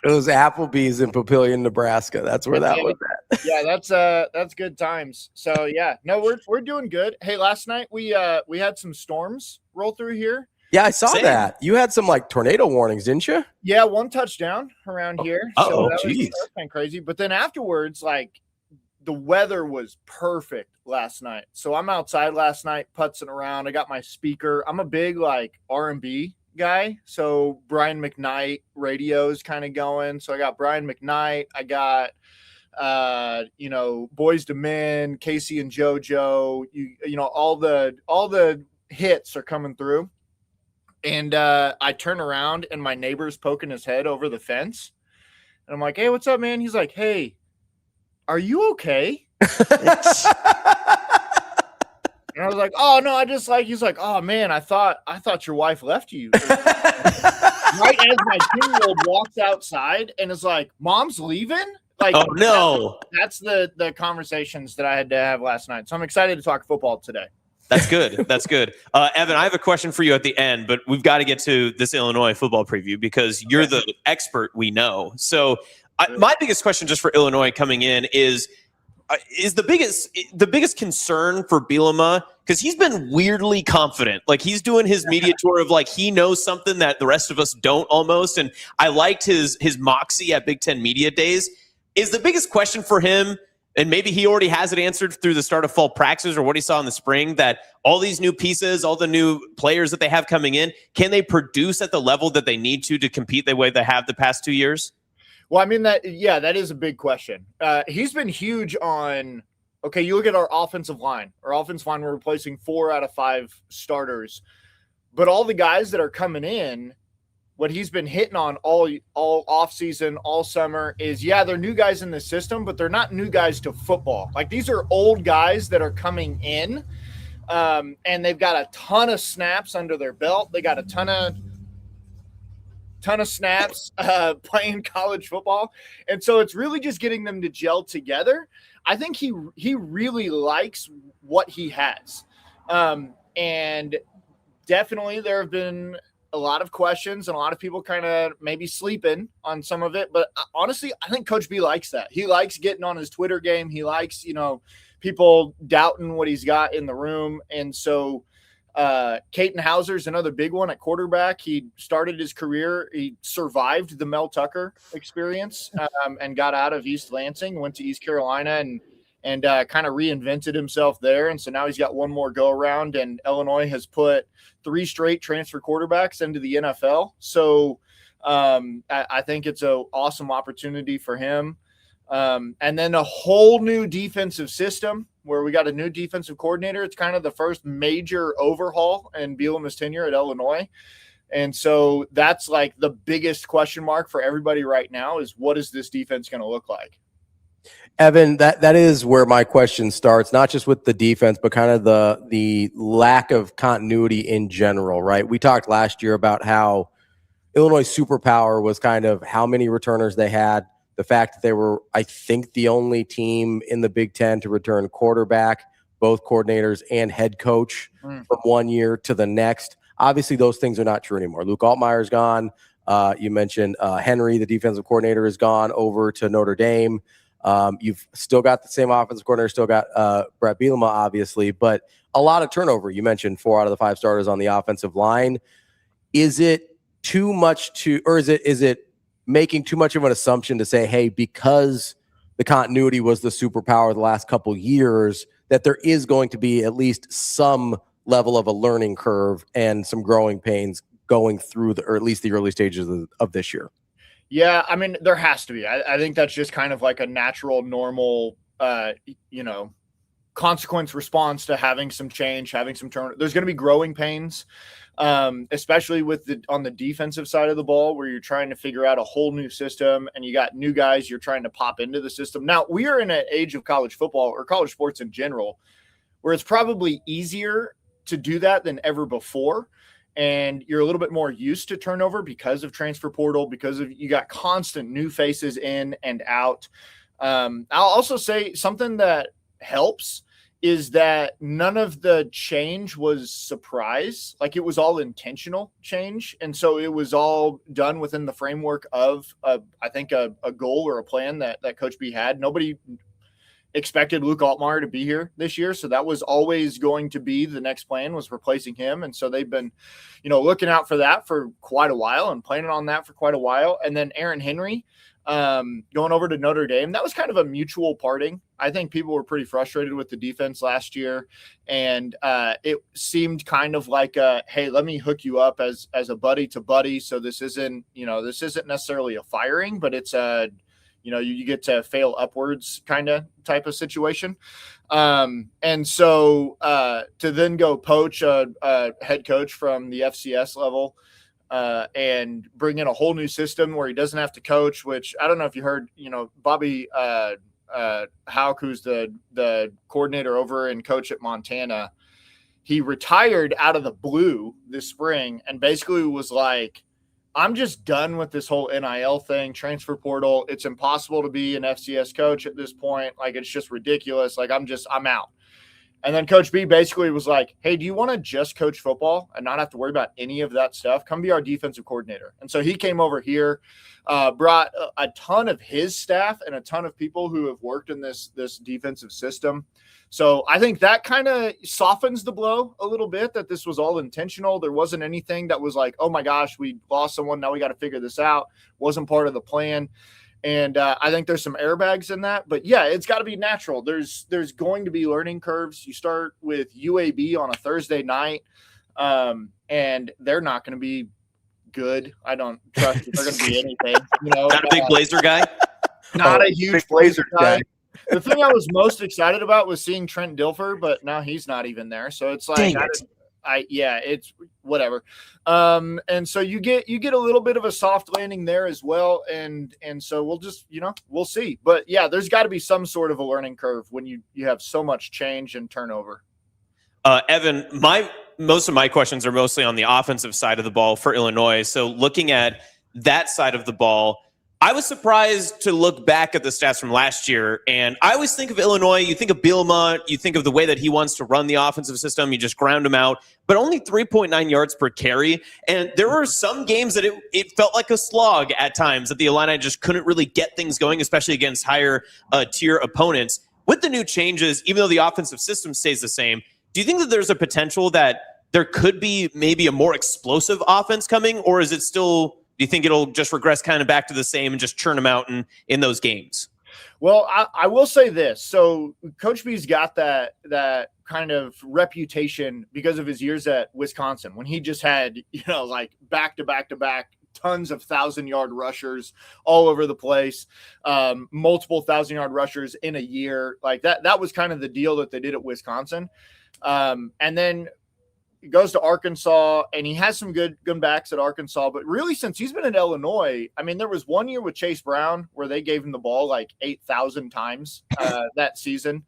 was Applebee's in Papillion, Nebraska. That's where that was at. Yeah, that's good times. So yeah, no, we're doing good. Hey, last night we had some storms roll through here. Yeah, I saw that. You had some like tornado warnings, didn't you? Yeah, one touchdown around here. Oh, that geez. was kind of crazy. But then afterwards, like the weather was perfect last night. So I'm outside last night putzing around. I got my speaker. I'm a big like R&B guy. So Brian McKnight radio is kind of going. So I got Brian McKnight. I got Boys to Men, Casey and JoJo. You know all the hits are coming through. And I turn around and my neighbor's poking his head over the fence. And I'm like, hey, what's up, man? He's like, hey, are you okay? And I was like, oh, no, he's like, oh, man, I thought your wife left you. Right as my 2-year-old walks outside and is like, mom's leaving? Like, oh, no. That's the conversations that I had to have last night. So I'm excited to talk football today. That's good. That's good. Evan, I have a question for you at the end, but we've got to get to this Illinois football preview because you're the expert we know. So my biggest question just for Illinois coming in is the biggest concern for Bielema, because he's been weirdly confident. Like he's doing his media tour of like he knows something that the rest of us don't almost. And I liked his moxie at Big Ten Media Days. Is the biggest question for him, and maybe he already has it answered through the start of fall practices or what he saw in the spring, that all these new pieces, all the new players that they have coming in, can they produce at the level that they need to compete the way they have the past 2 years? Well, I mean, that is a big question. He's been huge on, okay, you look at our offensive line. Our offensive line, we're replacing 4 out of 5 starters. But all the guys that are coming in, what he's been hitting on all offseason, all summer is, they're new guys in the system, but they're not new guys to football. Like these are old guys that are coming in, and they've got a ton of snaps under their belt. They got a ton of snaps playing college football. And so it's really just getting them to gel together. I think he really likes what he has. And definitely there have been a lot of questions and a lot of people kind of maybe sleeping on some of it. But honestly, I think Coach B likes that. He likes getting on his Twitter game. He likes, people doubting what he's got in the room. And so Caden Hauser's another big one at quarterback. He started his career. He survived the Mel Tucker experience and got out of East Lansing, went to East Carolina and kind of reinvented himself there. And so now he's got one more go around, and Illinois has put 3 straight transfer quarterbacks into the NFL. So I think it's an awesome opportunity for him. And then a whole new defensive system where we got a new defensive coordinator. It's kind of the first major overhaul in Bielema's tenure at Illinois. And so that's like the biggest question mark for everybody right now is, what is this defense going to look like? Evan, that is where my question starts, not just with the defense, but kind of the lack of continuity in general, right? We talked last year about how Illinois' superpower was kind of how many returners they had, the fact that they were, I think, the only team in the Big Ten to return quarterback, both coordinators and head coach from one year to the next. Obviously, those things are not true anymore. Luke Altmaier's gone. You mentioned Henry, the defensive coordinator, is gone over to Notre Dame. You've still got the same offensive coordinator, still got Brett Bielema, obviously, but a lot of turnover. You mentioned 4 out of the 5 starters on the offensive line. Is it too much or is it making too much of an assumption to say, hey, because the continuity was the superpower the last couple years, that there is going to be at least some level of a learning curve and some growing pains going through or at least the early stages of this year? Yeah, I mean, there has to be. I think that's just kind of like a natural, normal, consequence response to having some change, having some turn. There's going to be growing pains, especially on the defensive side of the ball, where you're trying to figure out a whole new system and you got new guys you're trying to pop into the system. Now, we are in an age of college football or college sports in general where it's probably easier to do that than ever before. And you're a little bit more used to turnover because of transfer portal, because of you got constant new faces in and out. I'll also say something that helps is that none of the change was surprise. Like, it was all intentional change. And so it was all done within the framework of, I think, a goal or a plan that Coach B had. Nobody expected Luke Altmaier to be here this year. So that was always going to be the next plan, was replacing him. And so they've been, looking out for that for quite a while and planning on that for quite a while. And then Aaron Henry going over to Notre Dame, that was kind of a mutual parting. I think people were pretty frustrated with the defense last year. And it seemed kind of like, hey, let me hook you up as a buddy to buddy. So this isn't necessarily a firing, but it's you get to fail upwards kind of type of situation. And so to then go poach a head coach from the FCS level and bring in a whole new system where he doesn't have to coach, which I don't know if you heard, Bobby Houck, who's the coordinator over and coach at Montana, he retired out of the blue this spring and basically was like, I'm just done with this whole NIL thing, transfer portal. It's impossible to be an FCS coach at this point. Like, it's just ridiculous. Like, I'm out. And then Coach B basically was like, hey, do you want to just coach football and not have to worry about any of that stuff? Come be our defensive coordinator. And so he came over here, brought a ton of his staff and a ton of people who have worked in this defensive system. So I think that kind of softens the blow a little bit, that this was all intentional. There wasn't anything that was like, oh my gosh, we lost someone, now we got to figure this out. Wasn't part of the plan. And I think there's some airbags in that. But yeah, it's got to be natural. There's going to be learning curves. You start with UAB on a Thursday night, and they're not going to be good. I don't trust that they're going to be anything. Not a big Blazer guy? Not a huge Blazer guy. The thing I was most excited about was seeing Trent Dilfer, but now he's not even there. So it's like, it's whatever. And so you get a little bit of a soft landing there as well. And so we'll just, we'll see. But yeah, there's got to be some sort of a learning curve when you have so much change and turnover. Evan, most of my questions are mostly on the offensive side of the ball for Illinois. So looking at that side of the ball, I was surprised to look back at the stats from last year, and I always think of Illinois, you think of Bielema, you think of the way that he wants to run the offensive system, you just ground him out, but only 3.9 yards per carry, and there were some games that it felt like a slog at times, that the Illini just couldn't really get things going, especially against higher tier opponents. With the new changes, even though the offensive system stays the same, do you think that there's a potential that there could be maybe a more explosive offense coming, or is it still... Do you think it'll just regress kind of back to the same and just churn them out in those games? Well, I will say this. So Coach B's got that kind of reputation because of his years at Wisconsin, when he just had, like back to back tons of 1,000-yard rushers all over the place, multiple 1,000-yard rushers in a year. Like that was kind of the deal that they did at Wisconsin. And then he goes to Arkansas, and he has some good backs at Arkansas. But really, since he's been in Illinois, I mean, there was one year with Chase Brown where they gave him the ball like 8,000 times that season,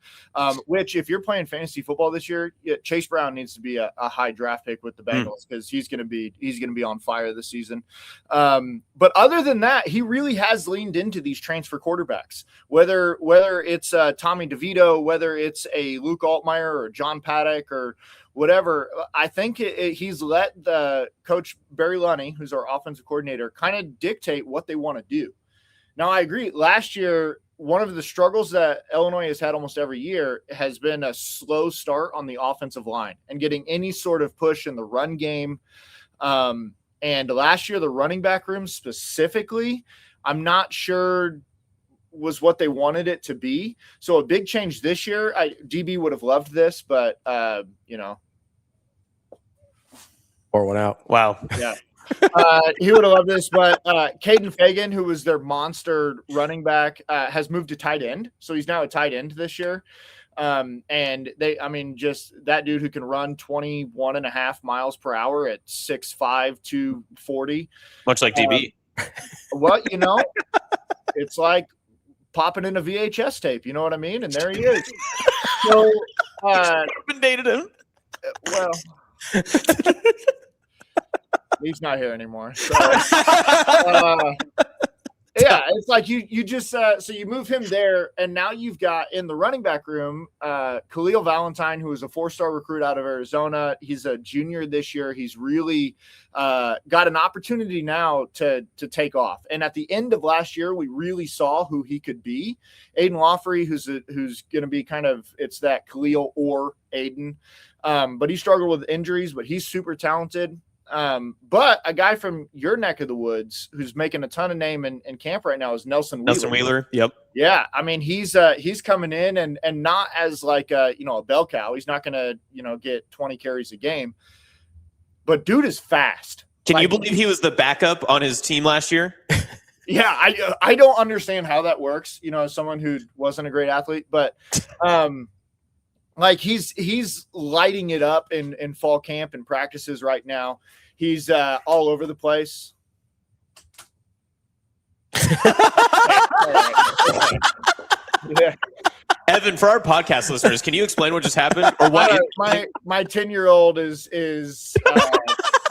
which if you're playing fantasy football this year, Chase Brown needs to be a high draft pick with the Bengals because he's going to be on fire this season. But other than that, he really has leaned into these transfer quarterbacks, whether it's Tommy DeVito, whether it's a Luke Altmaier or John Paddock or whatever. I think he's let the coach Barry Lunney, who's our offensive coordinator, kind of dictate what they want to do. Now, I agree. Last year, one of the struggles that Illinois has had almost every year has been a slow start on the offensive line and getting any sort of push in the run game. And last year, the running back room specifically, I'm not sure was what they wanted it to be. So a big change this year. DB would have loved this, but Pour one out. Wow. Yeah. He would have loved this, but Caden Fagan, who was their monster running back, has moved to tight end. So he's now a tight end this year. And just that dude who can run 21.5 miles per hour at 6'5", 240. Much like DB. Well, it's like popping in a VHS tape. You know what I mean? And there he is. So dated him. Well, he's not here anymore. So, yeah, it's like you just so you move him there, and now you've got in the running back room Khalil Valentine, who is a 4-star recruit out of Arizona. He's a junior this year. He's really got an opportunity now to take off. And at the end of last year, we really saw who he could be. Aiden Lawfrey, who's going to be kind of, it's that Khalil or Aiden, but he struggled with injuries, but he's super talented. But a guy from your neck of the woods who's making a ton of name in camp right now is Nelson Wheeler. Nelson Wheeler. Yep. Yeah. I mean, he's coming in and not as like a bell cow. He's not going to, get 20 carries a game, but dude is fast. Can you believe he was the backup on his team last year? Yeah. I don't understand how that works. As someone who wasn't a great athlete, but, like he's lighting it up in fall camp and practices right now. He's all over the place. Yeah. Evan, for our podcast listeners, can you explain what just happened or what? My 10-year-old is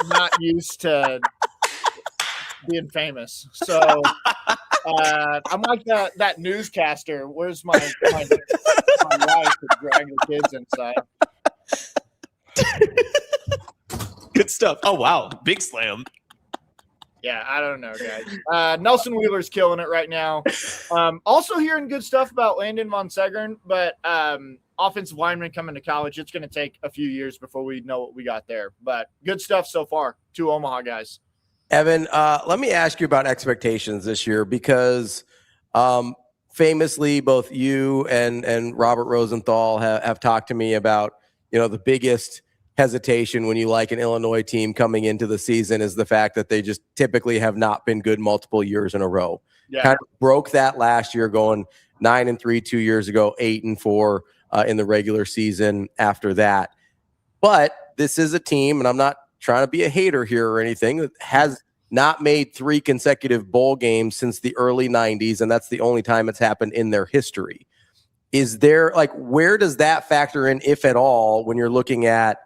not used to being famous, so I'm like that newscaster. Where's my wife to drag the kids inside? Good stuff. Oh wow, big slam. Yeah, I don't know, guys. Nelson Wheeler's killing it right now. Also hearing good stuff about Landon Von Segern, but offensive lineman coming to college. It's going to take a few years before we know what we got there. But good stuff so far. 2 Omaha guys. Evan, let me ask you about expectations this year because famously both you and Robert Rosenthal have talked to me about, the biggest hesitation when you like an Illinois team coming into the season is the fact that they just typically have not been good multiple years in a row. Yeah. Kind of broke that last year going 9-3 2 years ago, 8-4 in the regular season after that. But this is a team, and I'm not trying to be a hater here or anything, that has not made 3 consecutive bowl games since the early 90s, and that's the only time it's happened in their history. Is there, where does that factor in, if at all, when you're looking at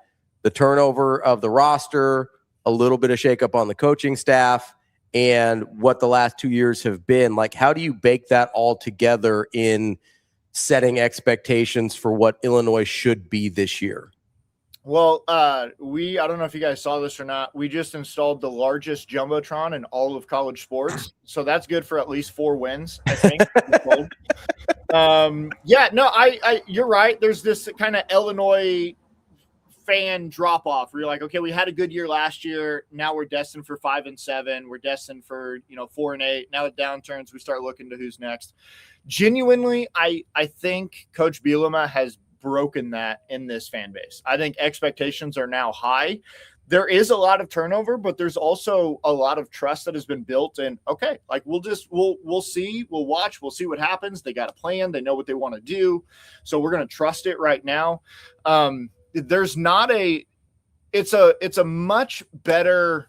the turnover of the roster, a little bit of shakeup on the coaching staff, and what the last 2 years have been? How do you bake that all together in setting expectations for what Illinois should be this year? Well, I don't know if you guys saw this or not. We just installed the largest Jumbotron in all of college sports. So that's good for at least 4 wins, I think. You're right. There's this kind of Illinois fan drop off where you're like, okay, we had a good year last year. Now we're destined for 5-7. We're destined for, 4-8. Now it downturns. We start looking to who's next. Genuinely, I think Coach Bielema has broken that in this fan base. I think expectations are now high. There is a lot of turnover, but there's also a lot of trust that has been built in. Okay, we'll see, we'll watch, we'll see what happens. They got a plan. They know what they want to do. So we're going to trust it right now. There's not it's a much better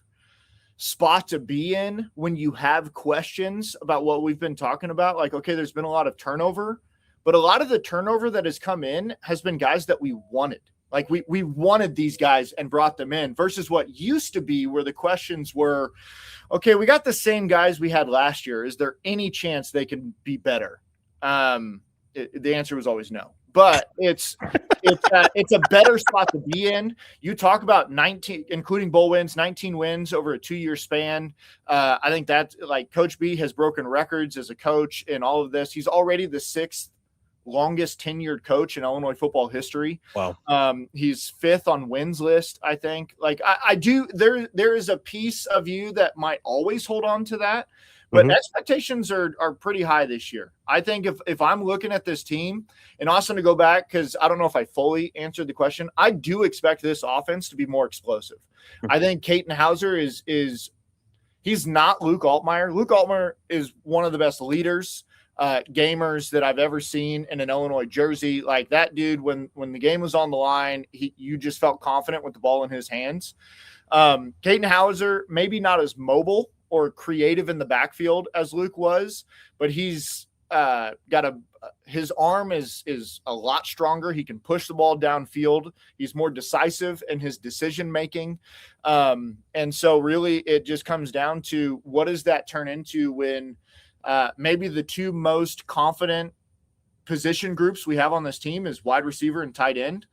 spot to be in when you have questions about what we've been talking about. Okay, there's been a lot of turnover, but a lot of the turnover that has come in has been guys that we wanted. We wanted these guys and brought them in versus what used to be where the questions were, okay, we got the same guys we had last year. Is there any chance they can be better? The answer was always no. But it's a better spot to be in. You talk about 19, including bowl wins, 19 wins over a 2-year span. I think that Coach B has broken records as a coach in all of this. He's already the 6th longest tenured coach in Illinois football history. Wow. He's 5th on wins list, I think. I do. There is a piece of you that might always hold on to that. But expectations are pretty high this year. I think if I'm looking at this team, and also to go back, because I don't know if I fully answered the question, I do expect this offense to be more explosive. I think Caden Hauser he's not Luke Altmaier. Luke Altmaier is one of the best leaders, gamers that I've ever seen in an Illinois jersey. That dude, when the game was on the line, you just felt confident with the ball in his hands. Caden Hauser, maybe not as mobile or creative in the backfield as Luke was, but he's his arm is a lot stronger. He can push the ball downfield. He's more decisive in his decision making. And so really it just comes down to what does that turn into when maybe the two most confident position groups we have on this team is wide receiver and tight end.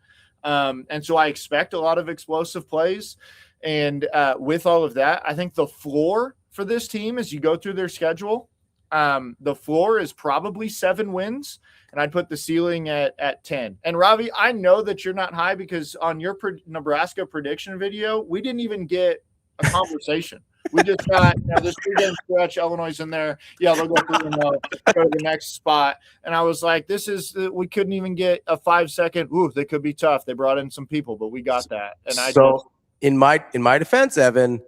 And so I expect a lot of explosive plays. And with all of that, I think the floor for this team as you go through their schedule, the floor is probably 7 wins, and I'd put the ceiling at 10. And Ravi, I know that you're not high because on your Nebraska prediction video, we didn't even get a conversation. We just got this 3-game stretch. Illinois is in there. Yeah, they'll go through and go to the next spot. And I was like, we couldn't even get a 5-second. Ooh, they could be tough. They brought in some people, but we got that. And in my defense, Evan,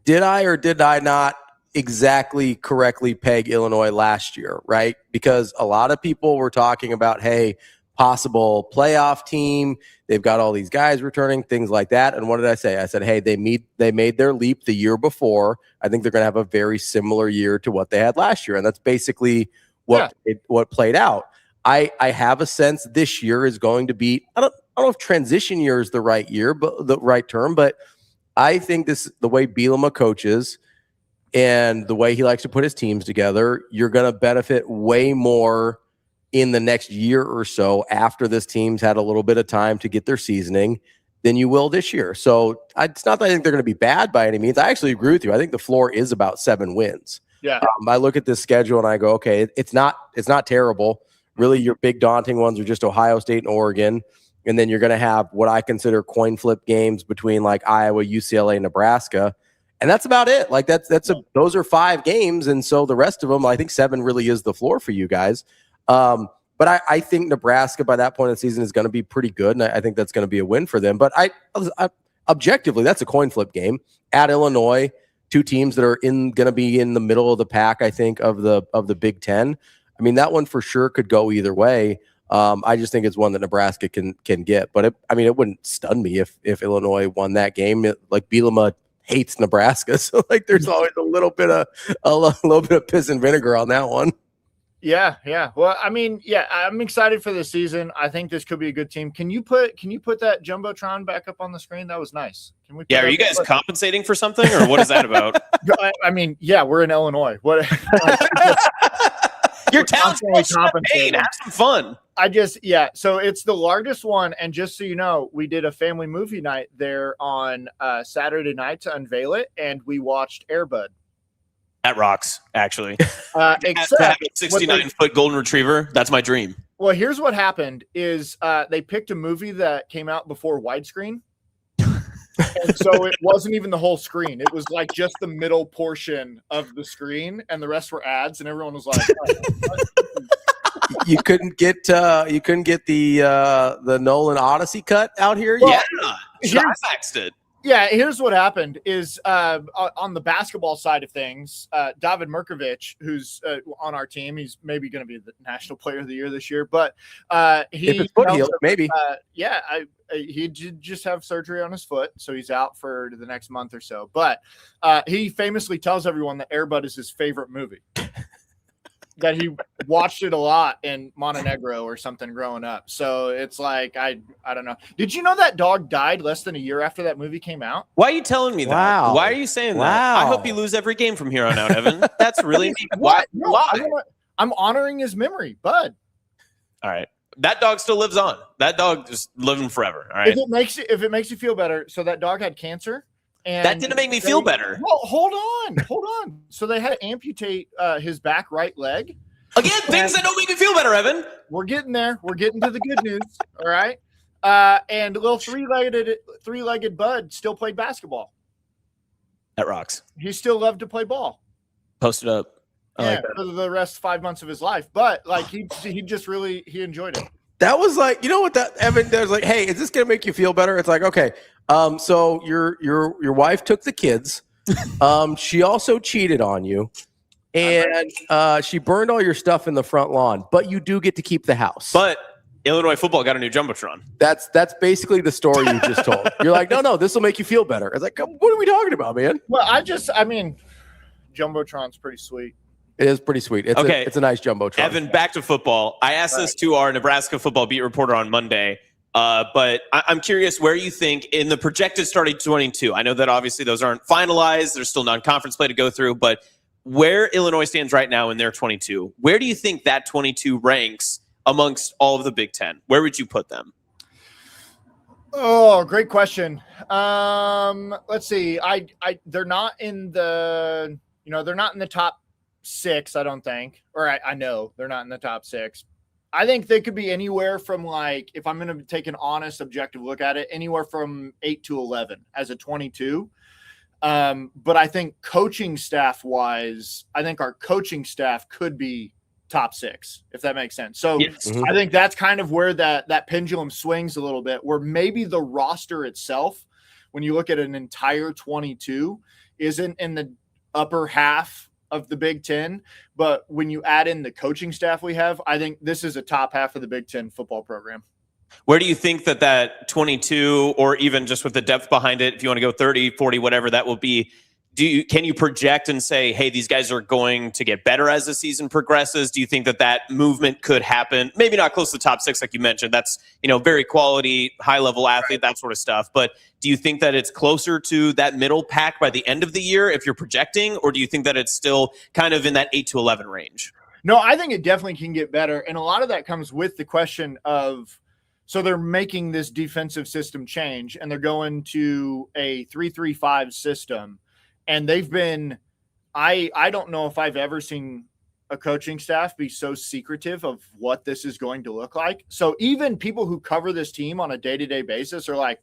did I or did I not exactly correctly peg Illinois last year, right? Because a lot of people were talking about, hey, possible playoff team. They've got all these guys returning, things like that. And what did I say? I said, hey, they made their leap the year before. I think they're going to have a very similar year to what they had last year. And that's basically what played out. I have a sense this year is going to be, I don't know if transition year is the right year, but the right term, but I think the way Bielema coaches and the way he likes to put his teams together, you're going to benefit way more in the next year or so after this team's had a little bit of time to get their seasoning than you will this year. So it's not that I think they're going to be bad by any means. I actually agree with you. I think the floor is about 7 wins. Yeah. I look at this schedule and I go, okay, it's not terrible. Really, your big daunting ones are just Ohio State and Oregon. And then you're going to have what I consider coin flip games between like Iowa, UCLA, Nebraska. And that's about it. Like those are 5 games. And so the rest of them, I think 7 really is the floor for you guys. But I think Nebraska by that point in the season is going to be pretty good. And I think that's going to be a win for them. But I objectively, that's a coin flip game at Illinois, 2 teams that are going to be in the middle of the pack, I think, of the Big Ten. I mean, that one for sure could go either way. I just think it's one that Nebraska can get. But it wouldn't stun me if Illinois won that game. Like Bielema hates Nebraska, so like there's always a little bit of piss and vinegar on that one. Yeah. Well, I mean, yeah, I'm excited for the season. I think this could be a good team. Can you put that Jumbotron back up on the screen? That was nice. Can we? Are you guys compensating for something, or what is that about? I mean, yeah, we're in Illinois. What? Your town's paid. Have some fun. So it's the largest one. And just so you know, we did a family movie night there on Saturday night to unveil it. And we watched Air Bud. That rocks, actually. Except to have a 69-foot golden retriever, that's my dream. Well, here's what happened is they picked a movie that came out before widescreen. And so it wasn't even the whole screen. It was like just the middle portion of the screen, and the rest were ads, and everyone was like, You couldn't get the Nolan Odyssey cut out here? Well, yeah. I it. Yeah, here's what happened is on the basketball side of things, David Mirkovic, who's on our team, he's maybe going to be the National Player of the Year this year, but he did just have surgery on his foot, so he's out for the next month or so. But he famously tells everyone that Air Bud is his favorite movie. That he watched it a lot in Montenegro or something growing up. So it's like, I don't know. Did you know that dog died less than a year after that movie came out? Why are you telling me that? Wow. Why are you saying that? I hope you lose every game from here on out, Evan. That's really neat. Why? I'm honoring his memory, Bud. All right. That dog still lives on. That dog just living forever. All right. If it makes you feel better, so that dog had cancer. And that didn't make me feel better. Well, hold on. So they had to amputate his back right leg. Again, things that don't make me feel better, Evan. We're getting there. We're getting to the good news. All right. And little three-legged Bud still played basketball. That rocks. He still loved to play ball. Post it up. Yeah, for the rest 5 months of his life. But like he enjoyed it. That was like, you know what that Evan does? Like, hey, is this gonna make you feel better? It's like, okay, so your wife took the kids. She also cheated on you, and she burned all your stuff in the front lawn. But you do get to keep the house. But Illinois football got a new Jumbotron. That's basically the story you just told. You're like, no, this will make you feel better. It's like, what are we talking about, man? Well, Jumbotron's pretty sweet. It is pretty sweet. It's Okay. it's a nice jumbotron. Evan, back to football. I asked this to our Nebraska football beat reporter on Monday, but I'm curious where you think in the projected starting 22. I know that obviously those aren't finalized. There's still non-conference play to go through, but where Illinois stands right now in their 22, where do you think that 22 ranks amongst all of the Big Ten? Where would you put them? Oh, great question. Let's see. They're not in the, they're not in the top 6, I don't think. Or I know they're not in the top 6. I think they could be anywhere from, like, if I'm going to take an honest, objective look at it, anywhere from 8 to 11 as a 22. But I think coaching staff wise, I think our coaching staff could be top 6, if that makes sense. So yes. I think that's kind of where that pendulum swings a little bit, where maybe the roster itself, when you look at an entire 22, isn't in the upper half of the Big Ten. But when you add in the coaching staff we have, I think this is a top half of the Big Ten football program. Where do you think that 22, or even just with the depth behind it, if you want to go 30, 40, whatever that will be, can you project and say, hey, these guys are going to get better as the season progresses? Do you think that movement could happen? Maybe not close to the top 6, like you mentioned. That's, very quality, high-level athlete, that sort of stuff. But do you think that it's closer to that middle pack by the end of the year if you're projecting, or do you think that it's still kind of in that 8 to 11 range? No, I think it definitely can get better. And a lot of that comes with the question of, so they're making this defensive system change, and they're going to a 3-3-5 system. And they've been, I don't know if I've ever seen a coaching staff be so secretive of what this is going to look like. So even people who cover this team on a day-to-day basis are like,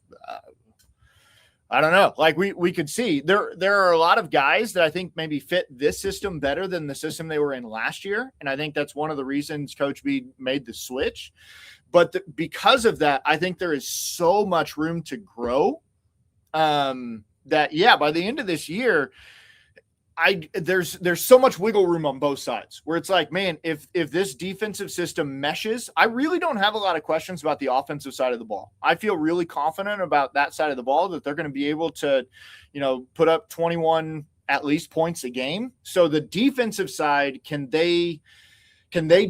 I don't know. Like we could see there are a lot of guys that I think maybe fit this system better than the system they were in last year. And I think that's one of the reasons Coach B made the switch. But because of that, I think there is so much room to grow. That by the end of this year, there's so much wiggle room on both sides where it's like, man, if this defensive system meshes, I really don't have a lot of questions about the offensive side of the ball. I feel really confident about that side of the ball, that they're going to be able to, put up 21 at least points a game. So the defensive side, can they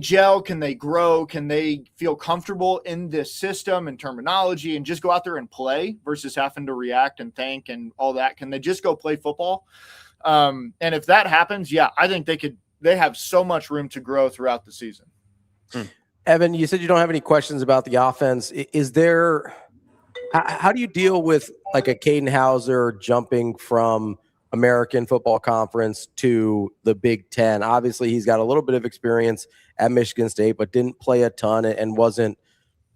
gel? Can they grow? Can they feel comfortable in this system and terminology and just go out there and play versus having to react and think and all that? Can they just go play football? And if that happens, I think they have so much room to grow throughout the season. Evan, you said you don't have any questions about the offense. Is there, how do you deal with like a Caden Hauser jumping from American Football Conference to the Big Ten? Obviously, he's got a little bit of experience at Michigan State, but didn't play a ton and wasn't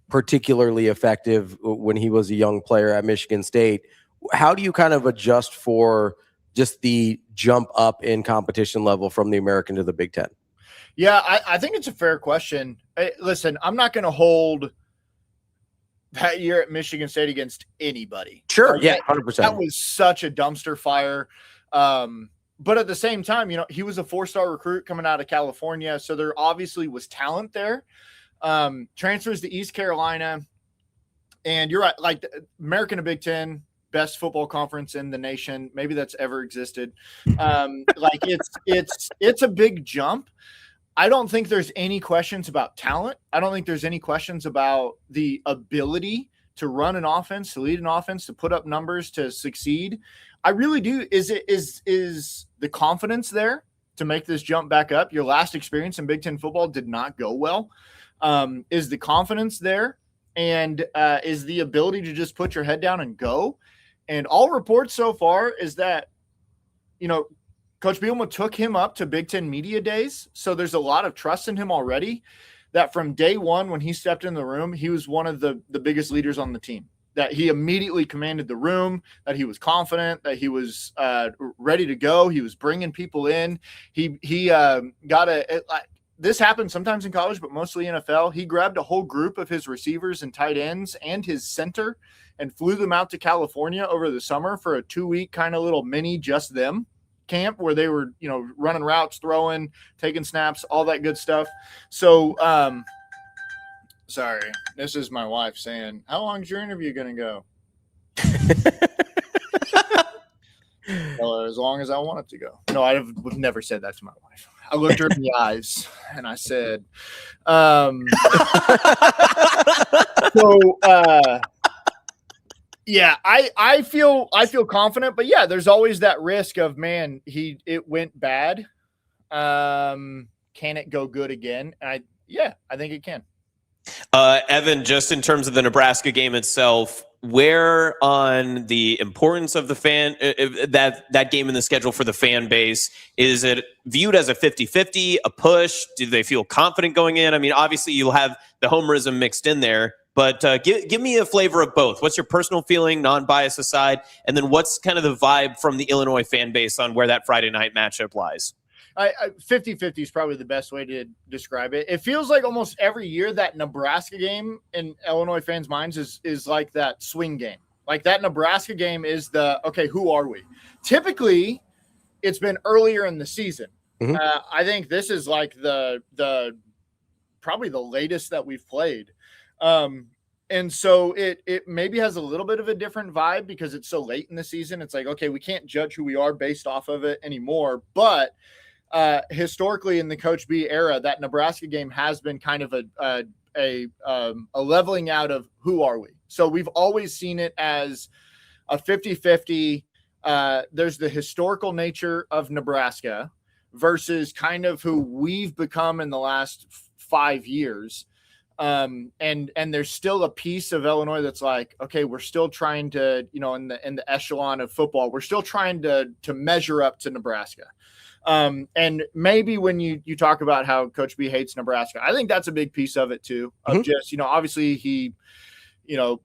particularly effective when he was a young player at Michigan State. How do you kind of adjust for just the jump up in competition level from the American to the Big Ten? Yeah, I think it's a fair question. Listen, I'm not going to hold that year at Michigan State against anybody. Sure. Yeah. 100%. That was such a dumpster fire. But at the same time, he was a 4-star recruit coming out of California. So there obviously was talent there. Transfers to East Carolina. And you're right. Like American to Big Ten, best football conference in the nation. Maybe that's ever existed. Like it's a big jump. I don't think there's any questions about talent. I don't think there's any questions about the ability to run an offense, to lead an offense, to put up numbers, to succeed. I really do. Is the confidence there to make this jump back up? Your last experience in Big Ten football did not go well. Is the confidence there? And is the ability to just put your head down and go? And all reports so far is that, Coach Bielema took him up to Big Ten media days. So there's a lot of trust in him already, that from day one, when he stepped in the room, he was one of the biggest leaders on the team, that he immediately commanded the room, that he was confident, that he was ready to go. He was bringing people in. He got this happens sometimes in college, but mostly NFL. He grabbed a whole group of his receivers and tight ends and his center and flew them out to California over the summer for a 2-week kind of little mini just them camp where they were, running routes, throwing, taking snaps, all that good stuff. So, sorry, this is my wife saying, how long is your interview going to go? Well, as long as I want it to go. No, would never said that to my wife. I looked her in the eyes and I said, yeah, I feel confident, but yeah, there's always that risk of, man, it went bad. Can it go good again? And I think it can. Evan, just in terms of the Nebraska game itself, where on the importance of the fan that game in the schedule for the fan base, is it viewed as a 50-50, a push? Do they feel confident going in? I mean, obviously you'll have the homerism mixed in there, but give me a flavor of both. What's your personal feeling, non-bias aside, and then what's kind of the vibe from the Illinois fan base on where that Friday night matchup lies? 50-50 is probably the best way to describe it. It feels like almost every year that Nebraska game in Illinois fans' minds is like that swing game. Like that Nebraska game is okay, who are we? Typically, it's been earlier in the season. Mm-hmm. I think this is like the probably the latest that we've played. And so it maybe has a little bit of a different vibe because it's so late in the season. It's like, okay, we can't judge who we are based off of it anymore. But historically in the Coach B era, that Nebraska game has been kind of a leveling out of who are we. So we've always seen it as a 50-50. There's the historical nature of Nebraska versus kind of who we've become in the last 5 years. And there's still a piece of Illinois that's like, okay, we're still trying to, in the echelon of football, we're still trying to measure up to Nebraska. And maybe when you talk about how Coach B hates Nebraska, I think that's a big piece of it too. Of just, obviously he,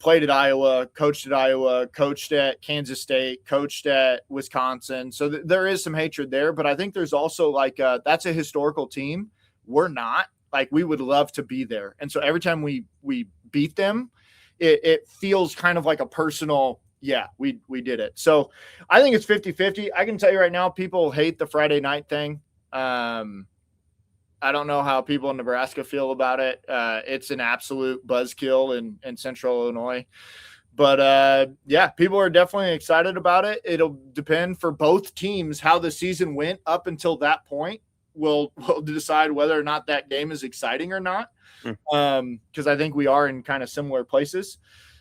played at Iowa, coached at Kansas State, coached at Wisconsin. So there is some hatred there, but I think there's also like, that's a historical team. We're not. Like, we would love to be there. And so every time we beat them, it feels kind of like a personal, yeah, we did it. So I think it's 50-50. I can tell you right now, people hate the Friday night thing. I don't know how people in Nebraska feel about it. It's an absolute buzzkill in Central Illinois. But, yeah, people are definitely excited about it. It'll depend for both teams how the season went up until that point. We'll decide whether or not that game is exciting or not. Because I think we are in kind of similar places.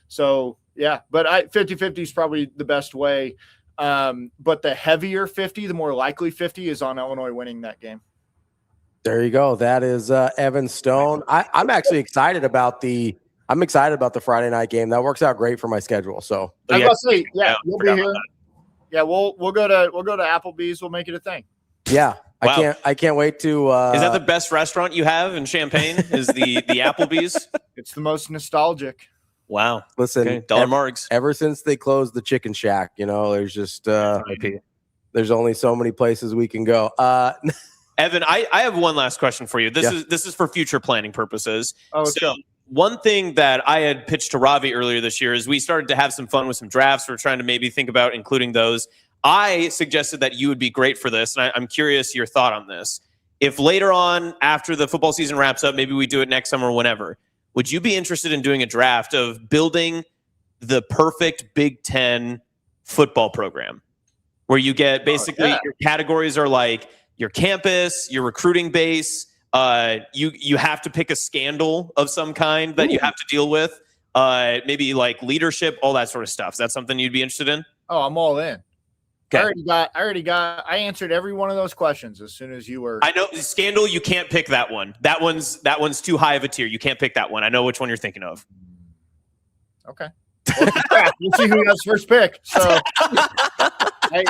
So, yeah, but 50-50 is probably the best way. But the heavier 50, the more likely 50 is on Illinois winning that game. There you go. That is Evan Stone. I'm actually excited about the Friday night game. That works out great for my schedule. So I was gonna say, yeah, you'll be here. Yeah, we'll go to Applebee's. We'll make it a thing. Yeah. Wow. I can't wait to. Is that the best restaurant you have in Champaign? Is the Applebee's? It's the most nostalgic. Wow. Listen, okay. Dollar Margs. Ever since they closed the Chicken Shack, there's just there's only so many places we can go. Evan, I have one last question for you. This is for future planning purposes. Oh, let's go. One thing that I had pitched to Ravi earlier this year is we started to have some fun with some drafts. We're trying to maybe think about including those. I suggested that you would be great for this, and I'm curious your thought on this. If later on, after the football season wraps up, maybe we do it next summer or whenever, would you be interested in doing a draft of building the perfect Big Ten football program where you get basically your categories are like your campus, your recruiting base, you have to pick a scandal of some kind that you have to deal with, maybe like leadership, all that sort of stuff. Is that something you'd be interested in? Oh, I'm all in. Okay. I answered every one of those questions as soon as you were. I know scandal. You can't pick that one. That one's too high of a tier. You can't pick that one. I know which one you're thinking of. Okay. We'll see who has first pick. So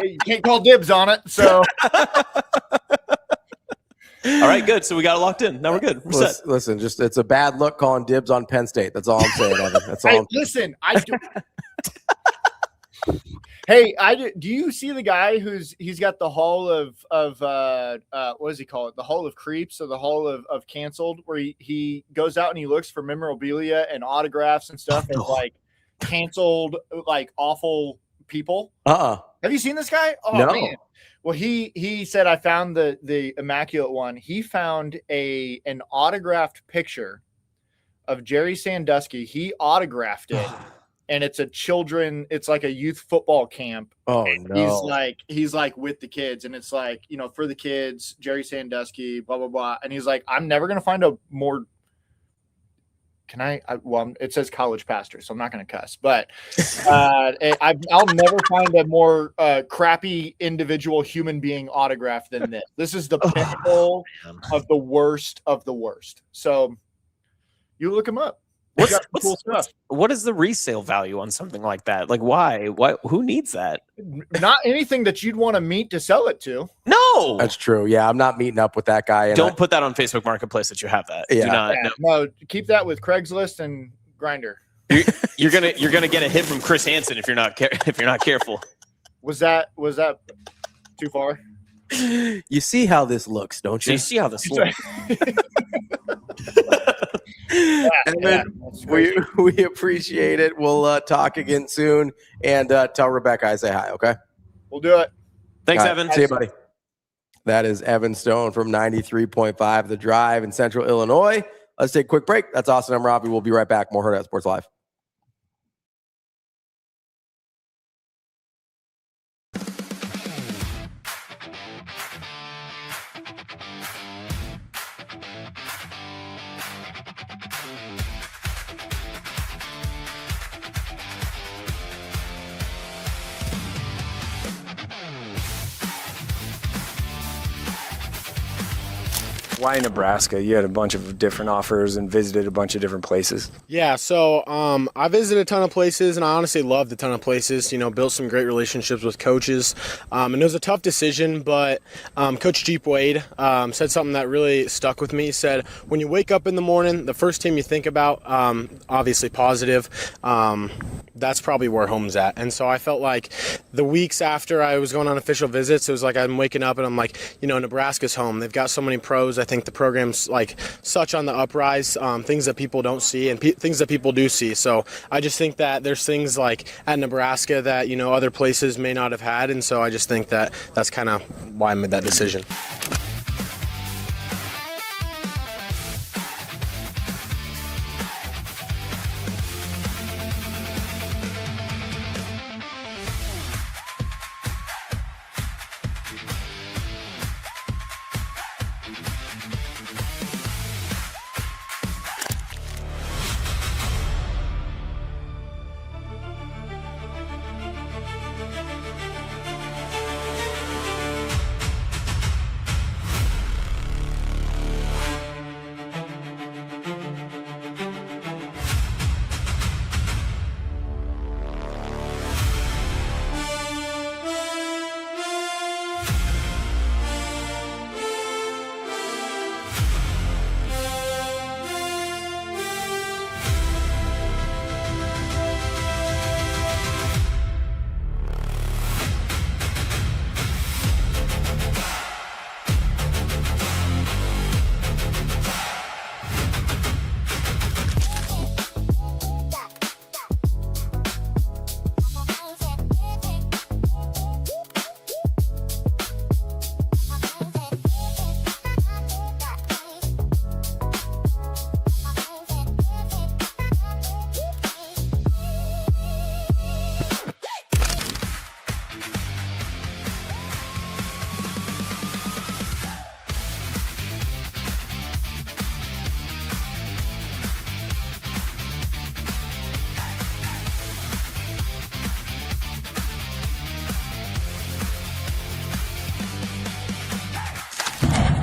you can't call dibs on it. So. All right, good. So we got it locked in. Now we're good. We're set. Listen, just it's a bad look calling dibs on Penn State. That's all I'm saying, Evan. That's all. Listen, I do. Hey, do you see the guy he's got the hall of what does he call it? The hall of creeps or the hall of canceled, where he goes out and he looks for memorabilia and autographs and stuff of like canceled, like awful people. Have you seen this guy? Oh, no. Man. Well, he said I found the immaculate one. He found an autographed picture of Jerry Sandusky. He autographed it. and it's like a youth football camp. Oh no. He's like with the kids, and it's like, for the kids, Jerry Sandusky, blah, blah, blah. And he's like, I'm never going to find a more, it says college pastor, so I'm not going to cuss, but I'll never find a more crappy individual human being autograph than this. This is the pinnacle of the worst of the worst. So you look him up. What is the resale value on something like that? Like, why? Who needs that? Not anything that you'd want to meet to sell it to. No, that's true. Yeah, I'm not meeting up with that guy. Don't put that on Facebook Marketplace that you have that. Yeah. No, keep that with Craigslist and Grindr. You're gonna get a hit from Chris Hansen if you're not careful. Was that too far? You see how this looks, don't you? You see how this looks. We appreciate it. We'll talk again soon, and tell Rebecca I say hi, okay? We'll do it. Thanks, Evan. See you, buddy. That is Evan Stone from 93.5 The Drive in Central Illinois. Let's take a quick break. That's Austin. I'm Robbie. We'll be right back. More Hurrdat Sports Live. Why Nebraska? You had a bunch of different offers and visited a bunch of different places. Yeah, so I visited a ton of places, and I honestly loved a ton of places. Built some great relationships with coaches, and it was a tough decision. But Coach Jeep Wade said something that really stuck with me. He said, "When you wake up in the morning, the first team you think about, obviously positive. That's probably where home's at." And so I felt like the weeks after I was going on official visits, it was like I'm waking up and I'm like, Nebraska's home. They've got so many pros. I think the program's like such on the uprise, things that people don't see and things that people do see. So I just think that there's things like at Nebraska that, other places may not have had. And so I just think that that's kind of why I made that decision.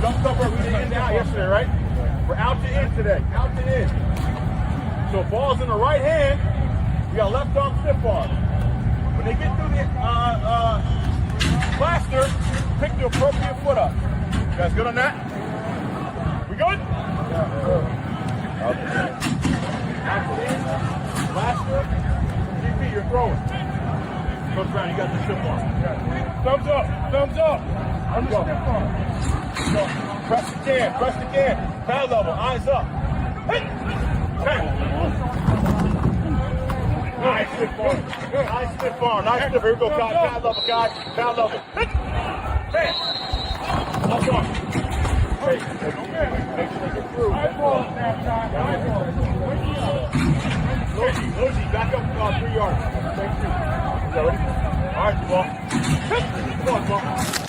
Jumped up where we did in and out yesterday, right? We're out to in today. Out to in. So ball's in the right hand. We got left arm stiff arm. When they get through the plaster, pick the appropriate foot up. You guys good on that? We good? Yeah. Okay. Out to in. Plaster. GP, you're throwing. Coach Brown, you got the stiff arm. Thumbs up. Thumbs up. On the stiff arm. So, press the can, pad level, eyes up. Hey! Hey! Nice stiff arm. Nice stiff arm. Nice stiff. Here we go, guys. Pad level, guys. Pad level. Hey! Hey! Up on. Hey! Make sure they get through. Eyeball snap time. Eyeball. Lucy, back up 3 yards. yards. Thank you. Is that ready? All right, Jamal. Come on, Jamal.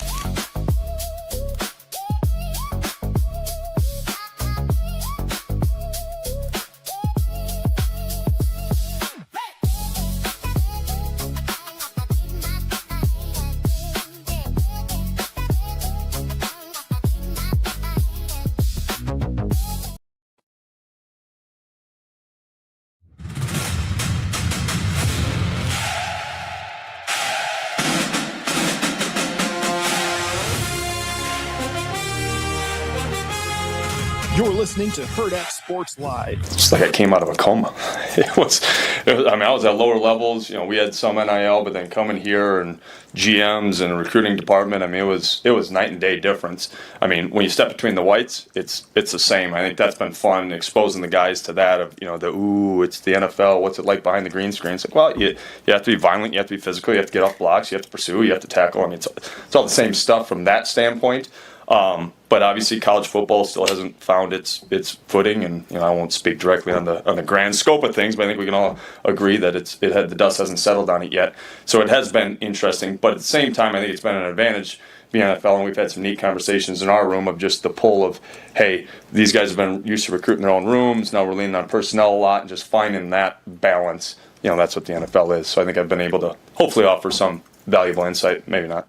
You're listening to Hurrdat Sports Live. It's like I came out of a coma. It was, I mean, I was at lower levels. You know, we had some NIL, but then coming here and GMs and recruiting department, I mean, it was night and day difference. I mean, when you step between the whites, it's the same. I think that's been fun, exposing the guys to that of, you know, it's the NFL. What's it like behind the green screen? It's like, well, you have to be violent, you have to be physical, you have to get off blocks, you have to pursue, you have to tackle. I mean, it's all the same stuff from that standpoint. But obviously, college football still hasn't found its footing, and you know, I won't speak directly on the grand scope of things, but I think we can all agree that the dust hasn't settled on it yet. So it has been interesting, but at the same time, I think it's been an advantage being NFL, and we've had some neat conversations in our room of just the pull of, hey, these guys have been used to recruiting their own rooms. Now we're leaning on personnel a lot, and just finding that balance. You know, that's what the NFL is. So I think I've been able to hopefully offer some valuable insight. Maybe not.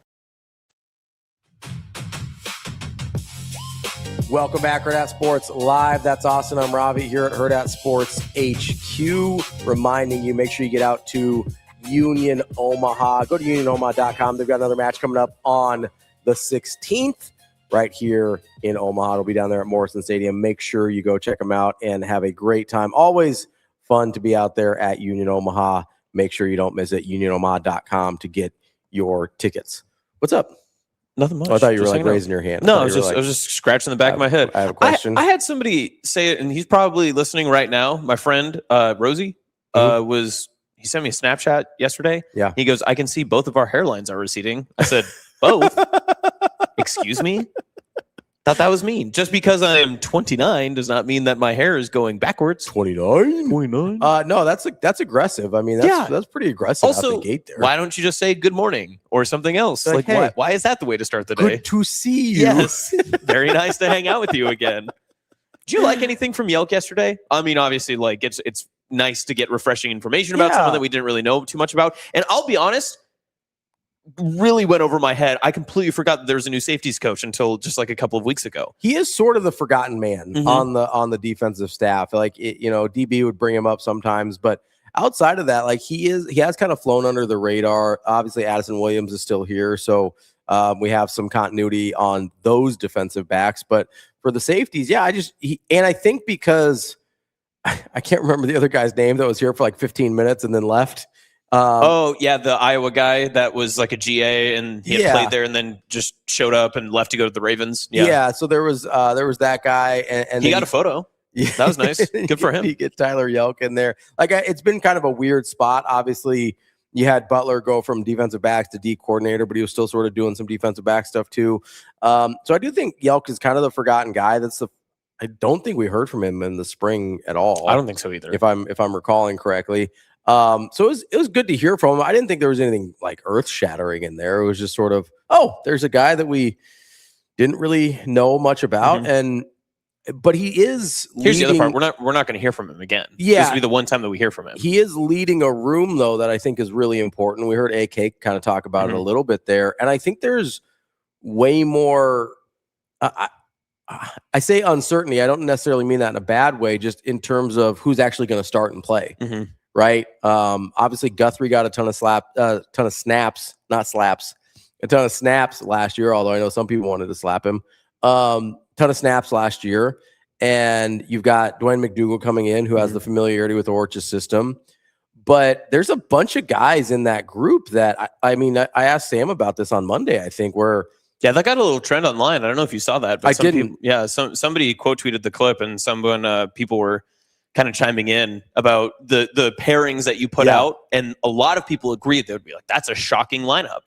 Welcome back, Hurrdat Sports Live. That's Austin. I'm Ravi here at Hurrdat Sports HQ. Reminding you, make sure you get out to Union Omaha. Go to unionomaha.com. They've got another match coming up on the 16th right here in Omaha. It'll be down there at Morrison Stadium. Make sure you go check them out and have a great time. Always fun to be out there at Union Omaha. Make sure you don't miss it. unionomaha.com to get your tickets. What's up? Nothing much. Oh, I thought you were Just like hanging out. raising your hand. No, I was just scratching the back of my head. I have a question. I had somebody say it, and he's probably listening right now. My friend Rosie he sent me a Snapchat yesterday. Yeah. He goes, I can see both of our hairlines are receding. I said, both? Excuse me? Thought that was mean. Just because I am 29 does not mean that my hair is going backwards. 29? No, that's aggressive. I mean, that's pretty aggressive out Also, the gate there. why don't you just say good morning or something else? Like, Like, hey, why is that the way to start the day? Good to see you. Yes. Very nice to hang out with you again. Do you like anything from Yelk yesterday? I mean, obviously, like it's nice to get refreshing information about someone that we didn't really know too much about. And I'll be honest, really went over my head. I completely forgot that there was a new safeties coach until just like a couple of weeks ago. He is sort of the forgotten man on the defensive staff. Like DB would bring him up sometimes, but outside of that, like he has kind of flown under the radar. Obviously, Addison Williams is still here, so we have some continuity on those defensive backs. But for the safeties, I think because I can't remember the other guy's name that was here for like 15 minutes and then left. The Iowa guy that was like a GA and he had played there and then just showed up and left to go to the Ravens. Yeah. So there was that guy, and he got a photo. Yeah, that was nice. Good for him. You get Tyler Yelk in there. Like it's been kind of a weird spot. Obviously, you had Butler go from defensive backs to D coordinator, but he was still sort of doing some defensive back stuff too. So I do think Yelk is kind of the forgotten guy. I don't think we heard from him in the spring at all. I don't think so either. If I'm recalling correctly. So it was good to hear from him. I didn't think there was anything like earth shattering in there. It was just sort of, there's a guy that we didn't really know much about, but he is. Here's the other part: we're not going to hear from him again. Yeah, this will be the one time that we hear from him. He is leading a room though that I think is really important. We heard AK kind of talk about it a little bit there, and I think there's way more. I say uncertainty. I don't necessarily mean that in a bad way, just in terms of who's actually going to start and play. Right. Obviously Guthrie got a ton of snaps last year, although I know some people wanted to slap him. Ton of snaps last year. And you've got Dwayne McDougal coming in who has the familiarity with Orch's system. But there's a bunch of guys in that group that I asked Sam about this on Monday, I think, where that got a little trend online. I don't know if you saw that, but I didn't. Somebody quote tweeted the clip, and people were kind of chiming in about the pairings that you put out, and a lot of people agreed. They would be like, "That's a shocking lineup."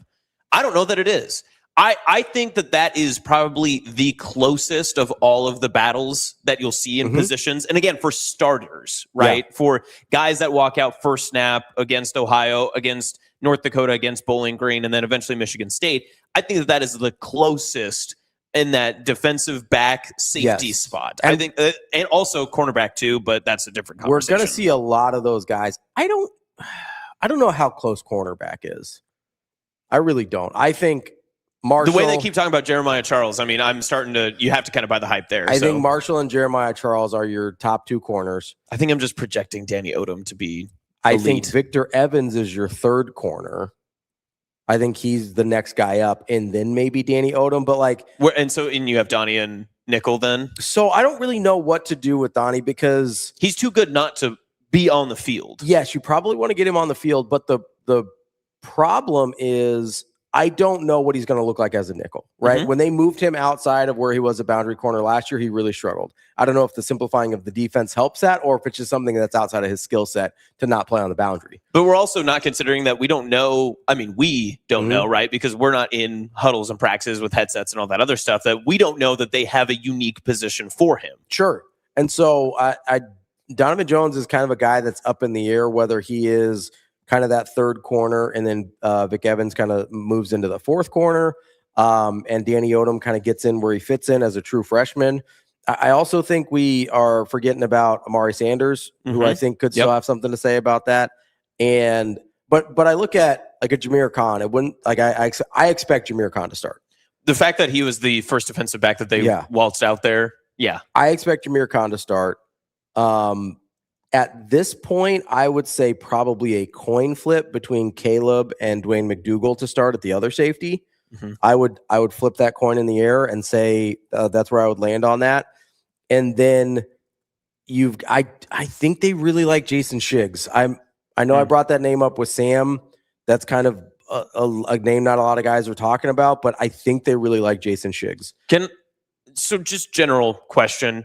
I don't know that it is. I think that is probably the closest of all of the battles that you'll see in positions. And again, for starters, right? Yeah. For guys that walk out first snap against Ohio, against North Dakota, against Bowling Green, and then eventually Michigan State. I think that is the closest in that defensive back safety spot. And I think, and also cornerback too, but that's a different conversation. We're going to see a lot of those guys. I don't know how close cornerback is. I really don't. I think Marshall, the way they keep talking about Jeremiah Charles, I mean, you have to kind of buy the hype there. I think Marshall and Jeremiah Charles are your top 2 corners. I think I'm just projecting Danny Odom to be elite. I think Victor Evans is your 3rd corner. I think he's the next guy up, and then maybe Danny Odom. But and you have Donnie and nickel then. So I don't really know what to do with Donnie because he's too good not to be on the field. Yes, you probably want to get him on the field, but the problem is I don't know what he's going to look like as a nickel, right? When they moved him outside of where he was a boundary corner last year, he really struggled. I don't know if the simplifying of the defense helps that or if it's just something that's outside of his skill set to not play on the boundary. But we're also not considering that we don't know. I mean, we don't know, right? Because we're not in huddles and practices with headsets and all that other stuff, that we don't know that they have a unique position for him. Sure. And so Donovan Jones is kind of a guy that's up in the air, whether he is kind of that 3rd corner, and then Vic Evans kind of moves into the 4th corner, and Danny Odom kind of gets in where he fits in as a true freshman. I also think we are forgetting about Amari Sanders, who I think could still have something to say about that. And but I look at like a Jameer Khan. It wouldn't like I expect Jameer Khan to start. The fact that he was the first defensive back that they waltzed out there, I expect Jameer Khan to start. At this point, I would say probably a coin flip between Caleb and Dwayne McDougal to start at the other safety. I would flip that coin in the air and say that's where I would land on that. And then I think they really like Jason Shiggs. I know I brought that name up with Sam. That's kind of a name not a lot of guys are talking about, but I think they really like Jason Shiggs. So just general question.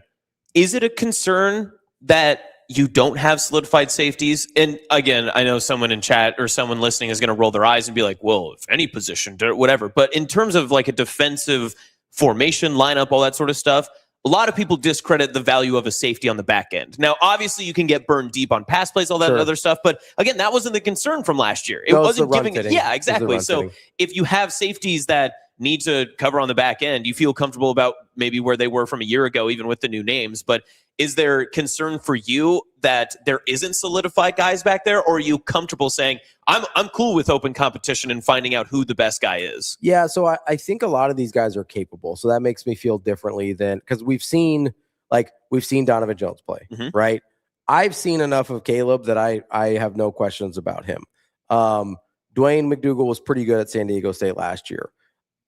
Is it a concern that you don't have solidified safeties? And again, I know someone in chat or someone listening is going to roll their eyes and be like, well, if any position, whatever. But in terms of like a defensive formation, lineup, all that sort of stuff, a lot of people discredit the value of a safety on the back end. Now, obviously, you can get burned deep on pass plays, all that other stuff. But again, that wasn't the concern from last year. It wasn't giving it. Yeah, exactly. So if you have safeties that need to cover on the back end, you feel comfortable about maybe where they were from a year ago, even with the new names. But is there concern for you that there isn't solidified guys back there, or are you comfortable saying, I'm cool with open competition and finding out who the best guy is? Yeah, so I think a lot of these guys are capable. So that makes me feel differently than because we've seen Donovan Jones play, right? I've seen enough of Caleb that I have no questions about him. Dwayne McDougal was pretty good at San Diego State last year.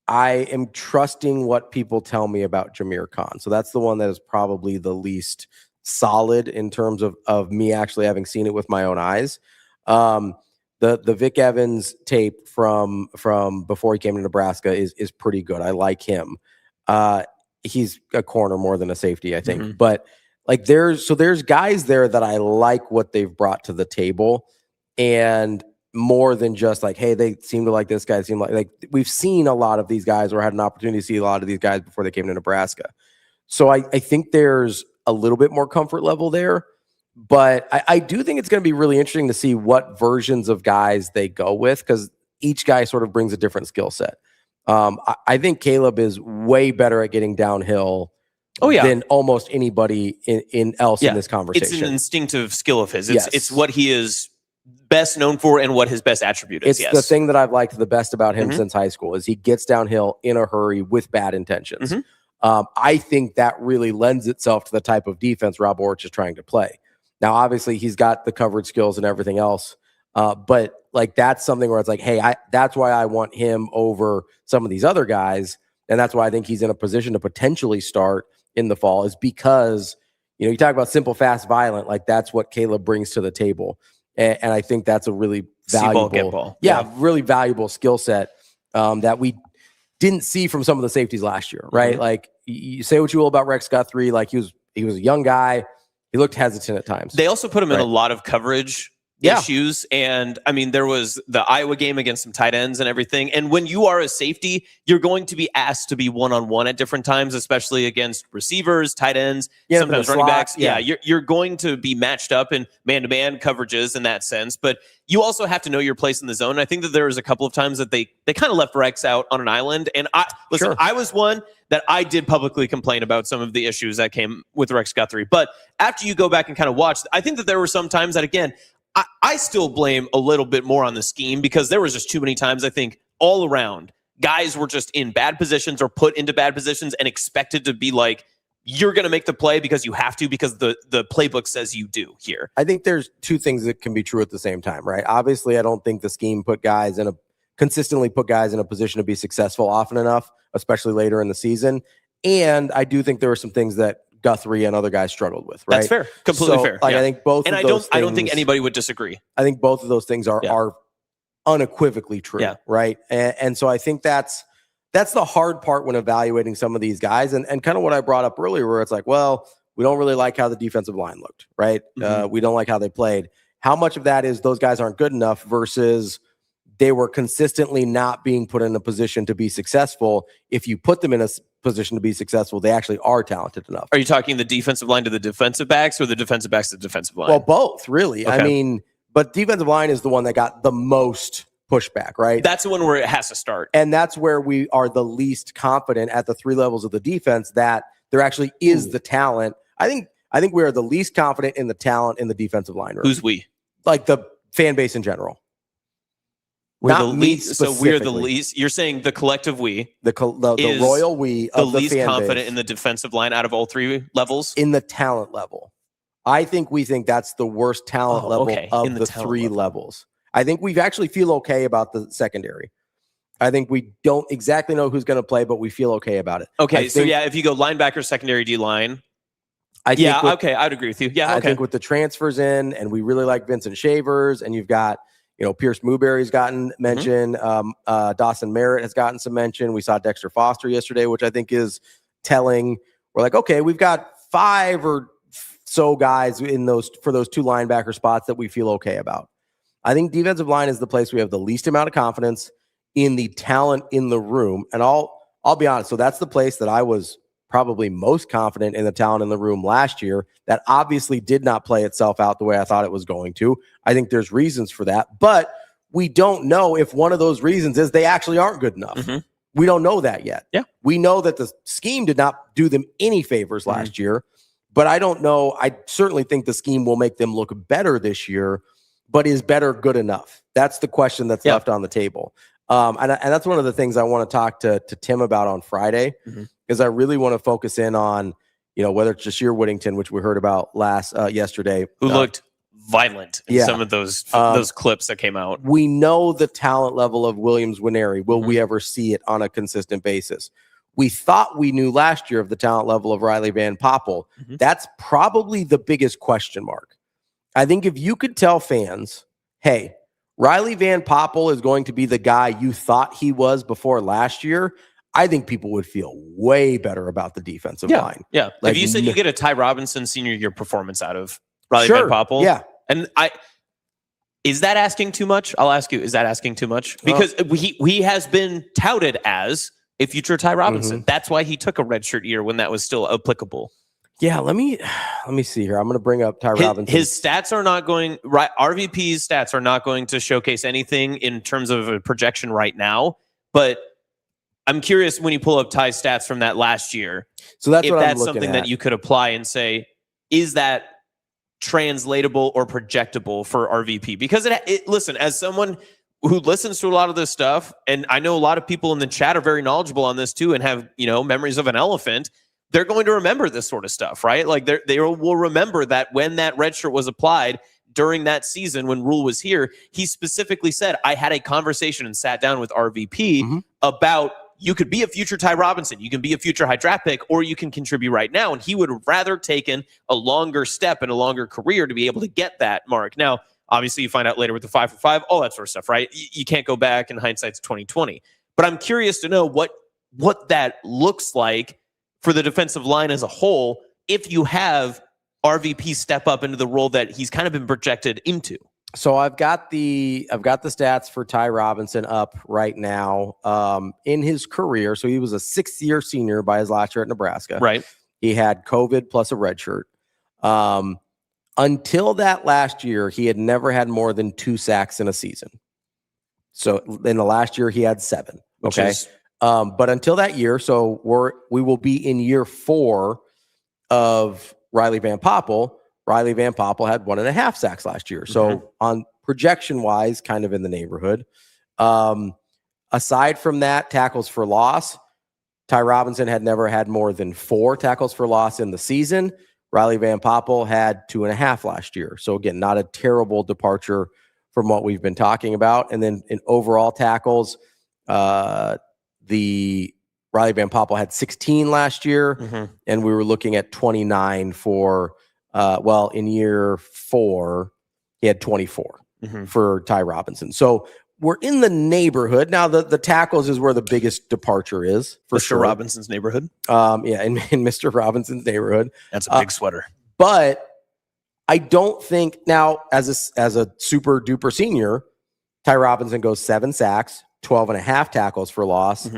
I am trusting what people tell me about Jameer Khan. So that's the one that is probably the least solid in terms of me actually having seen it with my own eyes. The Vic Evans tape from before he came to Nebraska is pretty good. I like him. He's a corner more than a safety, I think. But like there's guys there that I like what they've brought to the table, and more than just like, hey, they seem to like this guy. Seem like we've seen a lot of these guys or had an opportunity to see a lot of these guys before they came to Nebraska. So I think there's a little bit more comfort level there, but I do think it's going to be really interesting to see what versions of guys they go with, because each guy sort of brings a different skill set. I think Caleb is way better at getting downhill than almost anybody else in this conversation. It's an instinctive skill of his. It's what he is best known for and what his best attribute is. It's the thing that I've liked the best about him since high school is he gets downhill in a hurry with bad intentions. I think that really lends itself to the type of defense Rob Aurich is trying to play. Now, obviously, he's got the coverage skills and everything else, but like that's something where it's like, hey, that's why I want him over some of these other guys, and that's why I think he's in a position to potentially start in the fall, is because you talk about simple, fast, violent, like that's what Caleb brings to the table. And I think that's a really valuable, really valuable skill set that we didn't see from some of the safeties last year, right? Like you say what you will about Rex Guthrie, like he was a young guy. He looked hesitant at times. They also put him in a lot of coverage issues. And I mean, there was the Iowa game against some tight ends and everything. And when you are a safety, you're going to be asked to be one-on-one at different times, especially against receivers, tight ends, sometimes running backs. Yeah, you're going to be matched up in man-to-man coverages in that sense. But you also have to know your place in the zone. I think that there was a couple of times that they kind of left Rex out on an island. And I was one that I did publicly complain about some of the issues that came with Rex Guthrie. But after you go back and kind of watch, I think that there were some times that, again, I still blame a little bit more on the scheme, because there was just too many times, I think, all around, guys were just in bad positions or put into bad positions and expected to be like, you're going to make the play because you have to, because the playbook says you do here. I think there's two things that can be true at the same time, right? Obviously, I don't think the scheme consistently put guys in a position to be successful often enough, especially later in the season. And I do think there were some things that Guthrie and other guys struggled with, right? That's fair. Completely fair. I think both and of those I don't think anybody would disagree. I think both of those things are unequivocally true, right? And so I think that's the hard part when evaluating some of these guys, and kind of what I brought up earlier, where it's like, well, we don't really like how the defensive line looked, right? We don't like how they played. How much of that is those guys aren't good enough versus they were consistently not being put in a position to be successful? If you put them in a position to be successful, they actually are talented enough. Are you talking the defensive line to the defensive backs, or the defensive backs to the defensive line? Well, both, really. Okay. I mean, but defensive line is the one that got the most pushback, right? That's the one where it has to start. And that's where we are the least confident at the three levels of the defense that there actually is the talent. I think we are the least confident in the talent in the defensive line room. Who's we? Like the fan base in general. We're the least. So we're the least. You're saying the collective we, the royal we, of the least fan confident base in the defensive line out of all three levels in the talent level. We think that's the worst talent level of the three levels. I think we actually feel okay about the secondary. I think we don't exactly know who's going to play, but we feel okay about it. Okay, so if you go linebacker, secondary, D line. I'd agree with you. Yeah, I think with the transfers in, and we really like Vincent Shavers, and you've got, Pierce Mooberry's gotten mention. Dawson Merritt has gotten some mention. We saw Dexter Foster yesterday, which I think is telling. We're like, okay, we've got 5 or so guys for those 2 linebacker spots that we feel okay about. I think defensive line is the place we have the least amount of confidence in the talent in the room. And I'll be honest. So that's the place that I was probably most confident in the talent in the room last year. That obviously did not play itself out the way I thought it was going to. I think there's reasons for that, but we don't know if one of those reasons is they actually aren't good enough. Mm-hmm. We don't know that yet. Yeah. We know that the scheme did not do them any favors last year, but I don't know. I certainly think the scheme will make them look better this year, but is better good enough? That's the question that's left on the table. And that's one of the things I want to talk to Tim about on Friday, because I really want to focus in on, whether it's Jashir Whittington, which we heard about yesterday, who looked violent in some of those clips that came out. We know the talent level of Williams-Nwaneri. Will we ever see it on a consistent basis? We thought we knew last year of the talent level of Riley Van Poppel. That's probably the biggest question mark. I think if you could tell fans, hey, Riley Van Poppel is going to be the guy you thought he was before last year, I think people would feel way better about the defensive line. Yeah. If you said you get a Ty Robinson senior year performance out of Riley Van Poppel. Yeah. And is that asking too much? I'll ask you, is that asking too much? Because he has been touted as a future Ty Robinson. That's why he took a redshirt year when that was still applicable. Yeah, let me see here. I'm going to bring up Ty Robinson. His stats are not going right. RVP's stats are not going to showcase anything in terms of a projection right now. But I'm curious when you pull up Ty's stats from that last year. So that's if what that's I'm something at. that you could apply and say, is that translatable or projectable for RVP? Because listen, as someone who listens to a lot of this stuff, and I know a lot of people in the chat are very knowledgeable on this too, and have memories of an elephant. They're going to remember this sort of stuff, right? Like they will remember that when that red shirt was applied during that season when Rule was here, he specifically said, I had a conversation and sat down with RVP about you could be a future Ty Robinson, you can be a future high draft pick, or you can contribute right now. And he would have rather taken a longer step and a longer career to be able to get that mark. Now, obviously, you find out later with the 5 for 5, all that sort of stuff, right? You can't go back in hindsight's 2020. But I'm curious to know what that looks like for the defensive line as a whole, if you have RVP step up into the role that he's kind of been projected into. So I've got the stats for Ty Robinson up right now. In his career, so he was a 6th-year senior by his last year at Nebraska. Right. He had COVID plus a red shirt. Until that last year, he had never had more than 2 sacks in a season. So in the last year, he had 7. Okay. But until that year, so we will be in year 4 of Riley Van Poppel. Riley Van Poppel had 1.5 sacks last year. So on projection wise, kind of in the neighborhood. Aside from that, tackles for loss, Ty Robinson had never had more than 4 tackles for loss in the season. Riley Van Poppel had 2.5 last year. So again, not a terrible departure from what we've been talking about. And then in overall tackles, the Riley Van Poppel had 16 last year, and we were looking at 29 for, in year 4, he had 24 for Ty Robinson. So we're in the neighborhood. Now, the tackles is where the biggest departure is, for Mr. sure. Robinson's neighborhood? Yeah, in Mr. Robinson's neighborhood. That's a big sweater. But I don't think, now, as a super duper senior, Ty Robinson goes 7 sacks, 12.5 tackles for loss,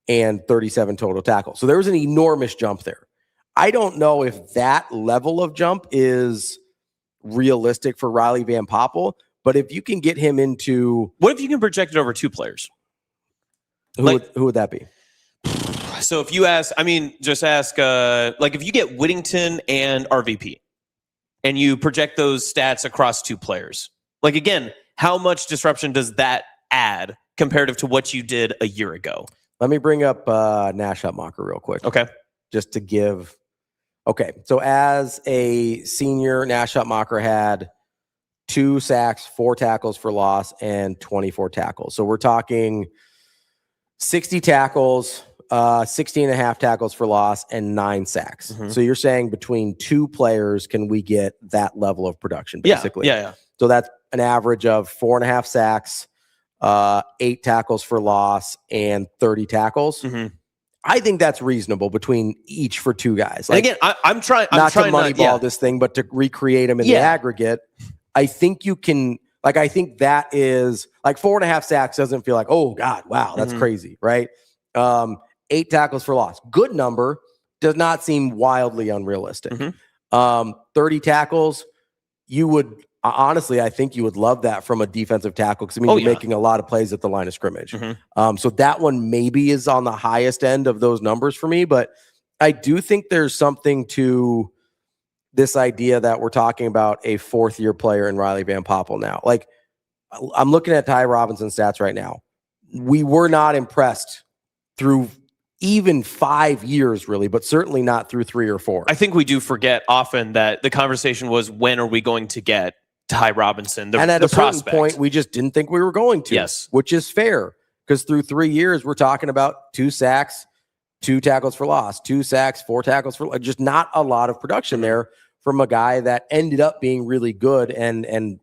and 37 total tackles. So there was an enormous jump there. I don't know if that level of jump is realistic for Riley Van Poppel, but if you can get him into... What if you can project it over 2 players? Who would that be? So if you ask, just ask, if you get Whittington and RVP, and you project those stats across 2 players, again, how much disruption does that add comparative to what you did a year ago? Let me bring up Nash Hutmacher real quick. Okay. Just to give... Okay, so as a senior, Nash Hutmacher had 2 sacks, 4 tackles for loss, and 24 tackles. So we're talking 60 tackles, 16.5 tackles for loss, and 9 sacks. So you're saying between 2 players, can we get that level of production, basically? Yeah. So that's an average of 4.5 sacks, 8 tackles for loss, and 30 tackles. I think that's reasonable between each for 2 guys. And again, I'm trying to trying moneyball this thing, but to recreate them in the aggregate. I think you can, I think that is 4.5 sacks doesn't feel like, oh God, wow, that's crazy, right? 8 tackles for loss, good number, does not seem wildly unrealistic. 30 tackles, you would, honestly, I think you would love that from a defensive tackle because you're making a lot of plays at the line of scrimmage. So that one maybe is on the highest end of those numbers for me, but I do think there's something to this idea that we're talking about a 4th-year player in Riley Van Poppel now. I'm looking at Ty Robinson's stats right now. We were not impressed through even 5 years, really, but certainly not through 3 or 4. I think we do forget often that the conversation was, when are we going to get Ty Robinson, and at a certain point, we just didn't think we were going to. Yes. Which is fair, because through 3 years, we're talking about 2 sacks, 2 tackles for loss, 2 sacks, 4 tackles for just not a lot of production there from a guy that ended up being really good and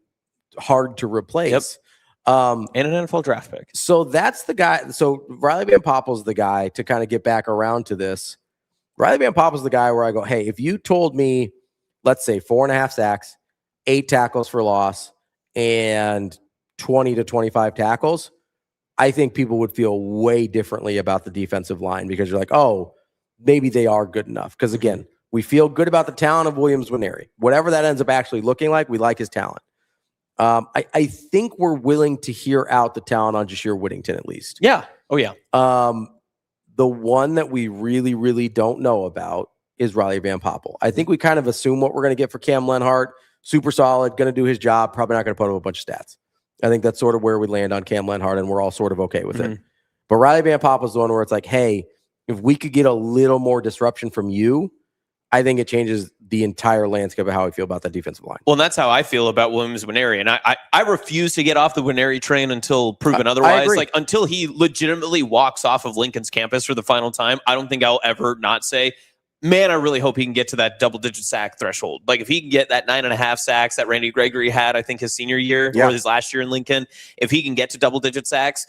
hard to replace. And an NFL draft pick. So that's the guy. So Riley Van Poppel's the guy to kind of get back around to this. Riley Van Poppel's the guy where I go, hey, if you told me, let's say 4.5 sacks, 8 tackles for loss, and 20 to 25 tackles, I think people would feel way differently about the defensive line because you're like, oh, maybe they are good enough. Because again, we feel good about the talent of Williams-Nwaneri. Whatever that ends up actually looking like, we like his talent. I think we're willing to hear out the talent on Jashir Whittington at least. Yeah. Oh, yeah. The one that we really, really don't know about is Riley Van Poppel. I think we kind of assume what we're going to get for Cam Lenhart. Super solid, going to do his job, probably not going to put up a bunch of stats. I think that's sort of where we land on Cam Lenhart, and we're all sort of okay with it. But Riley Van Poppel's the one where it's like, hey, if we could get a little more disruption from you, I think it changes the entire landscape of how I feel about that defensive line. Well, and that's how I feel about Williams-Nwaneri. And I refuse to get off the Nwaneri train until proven otherwise. Until he legitimately walks off of Lincoln's campus for the final time, I don't think I'll ever not say, man, I really hope he can get to that double-digit sack threshold. If he can get that 9.5 sacks that Randy Gregory had, I think his senior year or his last year in Lincoln, if he can get to double-digit sacks,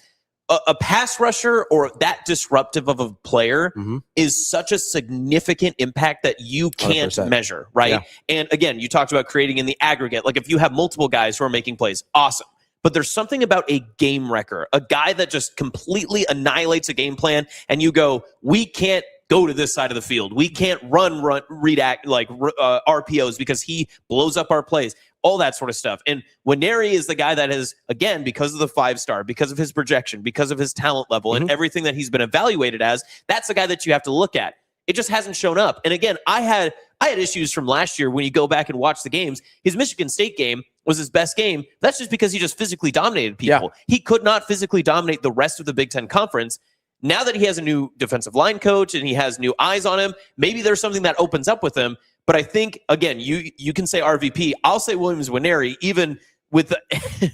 a pass rusher or that disruptive of a player is such a significant impact that you can't 100%. measure, right? Yeah. And again, you talked about creating in the aggregate. Like if you have multiple guys who are making plays, awesome. But there's something about a game wrecker, a guy that just completely annihilates a game plan, and you go, we can't go to this side of the field. We can't read RPOs because he blows up our plays. All that sort of stuff. And Nwaneri is the guy that has, again, because of the 5-star, because of his projection, because of his talent level and everything that he's been evaluated as, that's the guy that you have to look at. It just hasn't shown up. And again, I had issues from last year when you go back and watch the games. His Michigan State game was his best game. That's just because he just physically dominated people. Yeah. He could not physically dominate the rest of the Big Ten Conference. Now that he has a new defensive line coach and he has new eyes on him, maybe there's something that opens up with him. But I think, again, you can say RVP. I'll say Williams-Nwaneri, even with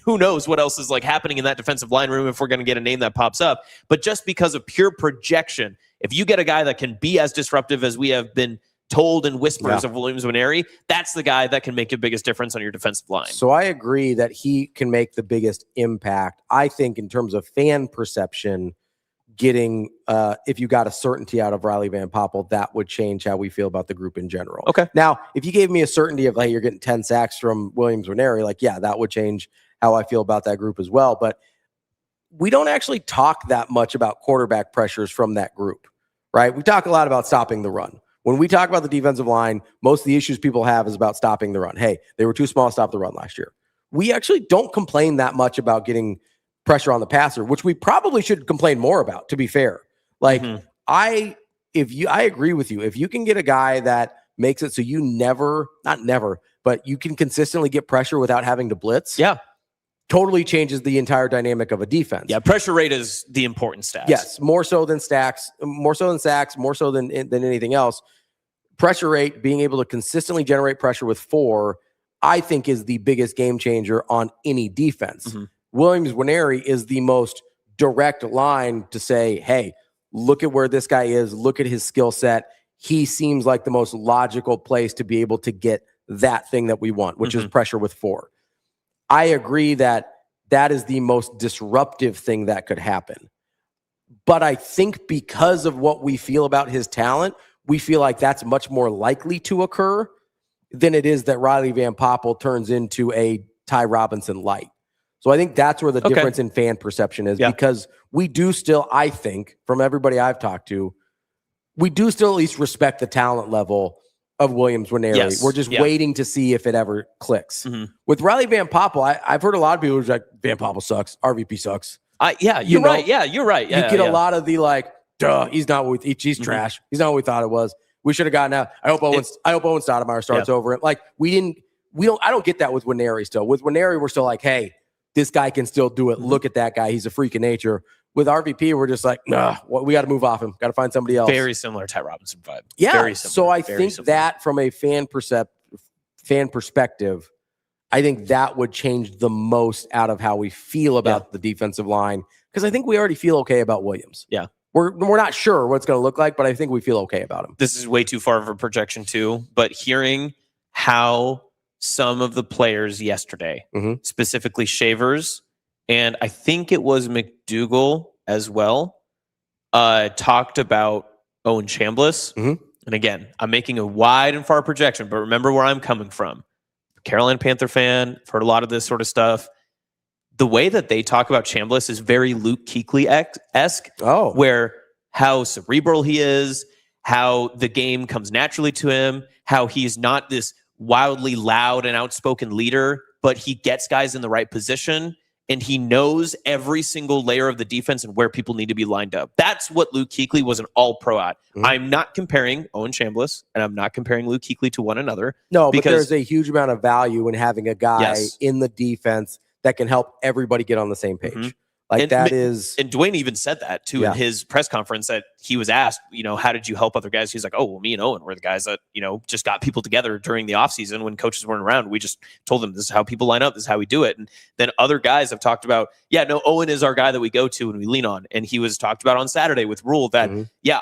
who knows what else is like happening in that defensive line room if we're going to get a name that pops up. But just because of pure projection, if you get a guy that can be as disruptive as we have been told in whispers of Williams-Nwaneri, that's the guy that can make the biggest difference on your defensive line. So I agree that he can make the biggest impact. I think in terms of fan perception, getting if you got a certainty out of Riley Van Poppel, that would change how we feel about the group in general. Okay. Now, if you gave me a certainty of, hey, you're getting 10 sacks from Williams-Nwaneri, like, yeah, that would change how I feel about that group as well. But we don't actually talk that much about quarterback pressures from that group, right? We talk a lot about stopping the run. When we talk about the defensive line, most of the issues people have is about stopping the run. Hey, they were too small to stop the run last year. We actually don't complain that much about getting pressure on the passer, which we probably should complain more about, to be fair. Like I agree with you. If you can get a guy that makes it so you but you can consistently get pressure without having to blitz. Yeah. Totally changes the entire dynamic of a defense. Yeah. Pressure rate is the important stat. Yes. More so than sacks, more so than anything else. Pressure rate, being able to consistently generate pressure with 4, I think is the biggest game changer on any defense. Williams-Nwaneri is the most direct line to say, hey, look at where this guy is. Look at his skill set. He seems like the most logical place to be able to get that thing that we want, which is pressure with 4. I agree that is the most disruptive thing that could happen. But I think because of what we feel about his talent, we feel like that's much more likely to occur than it is that Riley Van Poppel turns into a Ty Robinson light. So I think that's where the difference in fan perception is, because we do still, I think, from everybody I've talked to, we do still at least respect the talent level of Williams-Nwaneri. Yes. We're just waiting to see if it ever clicks. With Riley Van Poppel, I've heard a lot of people who's like, Van Poppel sucks, RVP sucks. You're right. Yeah, you're right. You get a lot of the like, duh, he's not what he's trash. He's not what we thought it was. We should have gotten out. I hope Owen Stoudemire starts over it. Like I don't get that with Nwaneri still. With Nwaneri, we're still like, hey, this guy can still do it. Look at that guy. He's a freak of nature. With RVP, we're just like, nah, we got to move off him. Got to find somebody else. Very similar Ty Robinson vibe. Yeah. Very similar. So I think that from a fan perspective, I think that would change the most out of how we feel about the defensive line. Because I think we already feel okay about Williams. Yeah. We're not sure what it's going to look like, but I think we feel okay about him. This is way too far of a projection too, but hearing how some of the players yesterday, specifically Shavers, and I think it was McDougal as well, talked about Owen Chambliss. And again, I'm making a wide and far projection, but remember where I'm coming from. Carolina Panther fan, I've heard a lot of this sort of stuff. The way that they talk about Chambliss is very Luke Kuechly-esque, where how cerebral he is, how the game comes naturally to him, how he's not this wildly loud and outspoken leader, but he gets guys in the right position and he knows every single layer of the defense and where people need to be lined up. That's what Luke Kuechly was an all-pro at. I'm not comparing Owen Chambliss and I'm not comparing Luke Kuechly to one another. No, but there's a huge amount of value in having a guy in the defense that can help everybody get on the same page. Like and Dwayne even said that too in his press conference, that he was asked, how did you help other guys? He's like, oh, well, me and Owen were the guys that, just got people together during the offseason when coaches weren't around. We just told them this is how people line up. This is how we do it. And then other guys have talked about, Owen is our guy that we go to and we lean on. And he was talked about on Saturday with Rule that,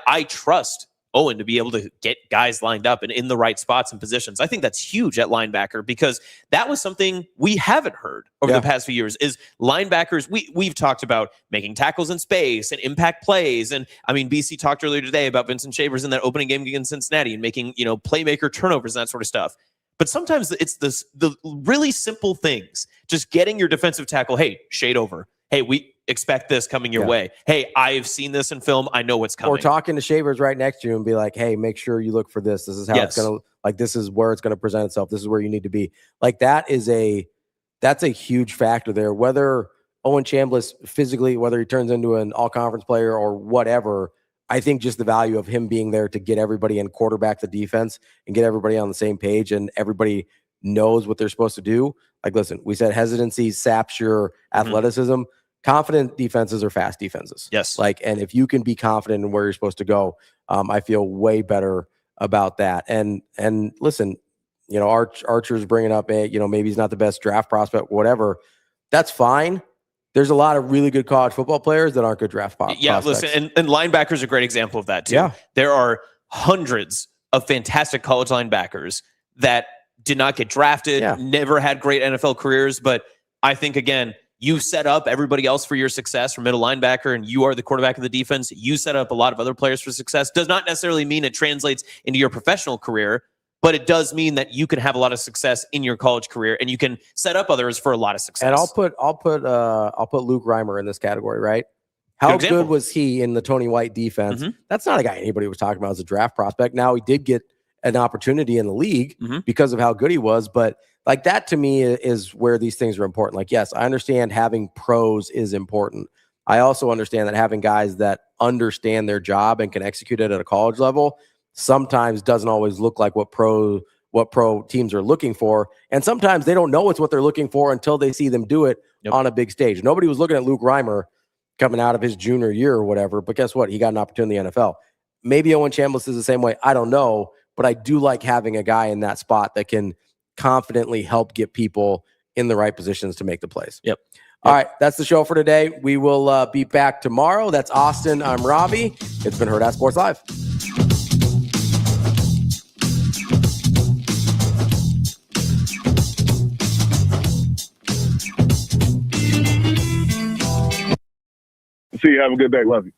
I trust Owen to be able to get guys lined up and in the right spots and positions. I think that's huge at linebacker because that was something we haven't heard over the past few years is linebackers. We've talked about making tackles in space and impact plays. And I mean, BC talked earlier today about Vincent Shavers in that opening game against Cincinnati and making, playmaker turnovers and that sort of stuff. But sometimes it's the really simple things, just getting your defensive tackle, hey, shade over. Hey, we expect this coming your way. Hey, I've seen this in film. I know what's coming. Or talking to Shavers right next to you and be like, hey, make sure you look for this. This is how it's going to, this is where it's going to present itself. This is where you need to be. Like that's a huge factor there. Whether Owen Chambliss physically, whether he turns into an all-conference player or whatever, I think just the value of him being there to get everybody in, quarterback the defense and get everybody on the same page and everybody knows what they're supposed to do. Like, listen, we said hesitancy saps your athleticism. Confident defenses are fast defenses. Yes. And if you can be confident in where you're supposed to go, I feel way better about that. And listen, Archer's bringing up maybe he's not the best draft prospect, whatever. That's fine. There's a lot of really good college football players that aren't good draft prospects. Yeah, listen, and linebackers are a great example of that too. Yeah. There are hundreds of fantastic college linebackers that did not get drafted, never had great NFL careers, but I think, again, you set up everybody else for your success from middle linebacker, and you are the quarterback of the defense. You set up a lot of other players for success. Does not necessarily mean it translates into your professional career, but it does mean that you can have a lot of success in your college career, and you can set up others for a lot of success. And I'll put Luke Reimer in this category, right? How good was he in the Tony White defense? That's not a guy anybody was talking about as a draft prospect. Now he did get an opportunity in the league because of how good he was, but like that to me is where these things are important. Like, yes, I understand having pros is important. I also understand that having guys that understand their job and can execute it at a college level sometimes doesn't always look like what pro teams are looking for. And sometimes they don't know it's what they're looking for until they see them do it on a big stage. Nobody was looking at Luke Reimer coming out of his junior year or whatever, but guess what? He got an opportunity in the NFL. Maybe Owen Chambliss is the same way. I don't know, but I do like having a guy in that spot that can confidently help get people in the right positions to make the plays. Yep. All right, that's the show for today. We will be back tomorrow. That's Austin. I'm Ravi. It's been Hurrdat Sports Live. See you. Have a good day. Love you.